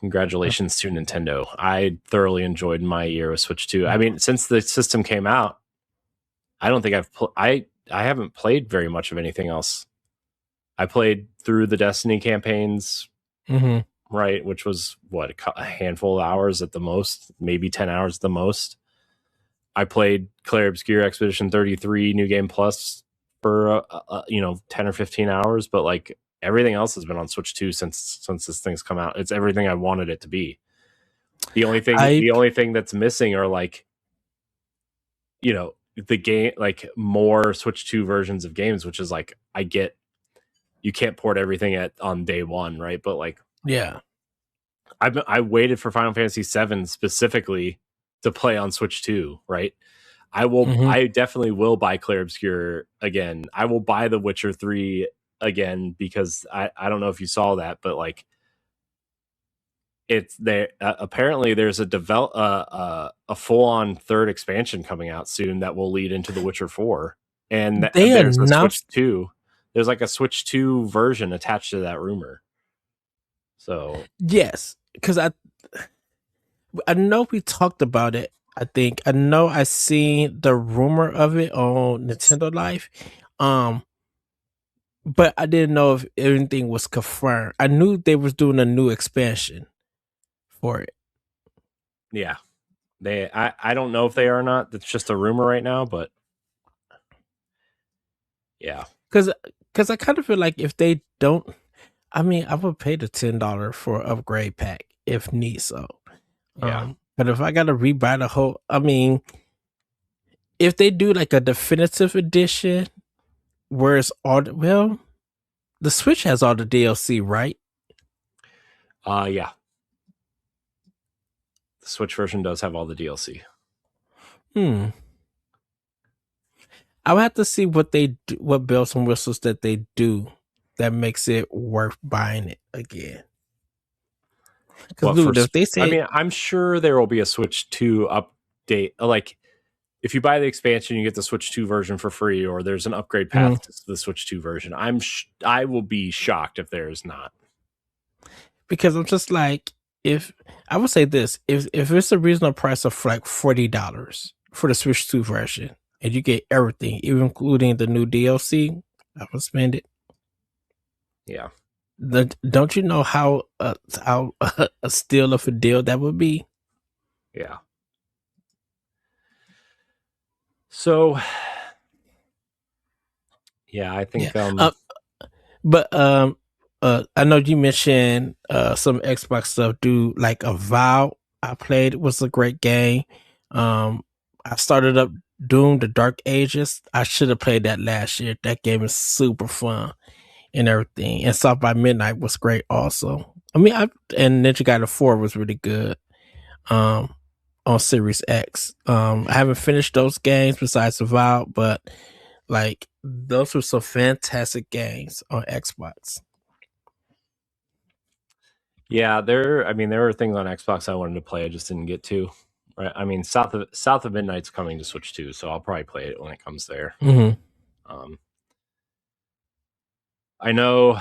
congratulations to Nintendo. I thoroughly enjoyed my year with Switch 2. I mean, since the system came out, I don't think I haven't played very much of anything else. I played through the Destiny campaigns, right? Which was a handful of hours at the most, maybe 10 hours at the most. I played Clair Obscure Expedition 33 New Game Plus for 10 or 15 hours, but like everything else has been on Switch 2 since this thing's come out. It's everything I wanted it to be. The only thing that's missing are like, you know, the game, like more Switch 2 versions of games, which is like, I get you can't port everything on day one, right? But like, yeah. I waited for Final Fantasy VII specifically to play on Switch 2, right? I definitely will buy Clair Obscur again. I will buy The Witcher 3 again, because I don't know if you saw that, but like, it's there. Apparently, there's a full on third expansion coming out soon that will lead into The Witcher 4, and there's a Switch 2. There's like a Switch 2 version attached to that rumor. So yes, because I know we talked about it. I know I seen the rumor of it on Nintendo Life, but I didn't know if anything was confirmed. I knew they was doing a new expansion for it. Yeah, I don't know if they are or not. It's just a rumor right now, but yeah, because I kind of feel like if they don't, I mean, I would pay the $10 for upgrade pack if need so. Yeah. But if I gotta rebuy the whole, I mean, if they do like a definitive edition where it's all, well, the Switch has all the DLC, right? Yeah. The Switch version does have all the DLC. I would have to see what they do, what bells and whistles that they do that makes it worth buying it again. Because dude, if they say, I mean, I'm sure there will be a Switch 2 update. Like, if you buy the expansion, you get the Switch 2 version for free, or there's an upgrade path to the Switch 2 version. I will be shocked if there is not. Because I'm just like, if I would say this, if it's a reasonable price of like $40 for the Switch 2 version, and you get everything, even including the new DLC, I would spend it. Yeah. Don't you know how a steal of a deal that would be? Yeah. So, yeah, I think. Yeah. But I know you mentioned some Xbox stuff. Do like a Vow I played was a great game. I started up Doom: The Dark Ages. I should have played that last year. That game is super fun and everything. And South by Midnight was great also. I mean, and Ninja Gaiden 4 was really good. On Series X. I haven't finished those games besides the Vow, but like those were some fantastic games on Xbox. Yeah, there were things on Xbox I wanted to play, I just didn't get to. Right? I mean, South of Midnight's coming to Switch 2, so I'll probably play it when it comes there. I know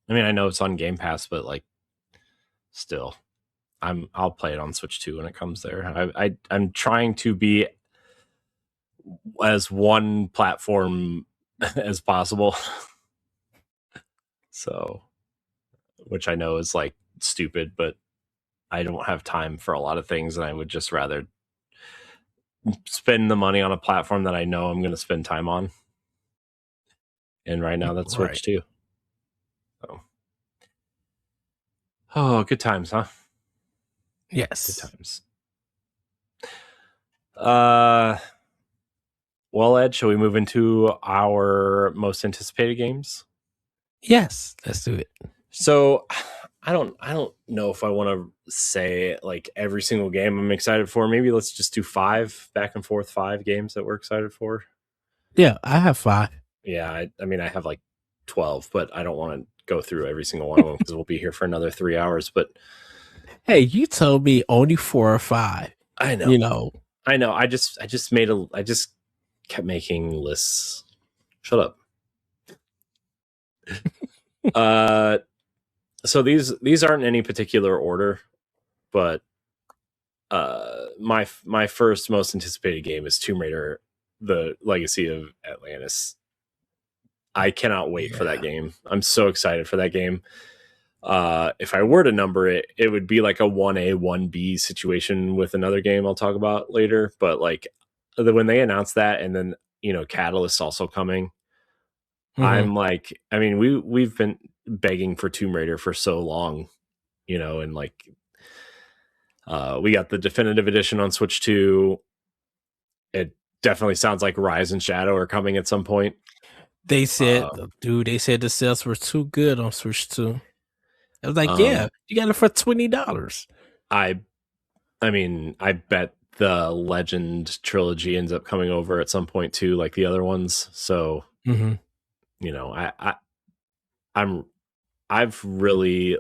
I know it's on Game Pass, but like, still, I'll play it on Switch 2 when it comes there. I'm trying to be as one platform as possible. So, which I know is like stupid, but I don't have time for a lot of things, and I would just rather spend the money on a platform that I know I'm going to spend time on. And right now that's Switch 2. So. Oh, good times, huh? Yes. Good times. Well, Ed, shall we move into our most anticipated games? Yes, let's do it. So, I don't know if I want to say like every single game I'm excited for. Maybe let's just do 5 back and forth 5 games that we're excited for. Yeah, I have 5. Yeah, I mean I have like 12, but I don't want to go through every single one of them because we'll be here for another 3 hours. But hey, you told me only 4 or 5. I know. You know. I know. I just kept making lists. Shut up. So these aren't in any particular order, but my first most anticipated game is Tomb Raider: The Legacy of Atlantis. I cannot wait for that game. I'm so excited for that game. If I were to number it, it would be like a 1A, 1B situation with another game I'll talk about later. But like when they announced that, and then Catalyst also coming, I'm like, I mean, we've been begging for Tomb Raider for so long, you know, and like we got the definitive edition on Switch 2. It definitely sounds like Rise and Shadow are coming at some point. They said, they said the sales were too good on Switch 2. I was like, yeah, you got it for $20. I mean, I bet the Legend trilogy ends up coming over at some point too, like the other ones. So, you know, I've really,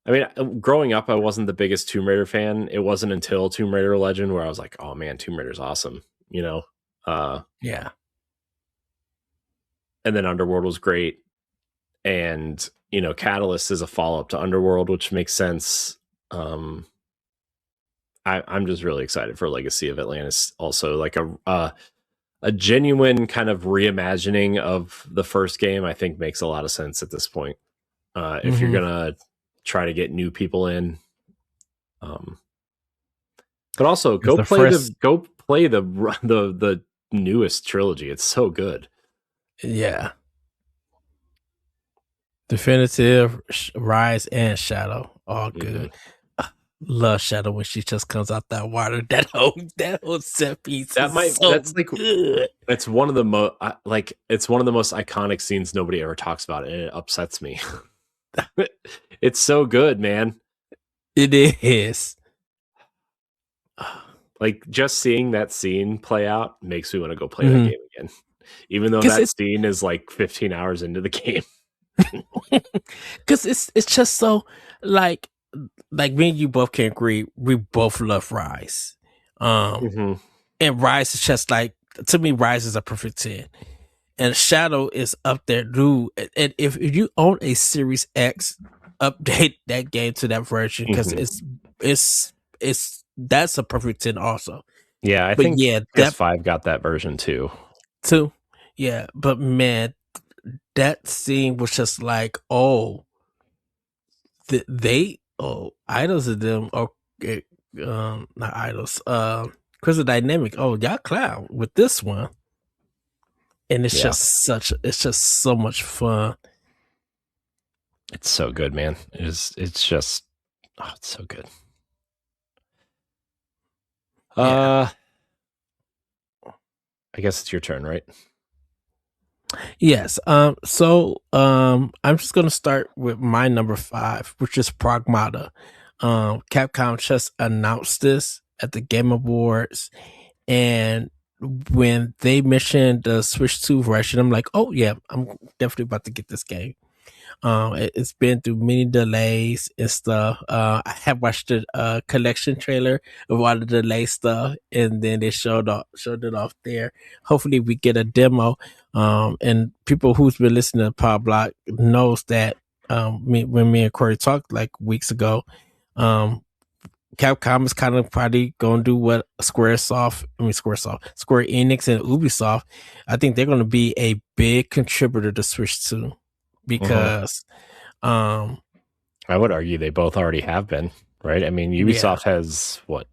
I mean, growing up, I wasn't the biggest Tomb Raider fan. It wasn't until Tomb Raider Legend where I was like, oh man, Tomb Raider's awesome, you know? Yeah. And then Underworld was great. And, you know, Catalyst is a follow-up to Underworld, which makes sense. I'm just really excited for Legacy of Atlantis. Also, like a genuine kind of reimagining of the first game, I think makes a lot of sense at this point. If you're gonna try to get new people in, but also go play the newest trilogy. It's so good. Yeah. Definitive, Rise, and Shadow, all good. Love Shadow when she just comes out that water. That whole set piece. That's like good. It's one of the most it's one of the most iconic scenes nobody ever talks about, and it upsets me. It's so good, man. It is. Like just seeing that scene play out makes me want to go play that game again, even though that scene is like 15 hours into the game. Because it's just so like me and you both can agree. We both love Rise, and Rise is just like, to me, Rise is a perfect 10, and Shadow is up there, dude. And if you own a Series X, update that game to that version, because it's that's a perfect 10 also. Yeah, I think PS5 got that version too. Yeah, but man, that scene was just like, idols of them, or not idols, Crystal Dynamic. Oh, y'all clown with this one, and it's just so much fun. It's so good, man. It's just, it's so good. I guess it's your turn, right? Yes. So I'm just gonna start with my number 5, which is Pragmata. Capcom just announced this at the Game Awards, and when they mentioned the Switch 2 version, I'm like, oh yeah, I'm definitely about to get this game. It's been through many delays and stuff. I have watched the collection trailer of all the delay stuff, and then they showed it off there. Hopefully, we get a demo. And people who's been listening to Pow Block knows that when me and Corey talked like weeks ago, Capcom is kind of probably going to do what Square Enix and Ubisoft. I think they're going to be a big contributor to Switch 2, because I would argue they both already have been, right? I mean, Ubisoft has what,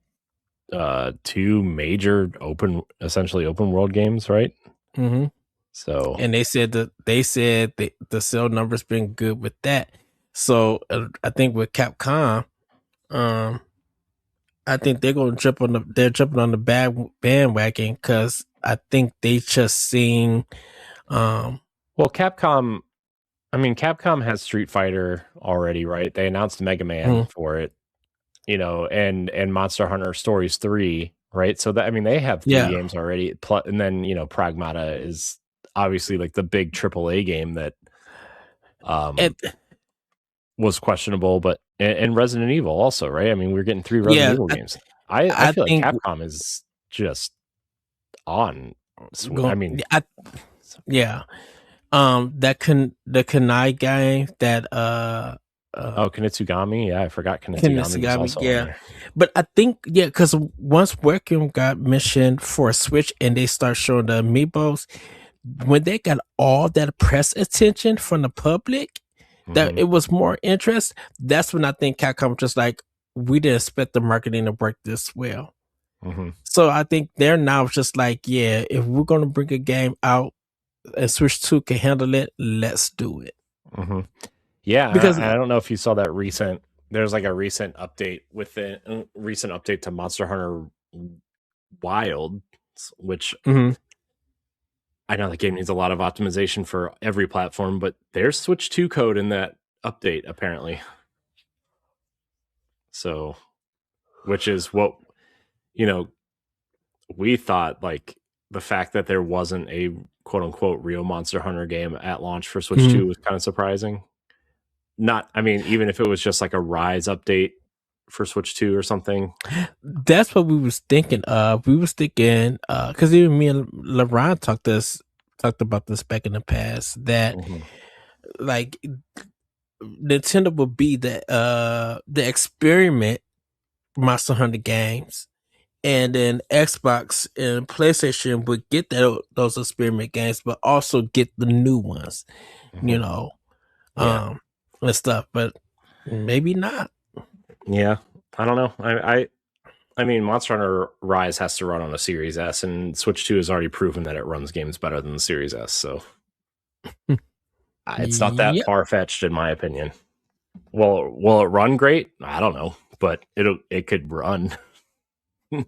2 major essentially open world games, right? So, and they said the sale numbers been good with that. So I think with Capcom, I think they're going to jumping on the bandwagon, because I think they just seeing. Well, Capcom has Street Fighter already, right? They announced Mega Man for it, you know, and Monster Hunter Stories 3, right? So that, I mean, they have 3 games already. And then, you know, Pragmata is obviously like the big AAA game that was questionable, but and Resident Evil also, right? I mean, we're getting 3 Resident Evil games. I feel like Capcom is just on. I mean, that the Kanai game that Kinetsugami, yeah, I forgot Kinetsugami was also on there. But I think because once Working got mentioned for Switch and they start showing the amiibos, when they got all that press attention from the public, that it was more interest. That's when I think Capcom just like, we didn't expect the marketing to work this well. So I think they're now just like, if we're going to bring a game out and Switch 2 can handle it, let's do it. Mm-hmm. Yeah, Because I don't know if you saw that recent. There's like a recent update with the recent update to Monster Hunter Wild, which I know the game needs a lot of optimization for every platform, but there's Switch 2 code in that update apparently. So, which is what, you know, we thought, like the fact that there wasn't a quote unquote real Monster Hunter game at launch for Switch 2 was kind of surprising. I mean, even if it was just like a Rise update for Switch 2 or something. That's what we was thinking of. We was thinking, because even me and LeBron talked about this back in the past, that like Nintendo would be the experiment Monster Hunter games, and then Xbox and PlayStation would get those experiment games, but also get the new ones, you know, and stuff. But maybe not. Yeah, I don't know. I mean, Monster Hunter Rise has to run on a Series S, and Switch 2 has already proven that it runs games better than the Series S. So it's not that far fetched, in my opinion. Will it run great? I don't know, but it could run. I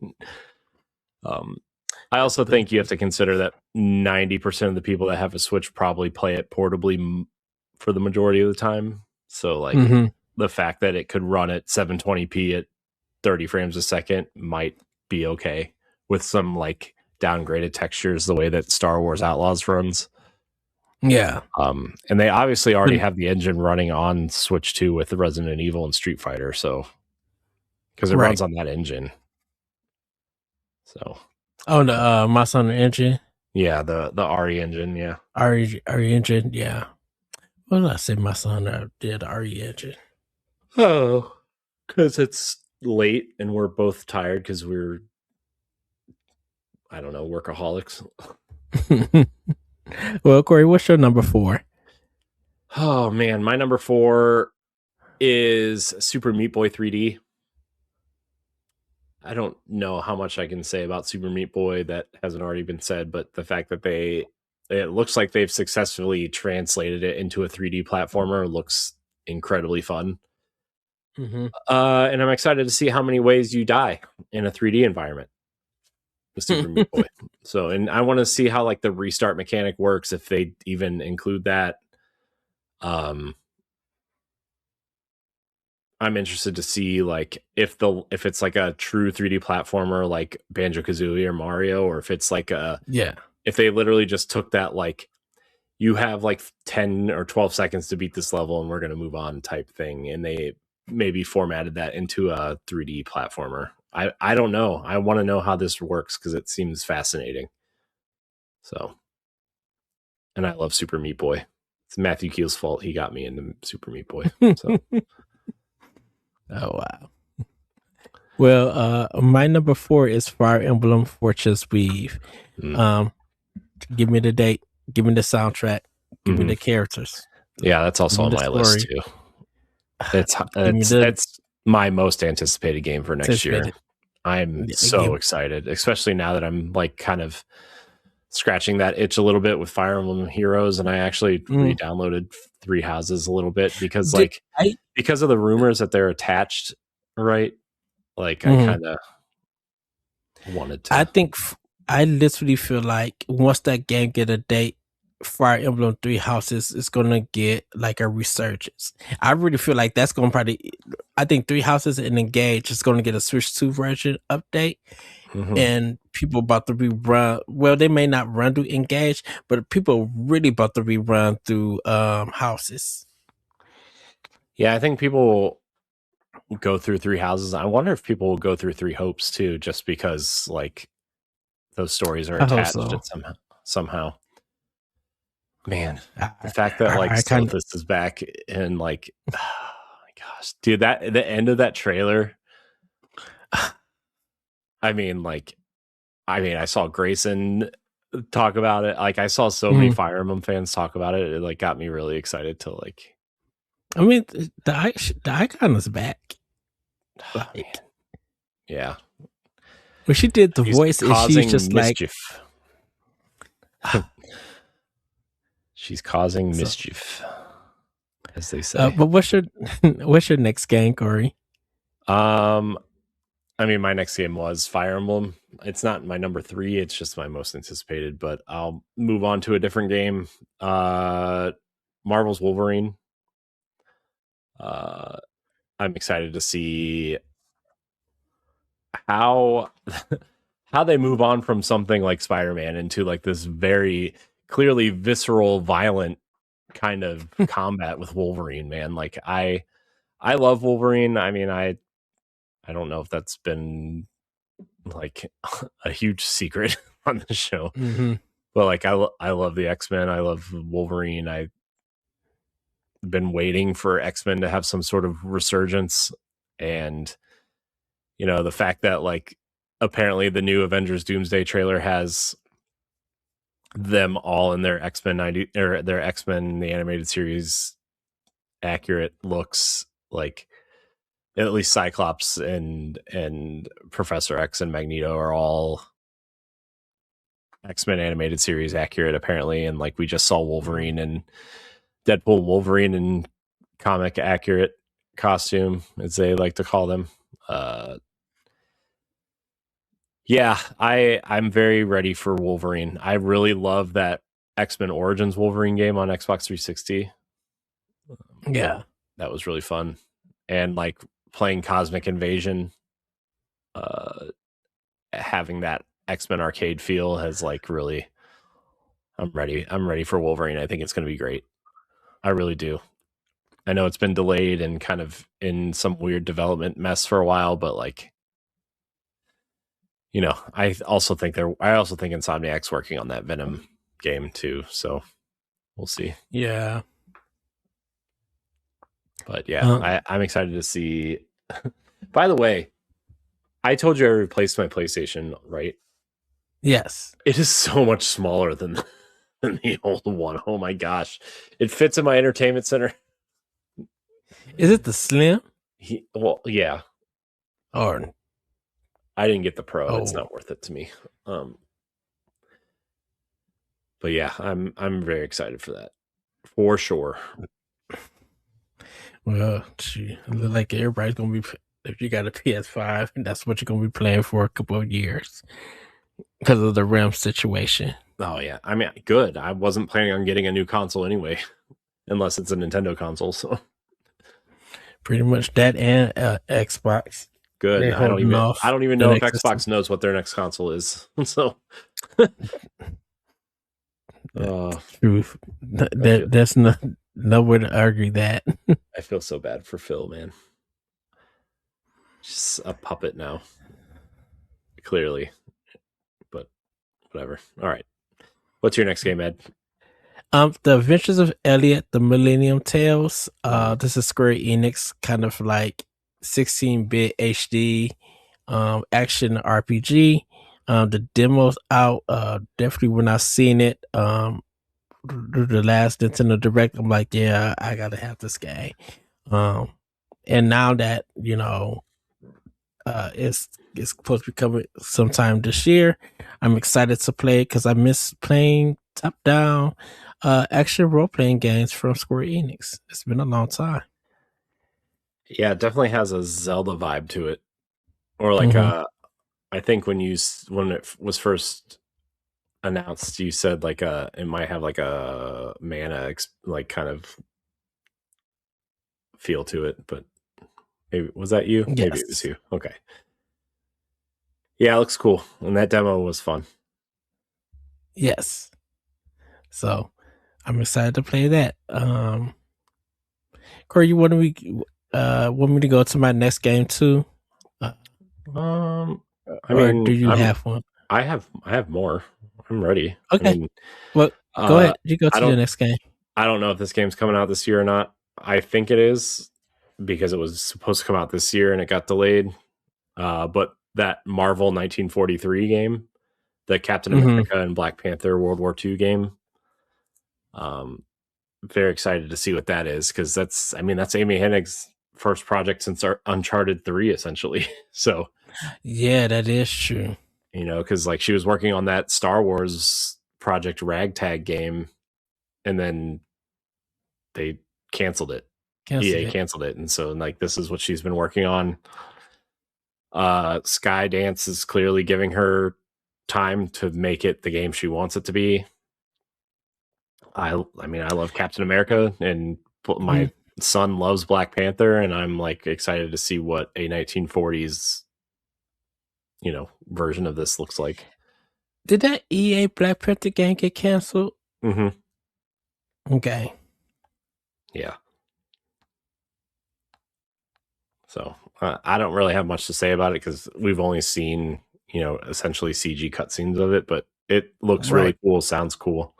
also think you have to consider that 90% of the people that have a Switch probably play it portably for the majority of the time. So, like, the fact that it could run at 720p at 30 frames a second might be okay with some like downgraded textures, the way that Star Wars Outlaws runs. Yeah. And they obviously already have the engine running on Switch 2 with the Resident Evil and Street Fighter, so because it runs on that engine. So the Monster Hunter engine. Yeah, the RE engine, yeah. RE engine, yeah. What did I say? Monster Hunter did the RE engine. Oh, because it's late and we're both tired because we're, I don't know, workaholics. Well, Corey, what's your number 4? Oh man, my number 4 is Super Meat Boy 3D. I don't know how much I can say about Super Meat Boy that hasn't already been said, but the fact that it looks like they've successfully translated it into a 3D platformer looks incredibly fun. And I'm excited to see how many ways you die in a 3D environment with Super Meat Boy. So, and I want to see how like the restart mechanic works, if they even include that. I'm interested to see like if it's like a true 3D platformer like Banjo-Kazooie or Mario, or if it's like if they literally just took that, like, you have like 10 or 12 seconds to beat this level and we're going to move on type thing, and they maybe formatted that into a 3D platformer. I don't know. I want to know how this works because it seems fascinating. So, and I love Super Meat Boy. It's Matthew Keel's fault he got me into Super Meat Boy. So. Oh wow. Well, my number 4 is Fire Emblem Fortress Weave. Give me the date, give me the soundtrack, give me the characters. Yeah, that's also on my list too. It's my most anticipated game for next year. I'm so excited, especially now that I'm like kind of scratching that itch a little bit with Fire Emblem Heroes, and I actually re-downloaded Three Houses a little bit because because of the rumors that they're attached, right? Like I kind of wanted to. I literally feel like once that game get a date, Fire Emblem Three Houses is gonna get like a resurgence. I really feel like that's gonna I think Three Houses and Engage is gonna get a Switch 2 version update. And people about to rerun. Well, they may not run through Engage, but people really about to rerun through Houses. Yeah, I think people will go through Three Houses. I wonder if people will go through Three Hopes too, just because like those stories are attached somehow. Man, the fact that like Sothis is back and like, oh my gosh, dude, the end of that trailer. I mean, I saw Grayson talk about it. Like, I saw so many Fire Emblem fans talk about it. It like got me really excited to like. I mean, the icon is back. Like, yeah. When she did the voice, and she's just mischief. She's causing So, mischief, as they say. but what's your next game, Corey? I mean, my next game was Fire Emblem. It's not my number 3. It's just my most anticipated, but I'll move on to a different game. Marvel's Wolverine. I'm excited to see how they move on from something like Spider-Man into like this very clearly visceral, violent kind of combat with Wolverine, man. Like I love Wolverine. I mean, I don't know if that's been like a huge secret on the show, but like I love the X-Men. I love Wolverine. I've been waiting for X-Men to have some sort of resurgence, and you know, the fact that like apparently the new Avengers Doomsday trailer has them all in their X-Men 90 or their X-Men the animated series accurate looks, like at least Cyclops and Professor X and Magneto are all X-Men animated series accurate apparently, and like we just saw Wolverine and Deadpool Wolverine and comic accurate costume, as they like to call them. Yeah, I'm very ready for Wolverine. I really love that X-Men Origins Wolverine game on Xbox 360. Yeah, that was really fun. And like playing Cosmic Invasion, having that X-Men arcade feel has like really, I'm ready for Wolverine. I think it's going to be great. I really do. I know it's been delayed and kind of in some weird development mess for a while, but like, you know, I also think Insomniac's working on that Venom game too, so we'll see. Yeah. But yeah, I'm excited to see. By the way, I told you I replaced my PlayStation, right? Yes. It is so much smaller than the old one. Oh my gosh. It fits in my entertainment center. Is it the Slim? Well, yeah. Or I didn't get the Pro. It's not worth it to me. But yeah, I'm very excited for that. For sure. Well, it looks like everybody's gonna be, if you got a PS5, that's what you're gonna be playing for a couple of years because of the RAM situation. Oh yeah, I mean, good. I wasn't planning on getting a new console anyway, unless it's a Nintendo console. So pretty much that and Xbox. Good. I don't even know if Xbox knows what their next console is. So truth. There's nowhere to argue that. I feel so bad for Phil, man. Just a puppet now. Clearly. But whatever. All right. What's your next game, Ed? The Adventures of Elliot, the Millennium Tales. This is Square Enix, kind of like 16-bit HD action RPG. The demo's out. Definitely when I seen it, the last Nintendo Direct, I'm like, yeah, I gotta have this game. And now that you know, it's supposed to be coming sometime this year, I'm excited to play it because I miss playing top-down action role-playing games from Square Enix. It's been a long time. Yeah, it definitely has a Zelda vibe to it, or like I think when it was first announced, you said like it might have like a mana like kind of feel to it, but maybe was that you? Yes. Maybe it was you. Okay. Yeah, it looks cool, and that demo was fun. Yes. So I'm excited to play that. Corey, you want me to go to my next game too? I mean, do you have one? I have more. I'm ready. Okay. I mean, well, go ahead. You go to the next game. I don't know if this game's coming out this year or not. I think it is because it was supposed to come out this year and it got delayed. But that Marvel 1943 game, the Captain America and Black Panther World War II game, very excited to see what that is, because that's Amy Hennig's first project since Uncharted 3, essentially. So yeah, that is true. You know, because like she was working on that Star Wars Project Ragtag game and then they canceled it. Canceled EA it. canceled it, and so like this is what she's been working on. Skydance is clearly giving her time to make it the game she wants it to be. I mean, I love Captain America, and my son loves Black Panther, and I'm like excited to see what a 1940s, version of this looks like. Did that EA Black Panther game get canceled? Mm-hmm. Okay. Yeah. So I don't really have much to say about it because we've only seen, essentially CG cutscenes of it, but it looks really cool, sounds cool.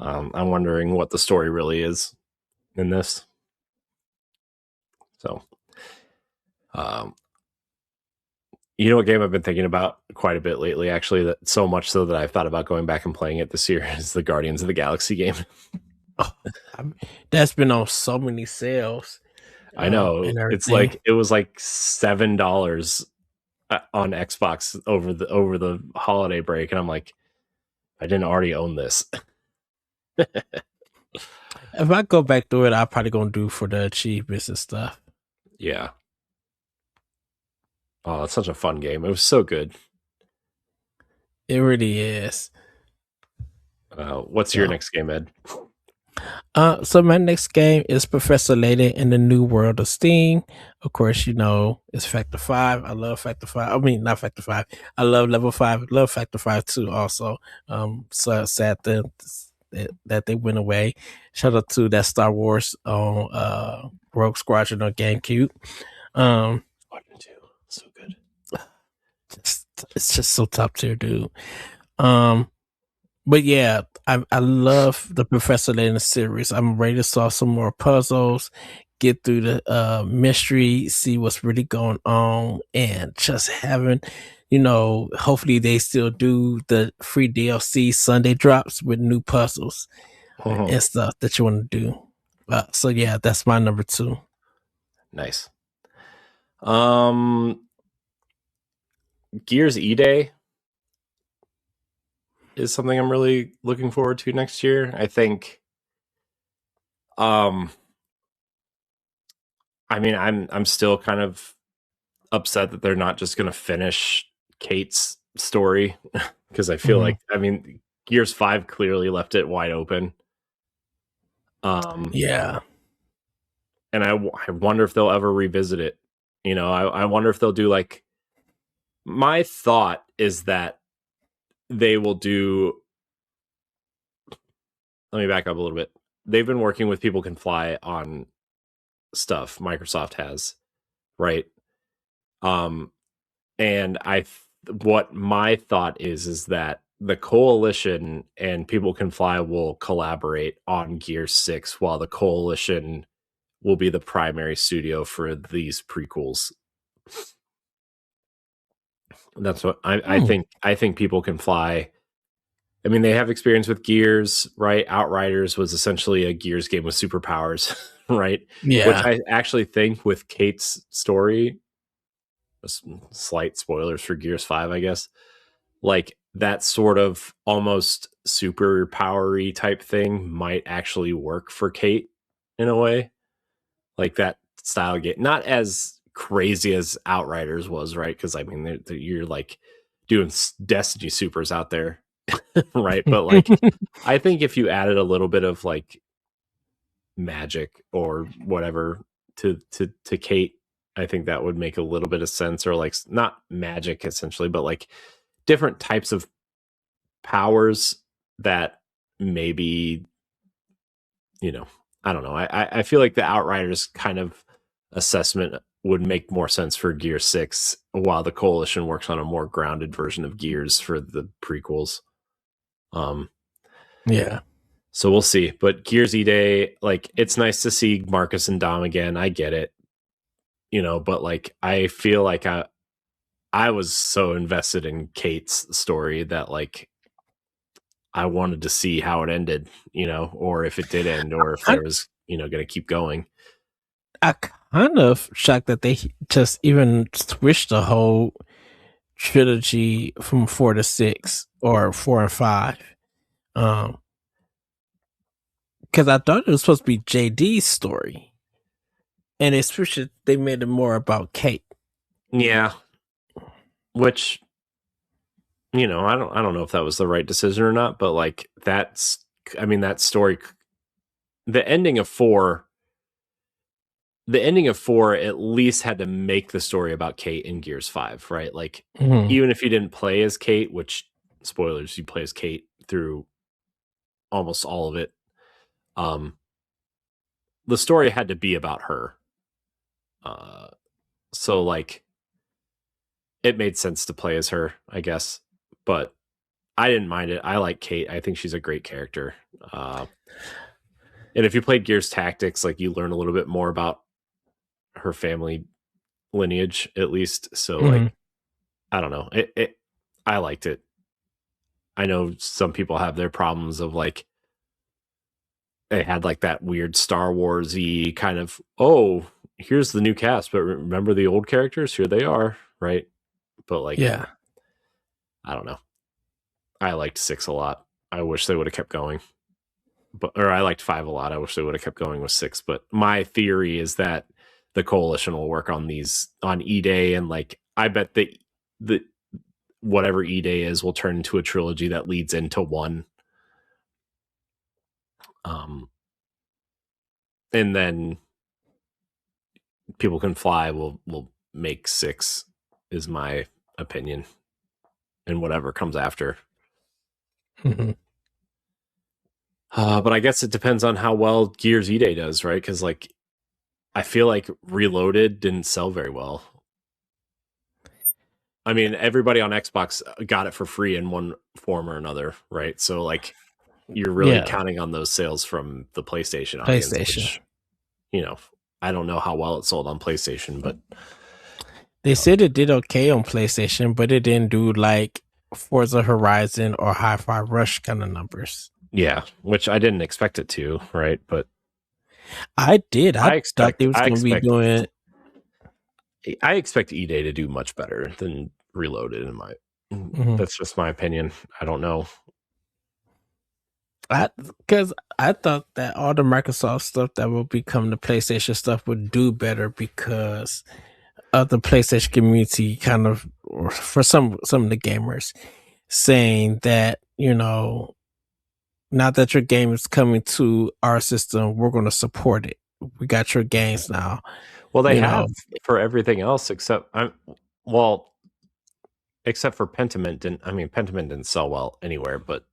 I'm wondering what the story really is in this. So, you know what game I've been thinking about quite a bit lately, actually, that so much so that I've thought about going back and playing it this year is the Guardians of the Galaxy game. That's been on so many sales. I know. It's like it was like $7 on Xbox over the holiday break, and I'm like, I didn't already own this. If I go back through it, I'm probably gonna do for the achievements and stuff. Yeah. Oh, it's such a fun game. It was so good. It really is. What's your next game, Ed? So my next game is Professor Layton in the New World of Steam. Of course, it's Factor 5. I love Factor 5. I mean, not Factor 5. I love Level 5. I love Factor 5 too also. So sad that they went away. Shout out to that Star Wars on Rogue Squadron on GameCube. Squadron 2. So good. It's just so top tier, dude. But yeah, I love the Professor Layton series. I'm ready to solve some more puzzles, get through the mystery, see what's really going on, and just having, hopefully they still do the free DLC Sunday drops with new puzzles and stuff that you want to do. So yeah, that's my number 2. Nice. Gears E-Day is something I'm really looking forward to next year. I think I mean, I'm still kind of upset that they're not just going to finish Kate's story because I feel like, I mean, Gears 5 clearly left it wide open. Yeah. And I wonder if they'll ever revisit it. I wonder if they'll do like, my thought is that they will do, let me back up a little bit. They've been working with People Can Fly on stuff Microsoft has, right? And what my thought is that the Coalition and People Can Fly will collaborate on Gears 6 while the Coalition will be the primary studio for these prequels. That's what I think. I think People Can Fly. I mean, they have experience with Gears, right? Outriders was essentially a Gears game with superpowers, right? Yeah. Which I actually think with Kate's story, slight spoilers for Gears 5, I guess, like that sort of almost superpowery type thing might actually work for Kate in a way. Like that style game, not as crazy as Outriders was, right? Because I mean, you're like doing Destiny supers out there, right? But like, I think if you added a little bit of like magic or whatever to Kate, I think that would make a little bit of sense. Or like, not magic essentially, but like different types of powers that maybe, I don't know. I feel like the Outriders kind of assessment would make more sense for Gear 6 while the Coalition works on a more grounded version of Gears for the prequels. Yeah. So we'll see. But Gears E-Day, like, it's nice to see Marcus and Dom again. I get it. But like, I feel like I was so invested in Kate's story that like I wanted to see how it ended, or if it did end, or if there was, going to keep going. I kind of shocked that they just even switched the whole trilogy from 4 to 6 or 4 and 5. because I thought it was supposed to be JD's story, and they switched it. They made it more about Kate. Yeah, which I don't know if that was the right decision or not, but like that story, the ending of 4 at least had to make the story about Kate in Gears 5, right? Like, even if you didn't play as Kate, which, spoilers, you play as Kate through almost all of it, the story had to be about her. So, like, it made sense to play as her, I guess. But I didn't mind it. I like Kate. I think she's a great character. And if you played Gears Tactics, like, you learn a little bit more about her family lineage, at least. So, like, I don't know. I liked it. I know some people have their problems of like, they had like that weird Star Wars-y kind of, oh, here's the new cast, but remember the old characters? Here they are, right? But like, Yeah, I don't know. I liked 6 a lot. I wish they would have kept going. Or I liked 5 a lot. I wish they would have kept going with 6. But my theory is that the coalition will work on these on E-Day, and like I bet the whatever E-Day is will turn into a trilogy that leads into 1. And then People Can Fly will make 6, is my opinion, and whatever comes after. But I guess it depends on how well Gears E-Day does, right? Because like, I feel like Reloaded didn't sell very well. I mean, everybody on Xbox got it for free in one form or another, right? So like, you're really counting on those sales from the PlayStation audience, which, I don't know how well it sold on PlayStation, but they said it did okay on PlayStation, but it didn't do like Forza Horizon or Hi-Fi Rush kind of numbers. Yeah, which I didn't expect it to, right? But I did. I thought they was going to be doing it. I expect E-Day to do much better than Reloaded. That's just my opinion. I don't know. Because I thought that all the Microsoft stuff that will become the PlayStation stuff would do better because of the PlayStation community, kind of, or for some of the gamers, saying that now that your game is coming to our system, we're going to support it. We got your games now. Well, they have for everything else except for Pentiment. Pentiment didn't sell well anywhere, but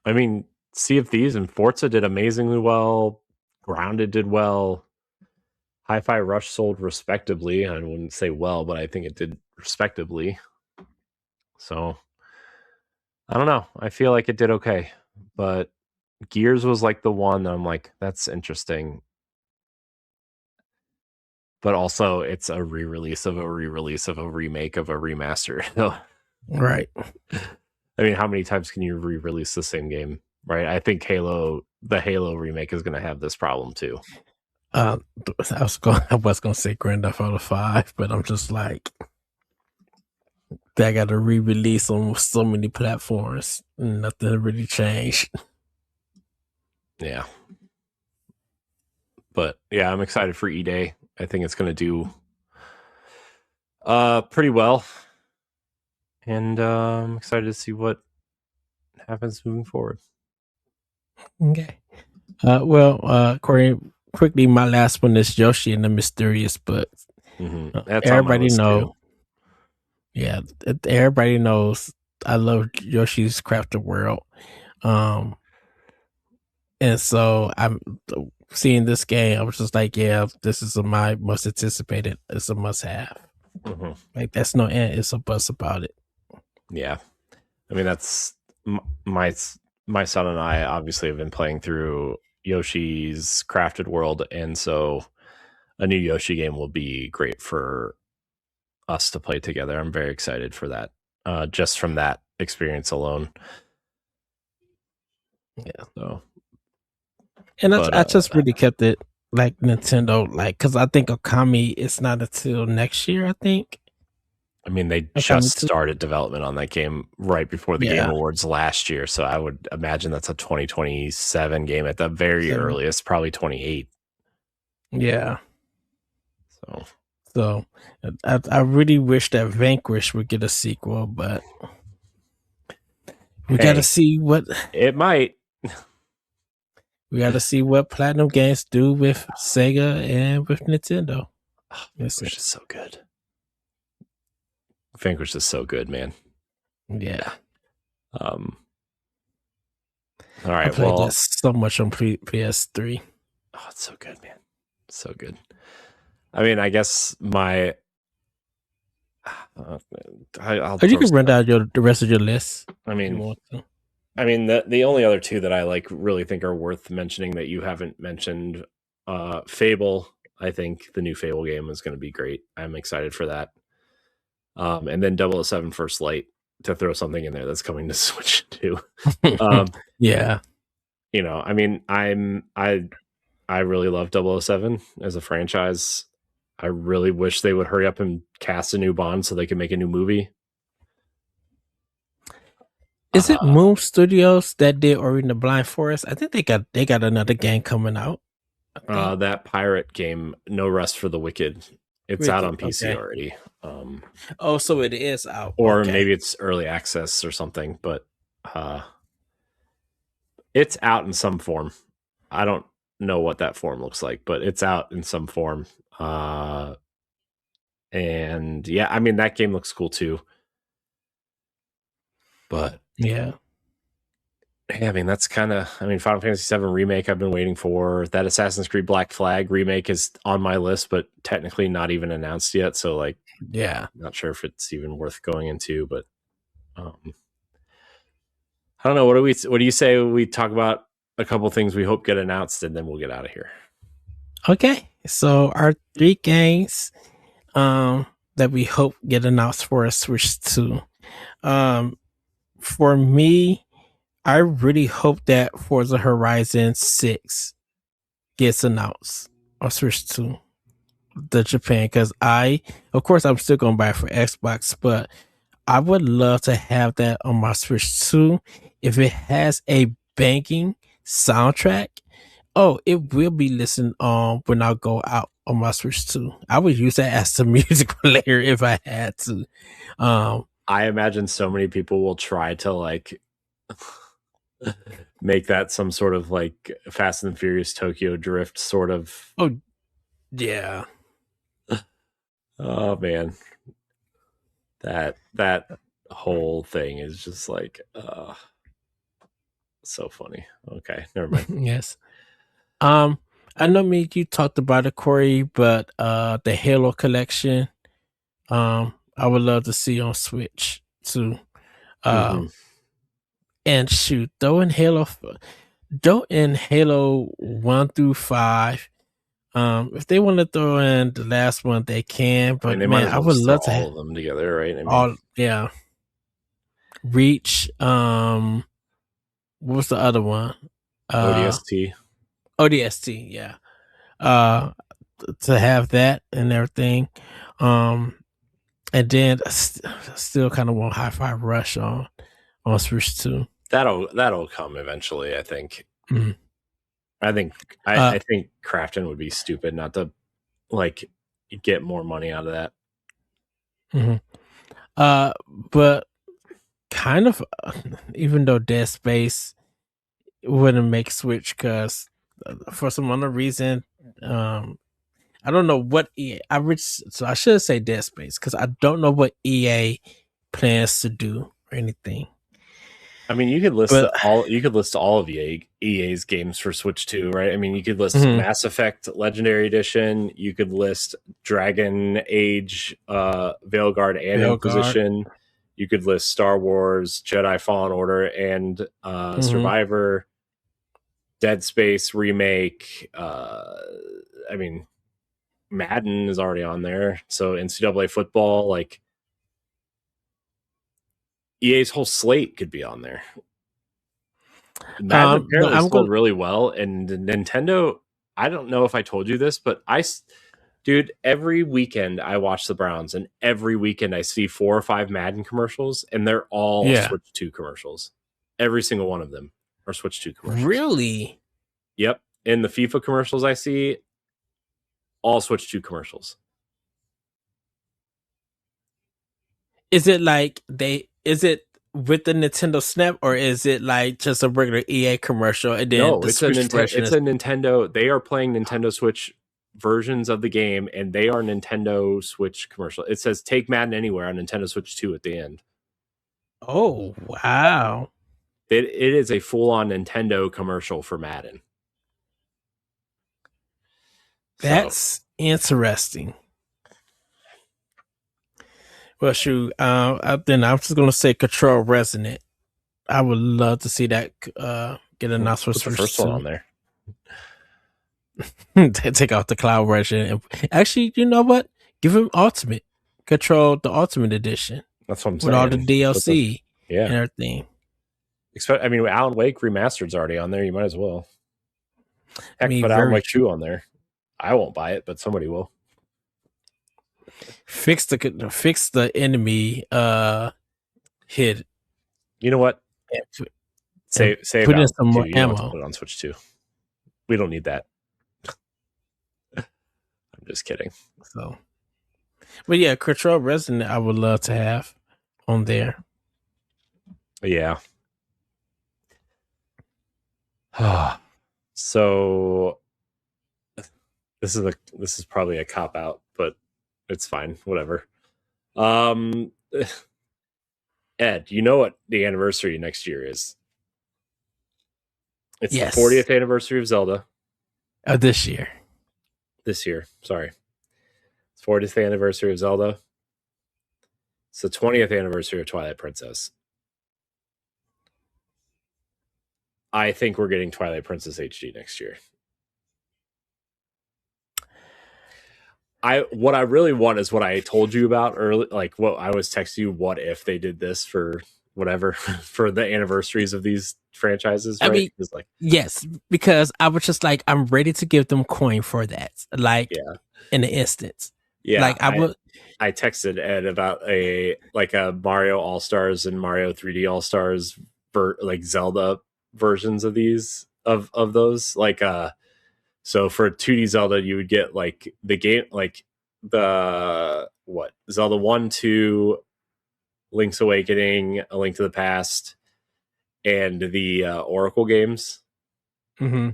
I mean, Sea of Thieves and Forza did amazingly well. Grounded did well. Hi-Fi Rush sold respectably. I wouldn't say well, but I think it did respectably. So, I don't know. I feel like it did okay. But Gears was like the one that I'm like, that's interesting. But also, it's a re-release of a re-release of a remake of a remaster. Right. I mean, how many times can you re-release the same game, right? I think the Halo remake is going to have this problem too. I was going to say Grand Theft Auto 5, but I'm just like, they got to re-release on so many platforms. Nothing really changed. Yeah. But yeah, I'm excited for E-Day. I think it's going to do pretty well. And I'm excited to see what happens moving forward. Okay. Corey, quickly, my last one is Yoshi and the Mysterious Book. Everybody knows. Yeah, everybody knows I love Yoshi's Crafted World. And so I'm seeing this game, I was just like, yeah, this is my most anticipated. It's a must have. Like, that's no end. It's a buzz about it. Yeah. I mean, that's my son and I obviously have been playing through Yoshi's Crafted World, and so a new Yoshi game will be great for us to play together. I'm very excited for that, just from that experience alone. Yeah. So, and I just really kept it like Nintendo, like, because I think Okami is not until next year, I think. I mean, they Okay, me just too. started development on that game right before the Game Yeah. Awards last year, so I would imagine that's a 2027 game at the very 7. earliest, probably 28. Yeah. So So I really wish that Vanquish would get a sequel, but we got to hey, see what it might. Platinum Games do with Sega and with Nintendo. Vanquish is so good. Vanquish is so good, man. Yeah. All I right, played well, that so much on PS3. oh, it's so good, man. So good. I mean, I guess my I'll Oh, you throw can run some. down the rest of your list I if you mean, want to. the only other two that I like really think are worth mentioning that you haven't mentioned, Fable. I think the new Fable game is going to be great. I'm excited for that. And then 007 First Light, to throw something in there that's coming to Switch too. Yeah. You know, I mean, I really love 007 as a franchise. I really wish they would hurry up and cast a new Bond so they can make a new movie. Is it Moon Studios that did Ori and the Blind Forest? I think they got another game coming out. That pirate game, No Rest for the Wicked, it's out on PC Okay. already. Oh, so it is out. Or Okay. maybe it's early access or something, but it's out in some form. I don't know what that form looks like, but it's out in some form. And yeah, I mean, that game looks cool too. But Yeah. I mean, that's kind of, I mean, Final Fantasy VII Remake I've been waiting for. That Assassin's Creed Black Flag remake is on my list, but technically not even announced yet. So, like, Yeah. not sure if it's even worth going into, but I don't know. What do you say we talk about a couple things we hope get announced and then we'll get out of here? Okay. So our 3 games that we hope get announced for a Switch 2. For me, I really hope that Forza Horizon 6 gets announced on Switch 2, the Japan, because of course, I'm still going to buy it for Xbox, but I would love to have that on my Switch 2 if it has a banking soundtrack. Oh, it will be listened on when I go out on my Switch 2. I would use that as the music player if I had to. I imagine so many people will try to like make that some sort of like Fast and Furious Tokyo Drift sort of. Oh, yeah. Oh man, that whole thing is just like so funny. Okay, never mind. Yes. I know you talked about it, Corey, but the Halo collection, I would love to see on Switch too. And shoot, throw in Halo 1 through 5. If they want to throw in the last one, they can. But I mean, they man, might as I well would just throw love to all have of them together, right? I mean, all. Yeah, Reach. What was the other one? ODST. ODST. Yeah. Uh, to have that and everything. And then still kind of want Hi-Fi Rush on Switch 2. That'll come eventually. I think. Mm-hmm. I think Crafton would be stupid not to like get more money out of that. Mm-hmm. But kind of, even though Dead Space wouldn't make Switch, because for some other reason, I don't know what EA. So I should say Dead Space, because I don't know what EA plans to do or anything. I mean, you could list all of EA's games for Switch 2, right? I mean, you could list Mass Effect Legendary Edition, you could list Dragon Age, Veilguard and Inquisition, you could list Star Wars, Jedi Fallen Order, and Survivor, Dead Space remake. I mean, Madden is already on there, so NCAA football, like EA's whole slate could be on there. Madden apparently sold really well, and Nintendo, I don't know if I told you this, but Dude, every weekend I watch the Browns, and every weekend I see 4 or 5 Madden commercials, and they're all Switch 2 commercials. Every single one of them are Switch 2 commercials. Really? Yep. In the FIFA commercials I see, all Switch 2 commercials. Is it like is it with the Nintendo Snap, or is it like just a regular EA commercial and then No, the it's Switch a version it's a Nintendo. They are playing Nintendo Switch versions of the game, and they are Nintendo Switch commercial. It says "Take Madden Anywhere" on Nintendo Switch 2 at the end. Oh, wow. It is a full-on Nintendo commercial for Madden. That's interesting. Well, shoot. Then I'm just gonna say Control Resonant. I would love to see that get announced for Put the Switch first one on there. Take out the cloud version. Actually, you know what? Give him Ultimate Control, the Ultimate Edition. That's what I'm with saying. all the DLC and everything. I mean, Alan Wake Remastered's already on there. You might as well. Heck, I mean, put Alan Wake 2 on there. I won't buy it, but somebody will. Fix the enemy hit. You know what? Save put in some more ammo. ammo. Put it on Switch 2. We don't need that. I'm just kidding. So, but yeah, Control Resonant I would love to have on there. Yeah. So this is probably a cop out, but it's fine. Whatever. Ed, you know what the anniversary next year is? It's the 40th anniversary of Zelda. This year. This year, sorry. It's 40th anniversary of Zelda. It's the 20th anniversary of Twilight Princess. I think we're getting Twilight Princess HD next year. What I really want is what I told you about early, like what I was texting you. What if they did this for whatever for the anniversaries of these franchises? Right? I mean, yes, because I was just like, I'm ready to give them coin for that. Like, in the instance, like I texted Ed about a Mario All Stars and Mario 3D All Stars like Zelda versions of these of those so for 2D Zelda you would get like the game like the Zelda 1, 2, Link's Awakening, A Link to the Past, and the Oracle games. Mm-hmm.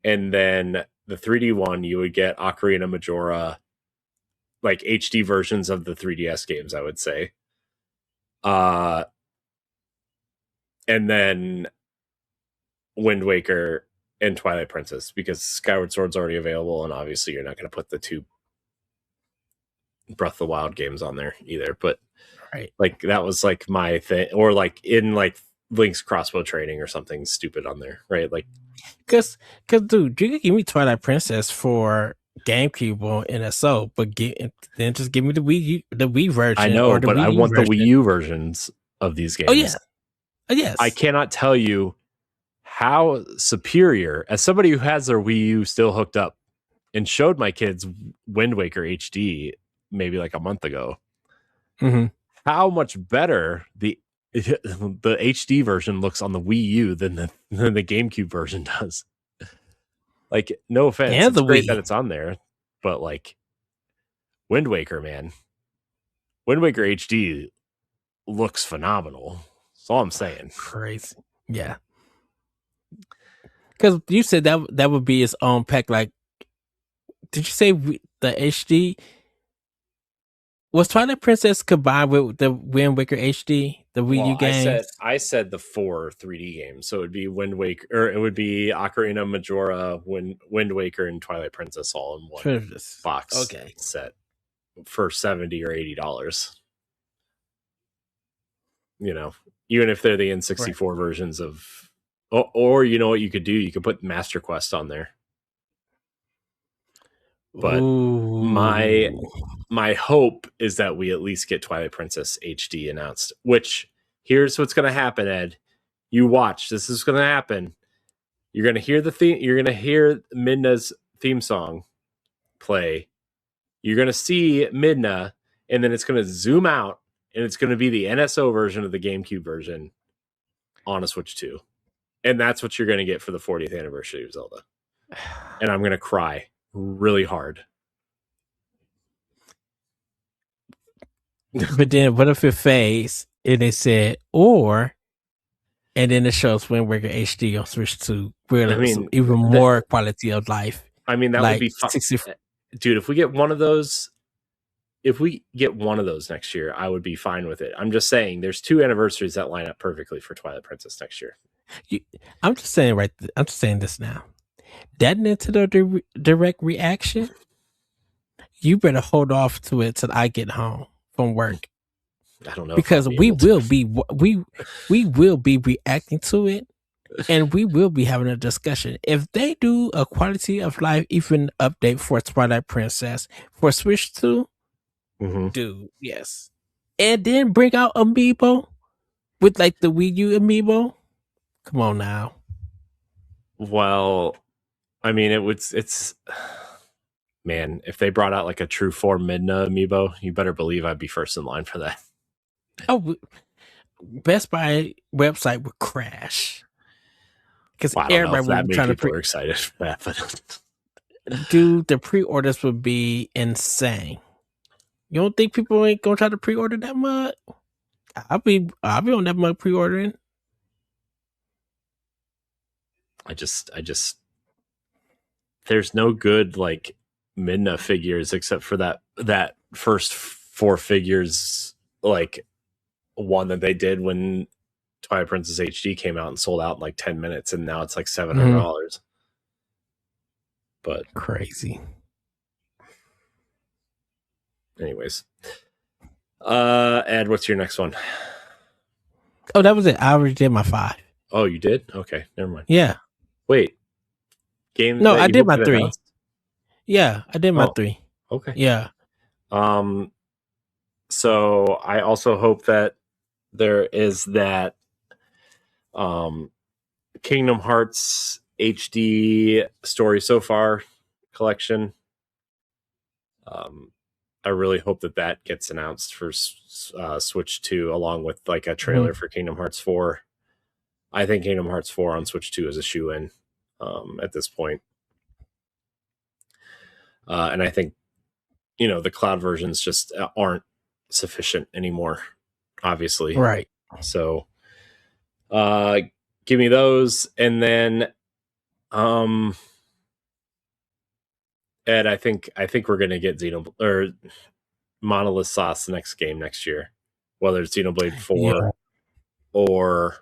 And then the 3D one you would get Ocarina Majora, like HD versions of the 3DS games, I would say. And then Wind Waker and Twilight Princess, because Skyward Sword's already available, and obviously you're not going to put the 2 Breath of the Wild games on there either. But like that was like my thing, or like in like Link's crossbow training or something stupid on there, right? Like, because dude, you could give me Twilight Princess for GameCube or NSO, but then just give me the Wii version. I know, but I want the Wii U versions of these games. Oh yes. I cannot tell you how superior, as somebody who has their Wii U still hooked up and showed my kids Wind Waker HD maybe like a month ago, how much better the HD version looks on the Wii U than the GameCube version does. Like, no offense, and it's great that it's on there, but like Wind Waker, man, Wind Waker HD looks phenomenal. That's all I'm saying. Crazy, yeah. Because you said that would be its own pack. Like, did you say the HD? Was Twilight Princess combined with the Wind Waker HD, the Wii U games? I said the 4 3D games, so it would be Wind Waker, or it would be Ocarina Majora, Wind Waker, and Twilight Princess all in one box set for $70 or $80. You know, even if they're the N64 versions of. Or you know what you could do? You could put Master Quest on there. But my hope is that we at least get Twilight Princess HD announced. Which, here's what's going to happen, Ed. You watch. This is going to happen. You're going to hear the theme. You're going to hear Midna's theme song, play, you're going to see Midna, and then it's going to zoom out, and it's going to be the NSO version of the GameCube version on a Switch 2. And that's what you're going to get for the 40th anniversary of Zelda. And I'm going to cry really hard. But then what if it fades and they said, or, and then it shows Wind Waker HD on Switch 2, where even more quality of life. I mean, that would be fun. Dude, if we get one of those next year, I would be fine with it. I'm just saying there's 2 anniversaries that line up perfectly for Twilight Princess next year. I'm just saying this now. That Nintendo Direct reaction, you better hold off to it till I get home from work. I don't know, because we will be reacting to it, and we will be having a discussion. If they do a quality of life even update for Twilight Princess for Switch 2, dude, yes, and then bring out Amiibo with like the Wii U Amiibo. Come on now. Well, I mean, it's man, if they brought out like a true form Midna Amiibo, you better believe I'd be first in line for that. Oh, Best Buy website would crash because everybody would be trying to be excited for that. But dude, the pre-orders would be insane. You don't think people ain't gonna try to pre-order that mug? I'll be on that mug pre-ordering. I just there's no good like Midna figures except for that first 4 figures, like one that they did when Twilight Princess HD came out and sold out in like 10 minutes, and now it's like $700. But crazy. Anyways, Ed, what's your next one? Oh, that was it. I already did my 5. Oh, you did? Okay, never mind. Yeah. Wait. Game? No, I did my 3. Announced? Yeah, I did my 3. Okay. Yeah. So I also hope that there is that Kingdom Hearts HD Story So Far collection. I really hope that gets announced for Switch 2 along with like a trailer for Kingdom Hearts 4. I think Kingdom Hearts 4 on Switch 2 is a shoe-in at this point. And I think, the cloud versions just aren't sufficient anymore, obviously. Right. So give me those. And then Ed, I think we're gonna get Monolith Sauce next game next year, whether it's Xenoblade 4 or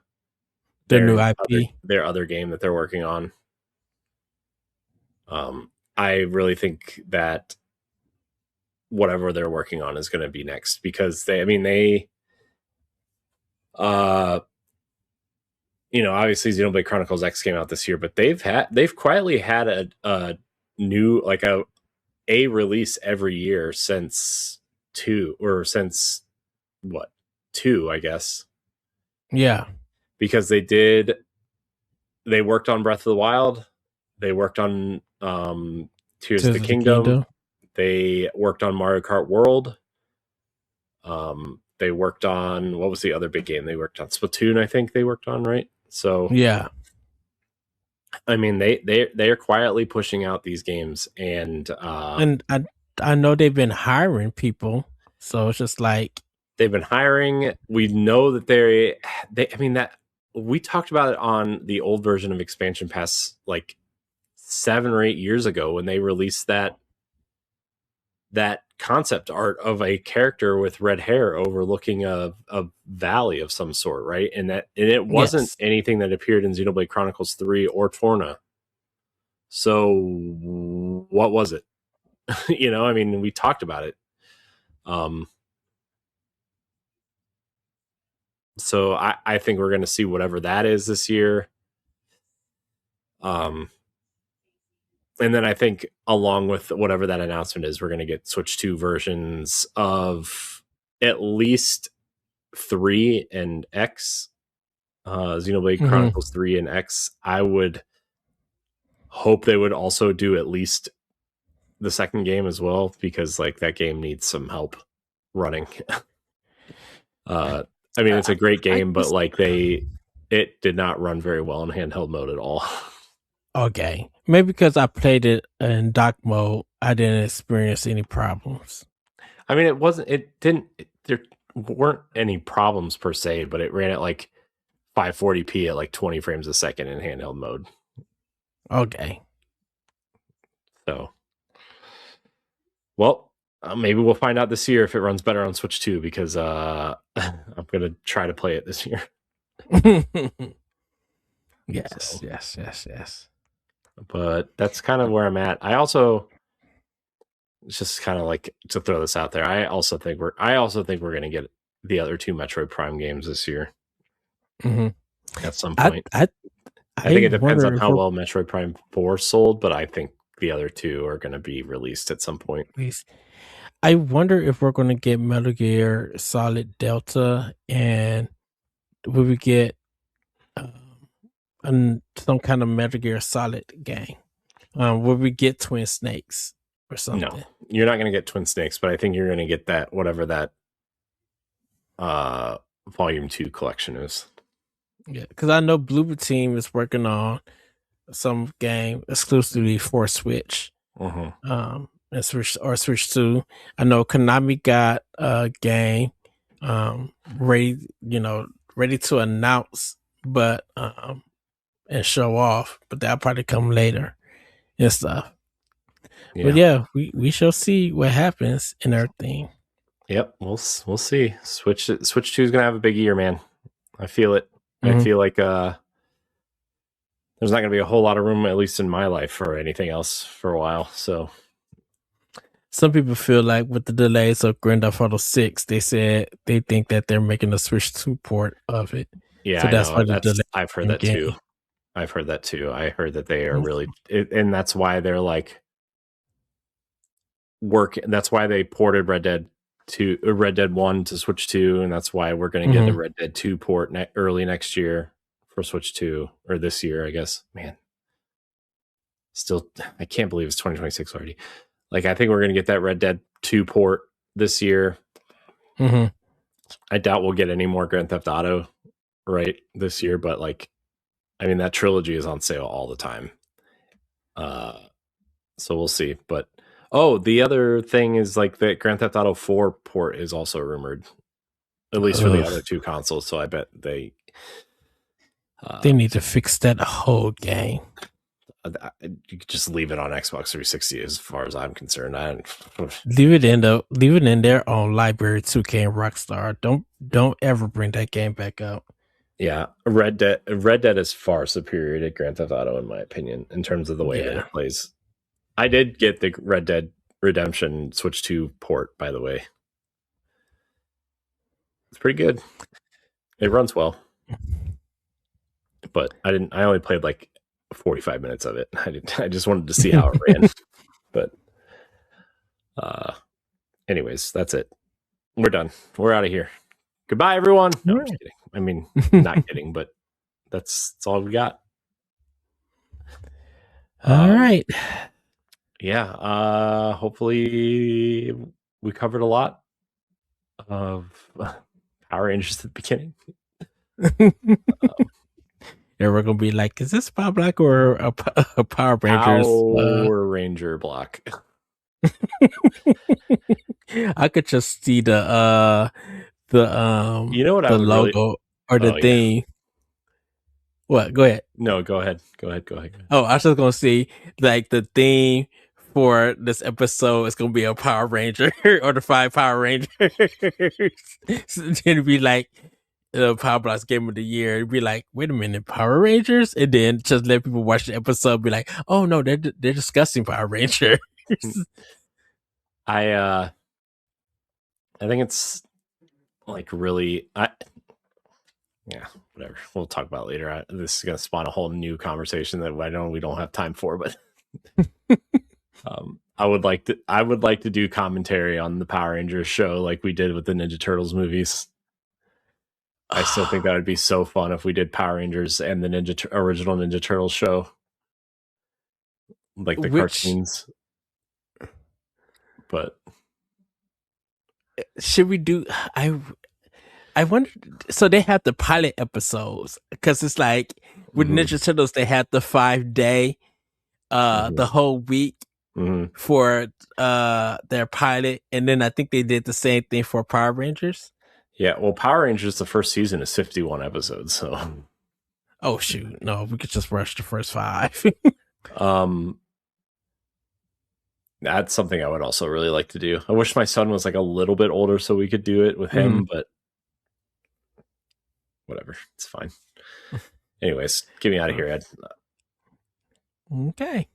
their new IP, their other game that they're working on. I really think that whatever they're working on is going to be next, because they obviously Xenoblade Chronicles X came out this year, but they've quietly had a new, like a release every year since 2, I guess. Yeah. Because they worked on Breath of the Wild, they worked on Tears of the Kingdom. They worked on Mario Kart World. They worked on, what was the other big game they worked on? Splatoon, I think they worked on, right? So yeah, I mean they are quietly pushing out these games, and I know they've been hiring people, so it's just like they've been hiring. We know that that we talked about it on the old version of Expansion Pass like 7 or 8 years ago when they released that concept art of a character with red hair overlooking a valley of some sort, right? And it wasn't anything that appeared in Xenoblade Chronicles 3 or Torna. So what was it? We talked about it. So I think we're going to see whatever that is this year. And then I think along with whatever that announcement is, we're going to get Switch 2 versions of at least 3 and X, Xenoblade Chronicles 3 and X. I would hope they would also do at least the second game as well, because like that game needs some help running. I mean, it's a great game, but like it did not run very well in handheld mode at all. Okay, maybe because I played it in dock mode, I didn't experience any problems. I mean, there weren't any problems per se, but it ran at like 540p at like 20 frames a second in handheld mode. Okay. So, well, maybe we'll find out this year if it runs better on Switch 2, because I'm gonna try to play it this year. Yes. But that's kind of where I'm at. It's just kind of like to throw this out there. I also think we're gonna get the other two Metroid Prime games this year. At some point. I think it depends on how well Metroid Prime 4 sold, but I think the other two are going to be released at some point. I wonder if we're going to get Metal Gear Solid Delta, and will we get some kind of Metal Gear Solid game? Will we get Twin Snakes or something? No, you're not going to get Twin Snakes, but I think you're going to get that, whatever that Volume 2 collection is. Yeah, because I know Bloober Team is working on some game exclusively for Switch. And Switch 2. I know Konami got a game ready to announce, but and show off, but that'll probably come later and stuff. Yeah. But yeah, we shall see what happens and everything. Yep, we'll see. Switch 2 is gonna have a big year, man. I feel it. I feel like there's not gonna be a whole lot of room, at least in my life, for anything else for a while. So some people feel like with the delays of Grand Theft Auto 6, they said they think that they're making a Switch 2 port of it. Yeah, so that's why I've heard that too. I heard that they are really, and that's why they're like that's why they ported Red Dead 1 to Switch 2, and that's why we're going to get the Red Dead 2 port early next year for Switch 2, or this year, I guess. Man, still, I can't believe it's 2026 already. Like, I think we're going to get that Red Dead 2 port this year. I doubt we'll get any more Grand Theft Auto this year, but like, I mean, that trilogy is on sale all the time. So we'll see. But the other thing is like the Grand Theft Auto 4 port is also rumored, at least for the other two consoles. So I bet they need to fix that whole game. You could just leave it on Xbox 360 as far as I'm concerned. Leave it in there on Library 2K and Rockstar. Don't ever bring that game back out. Yeah, Red Dead is far superior to Grand Theft Auto, in my opinion, in terms of the way that it plays. I did get the Red Dead Redemption Switch 2 port, by the way. It's pretty good. It runs well. But I only played like 45 minutes of it. I just wanted to see how it ran. But anyways, that's it. We're done. We're out of here. Goodbye, everyone. No, I'm just kidding. I mean, not kidding, but that's all we got. All right. Yeah. Hopefully we covered a lot of Power Rangers at the beginning. Yeah, we're gonna be like, is this Pow Block or a Power Rangers? Power Ranger block. I could just see the you know what the logo or the theme. Yeah. What? Go ahead. No, go ahead. Oh, I was just gonna see like the theme for this episode is gonna be a Power Ranger or the 5 Power Rangers. So it'd be like Power Block's Game of the Year. It'd be like, wait a minute, Power Rangers, and then just let people watch the episode. Be like, oh no, they're discussing Power Rangers. I think it's like really whatever. We'll talk about it later. This is gonna spawn a whole new conversation that I know we don't have time for, but I would like to do commentary on the Power Rangers show like we did with the Ninja Turtles movies. I still think that would be so fun if we did Power Rangers and the original Ninja Turtles show, like the cartoons. but should we do? I wonder. So they have the pilot episodes because it's like with Ninja Turtles, they had the 5-day, the whole week for their pilot, and then I think they did the same thing for Power Rangers. Yeah, well, Power Rangers, the first season is 51 episodes, so. Oh shoot! No, we could just rush the first 5. That's something I would also really like to do. I wish my son was like a little bit older so we could do it with him, but whatever, it's fine. Anyways, get me out of here, Ed. Okay.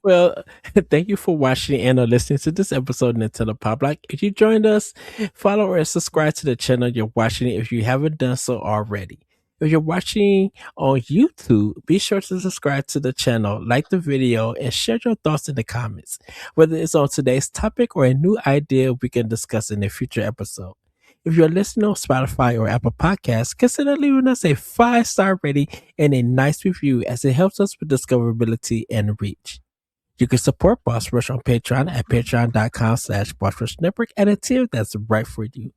Well, thank you for watching and or listening to this episode of Nintendo Pow Block. If you joined us, follow or subscribe to the channel you're watching it if you haven't done so already. If you're watching on YouTube, be sure to subscribe to the channel, like the video, and share your thoughts in the comments, whether it's on today's topic or a new idea we can discuss in a future episode. If you're listening on Spotify or Apple Podcasts, consider leaving us a 5-star rating and a nice review as it helps us with discoverability and reach. You can support Boss Rush on Patreon at patreon.com/BossRushNetwork at a tier that's right for you.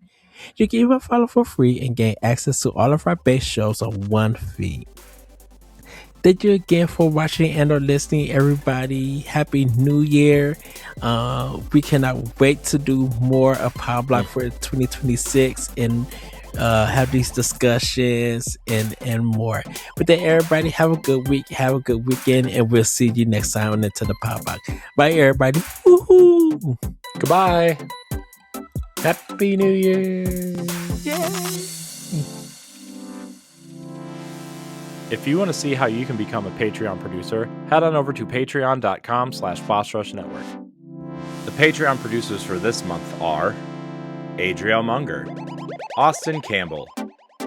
You can even follow for free and gain access to all of our base shows on one feed. Thank you again for watching and or listening, everybody. Happy New Year. We cannot wait to do more of Power Block for 2026 and have these discussions and more. But then everybody have a good week, have a good weekend, and we'll see you next time on Into the Power Block. Bye everybody. Woohoo! Goodbye. Happy New Year. Yay! If you want to see how you can become a Patreon producer, head on over to patreon.com/BossRushNetwork. The Patreon producers for this month are Adriel Munger, Austin Campbell,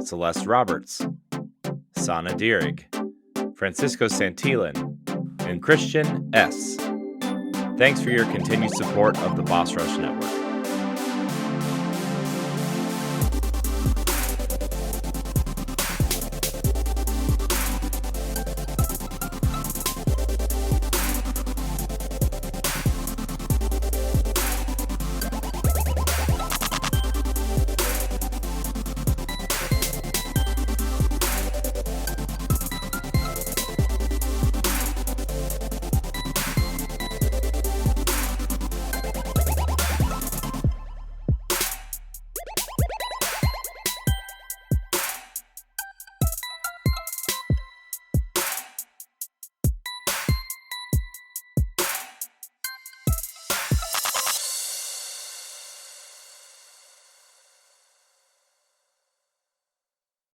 Celeste Roberts, Sana Dirrig, Francisco Santillan, and Christian S. Thanks for your continued support of the Boss Rush Network.